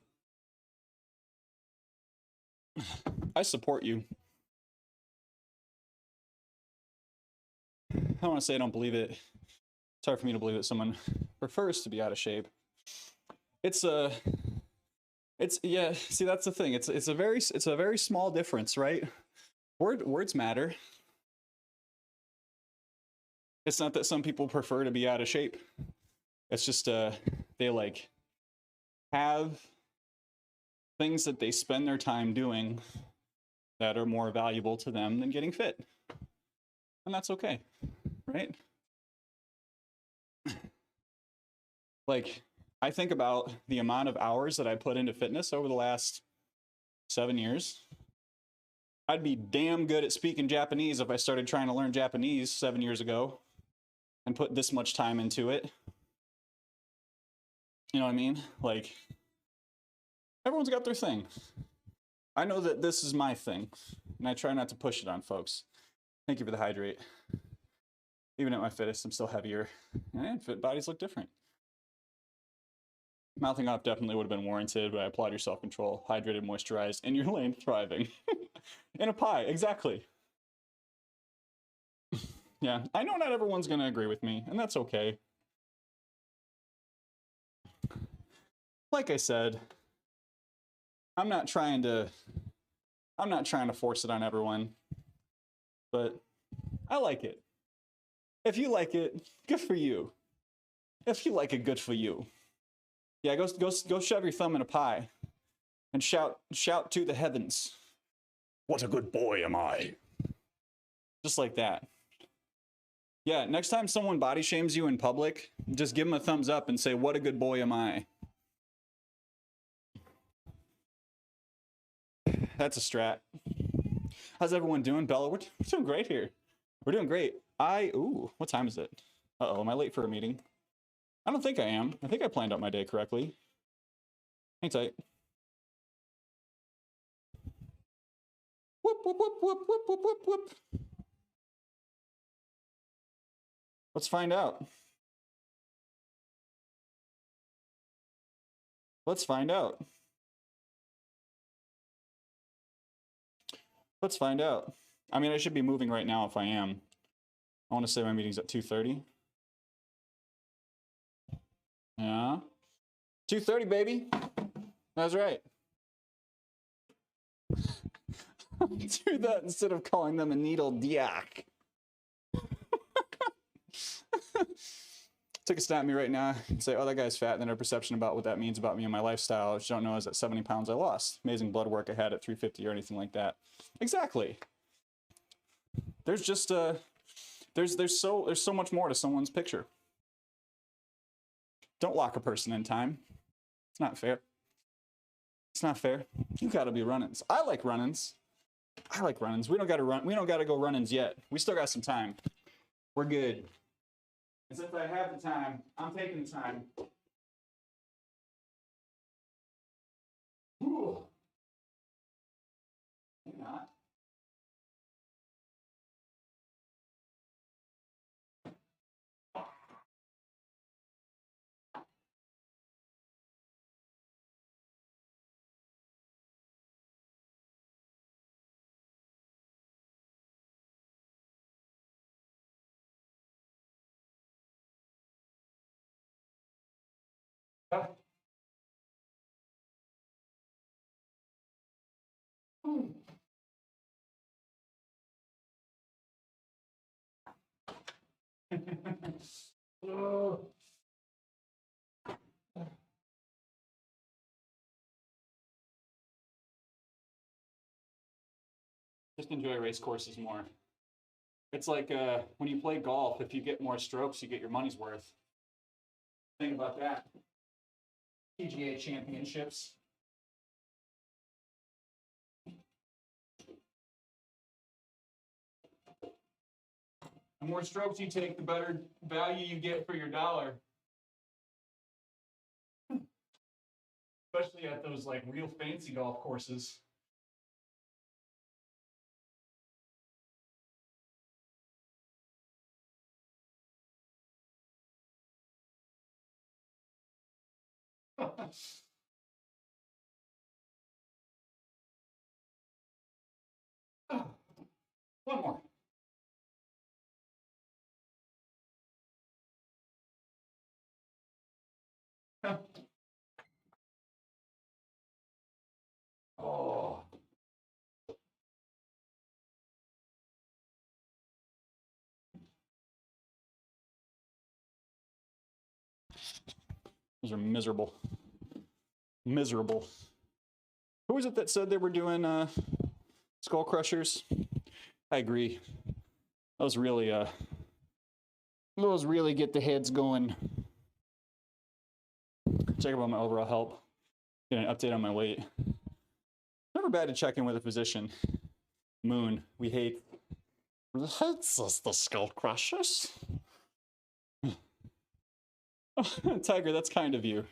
I support you. I don't want to say I don't believe it. It's hard for me to believe that someone prefers to be out of shape. Yeah, see, that's the thing. It's a very small difference, right? Words matter. It's not that some people prefer to be out of shape. It's just they like have things that they spend their time doing that are more valuable to them than getting fit. And that's okay, right? Like, I think about the amount of hours that I put into fitness over the last 7 years. I'd be damn good at speaking Japanese if I started trying to learn Japanese 7 years ago and put this much time into it. You know what I mean? Like, everyone's got their thing. I know that this is my thing, and I try not to push it on folks. Thank you for the hydrate. Even at my fittest, I'm still heavier. And fit bodies look different. Mouthing off definitely would have been warranted, but I applaud your self-control. Hydrated, moisturized, in your lane, thriving. In a pie, exactly. Yeah, I know not everyone's going to agree with me, and that's okay. Like I said, I'm not trying to force it on everyone, but I like it. If you like it, good for you. If you like it, good for you. Yeah, go shove your thumb in a pie and shout to the heavens. What a good boy am I. Just like that. Yeah, next time someone body shames you in public, just give them a thumbs up and say, what a good boy am I. That's a strat. How's everyone doing? Bella, we're doing great here. We're doing great. Ooh, what time is it? Uh-oh, am I late for a meeting? I don't think I am. I think I planned out my day correctly. Hang tight. Whoop, whoop, whoop, whoop, whoop, whoop, whoop, whoop. Let's find out. Let's find out. Let's find out. I mean, I should be moving right now if I am. I want to say my meeting's at 2:30. Yeah. 2:30, baby. That's right. Do that instead of calling them a needle diak. Take a snap at me right now and say, oh, that guy's fat. And then our perception about what that means about me and my lifestyle, which you don't know is that 70 pounds I lost. Amazing blood work I had at 350 or anything like that. Exactly. There's just there's so much more to someone's picture. Don't lock a person in time. It's not fair. It's not fair. You gotta be run-ins. I like run-ins. I like run-ins. We don't gotta go run-ins yet. We still got some time. We're good. And since I have the time, I'm taking the time. Ooh. Maybe not. Just enjoy race courses more. It's like when you play golf, if you get more strokes, you get your money's worth. Think about that. PGA championships. The more strokes you take, the better value you get for your dollar. Especially at those like real fancy golf courses. One more. Oh. Those are miserable. Miserable. Who was it that said they were doing skull crushers? I agree. Those really get the heads going. Check about my overall health. Get an update on my weight. Never bad to check in with a physician. Moon, we hate. Hates us, the skull crushers. Tiger, that's kind of you.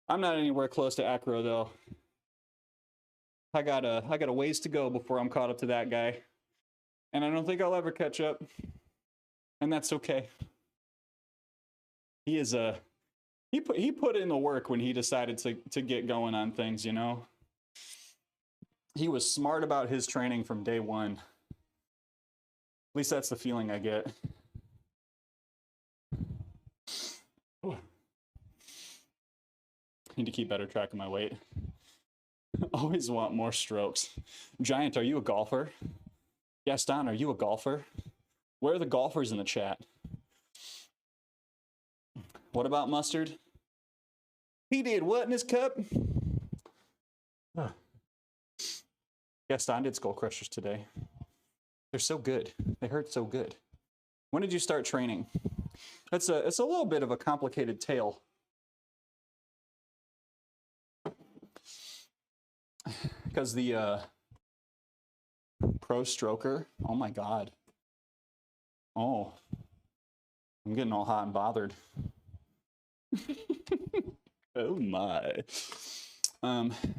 I'm not anywhere close to acro though. I got a ways to go before I'm caught up to that guy. And I don't think I'll ever catch up. And that's okay. He is he put in the work when he decided to get going on things, you know. He was smart about his training from day one. At least that's the feeling I get. Need to keep better track of my weight. Always want more strokes. Giant, are you a golfer? Gaston, are you a golfer? Where are the golfers in the chat? What about Mustard? He did what in his cup? Gaston did skull crushers today. They're so good. They hurt so good. When did you start training? It's a little bit of a complicated tale. Because the pro stroker, oh my God. Oh, I'm getting all hot and bothered. Oh my.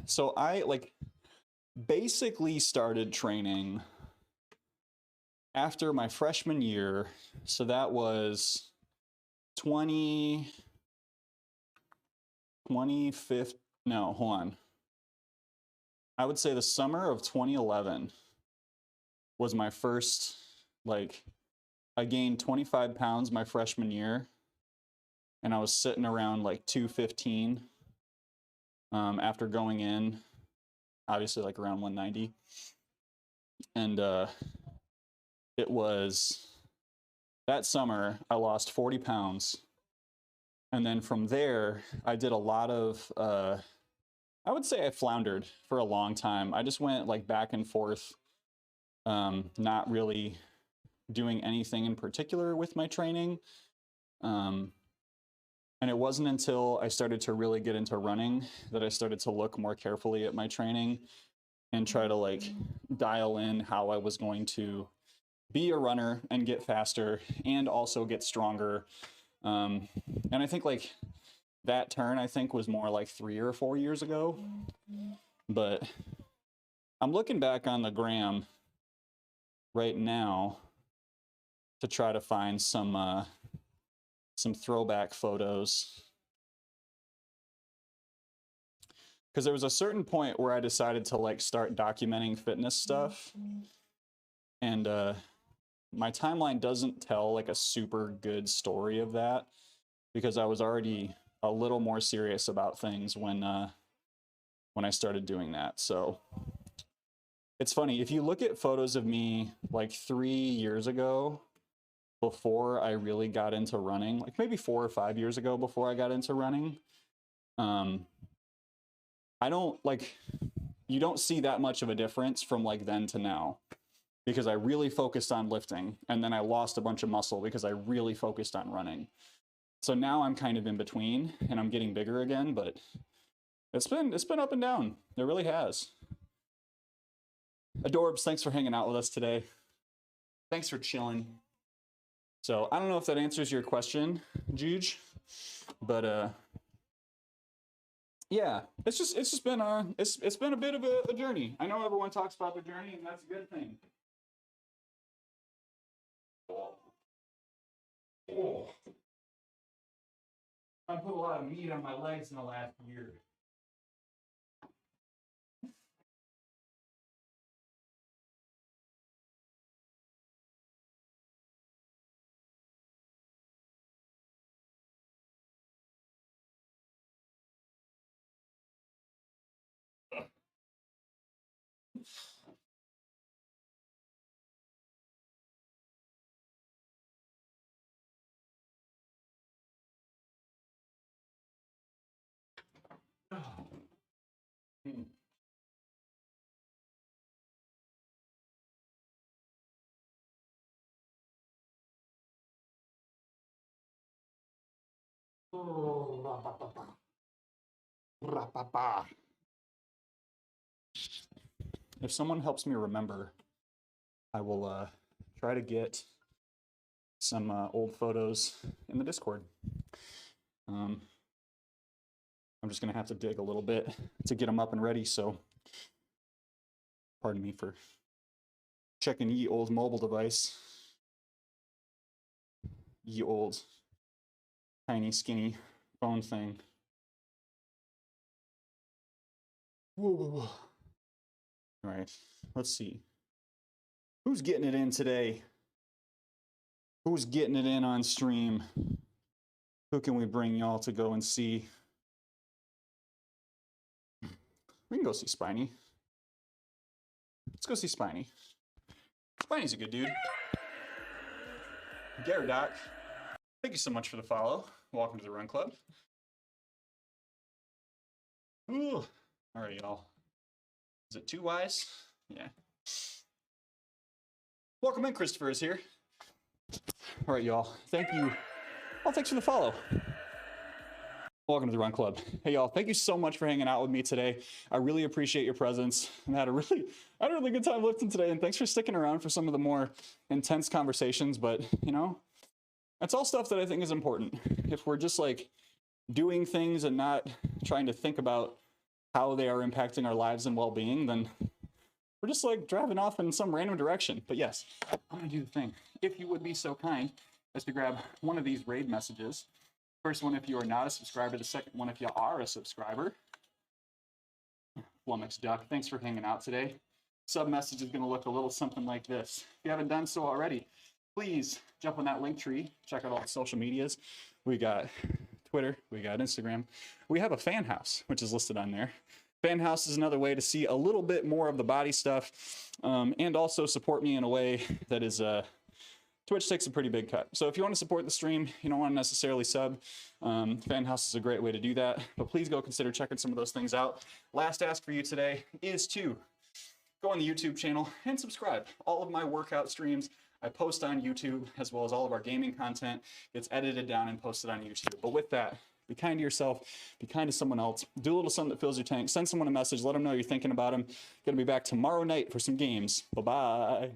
So I basically started training after my freshman year. So that was 25th. No, hold on. I would say the summer of 2011 was my first, I gained 25 pounds my freshman year, and I was sitting around 215 after going in, obviously around 190. And it was that summer I lost 40 pounds. And then from there, I did a lot of, I would say I floundered for a long time. I just went back and forth, not really doing anything in particular with my training. And it wasn't until I started to really get into running that I started to look more carefully at my training and try to dial in how I was going to be a runner and get faster and also get stronger. And I think that turn, I think, was more 3 or 4 years ago. But I'm looking back on the gram right now to try to find some throwback photos. Because there was a certain point where I decided to start documenting fitness stuff. And my timeline doesn't tell a super good story of that, because I was already a little more serious about things when I started doing that. So it's funny, if you look at photos of me 3 years ago, before I really got into running, maybe 4 or 5 years ago before I got into running, I don't you don't see that much of a difference from then to now. because I really focused on lifting, and then I lost a bunch of muscle because I really focused on running. So now I'm kind of in between, and I'm getting bigger again, but it's been up and down. It really has. Adorbs, thanks for hanging out with us today. Thanks for chilling. So I don't know if that answers your question, Juge, but yeah, it's just been it's been a bit of a journey. I know everyone talks about their journey, and that's a good thing. Oh. I put a lot of meat on my legs in the last year. If someone helps me remember, I will try to get some old photos in the Discord. I'm just gonna have to dig a little bit to get them up and ready, so pardon me for checking ye old mobile device. Ye old tiny skinny phone thing. Whoa. All right, let's see. Who's getting it in today? Who's getting it in on stream? Who can we bring y'all to go and see? We can go see Spiny. Let's go see Spiny. Spiny's a good dude. Gyaradoc, thank you so much for the follow. Welcome to the Run Club. Ooh. All right, y'all. Is it 2 Ys? Yeah. Welcome in, Christopher is here. All right, y'all. Thank you. Oh, thanks for the follow. Welcome to the Run Club. Hey, y'all. Thank you so much for hanging out with me today. I really appreciate your presence. I had a really good time lifting today, and thanks for sticking around for some of the more intense conversations. But, you know, that's all stuff that I think is important. If we're just like doing things and not trying to think about how they are impacting our lives and well-being, then we're just like driving off in some random direction. But yes, I'm gonna do the thing. If you would be so kind as to grab one of these raid messages. First one if you are not a subscriber, the second one if you are a subscriber. Flummox Duck, thanks for hanging out today. Sub message is gonna look a little something like this. If you haven't done so already, please jump on that link tree, check out all the social medias. We got Twitter, we got Instagram. We have a fan house, which is listed on there. Fan house is another way to see a little bit more of the body stuff, and also support me in a way that is, Twitch takes a pretty big cut. So if you want to support the stream, you don't want to necessarily sub, fan house is a great way to do that, but please go consider checking some of those things out. Last ask for you today is to go on the YouTube channel and subscribe. All of my workout streams I post on YouTube, as well as all of our gaming content gets edited down and posted on YouTube. But with that, be kind to yourself, be kind to someone else, do a little something that fills your tank, send someone a message, let them know you're thinking about them. Gonna be back tomorrow night for some games. Bye-bye.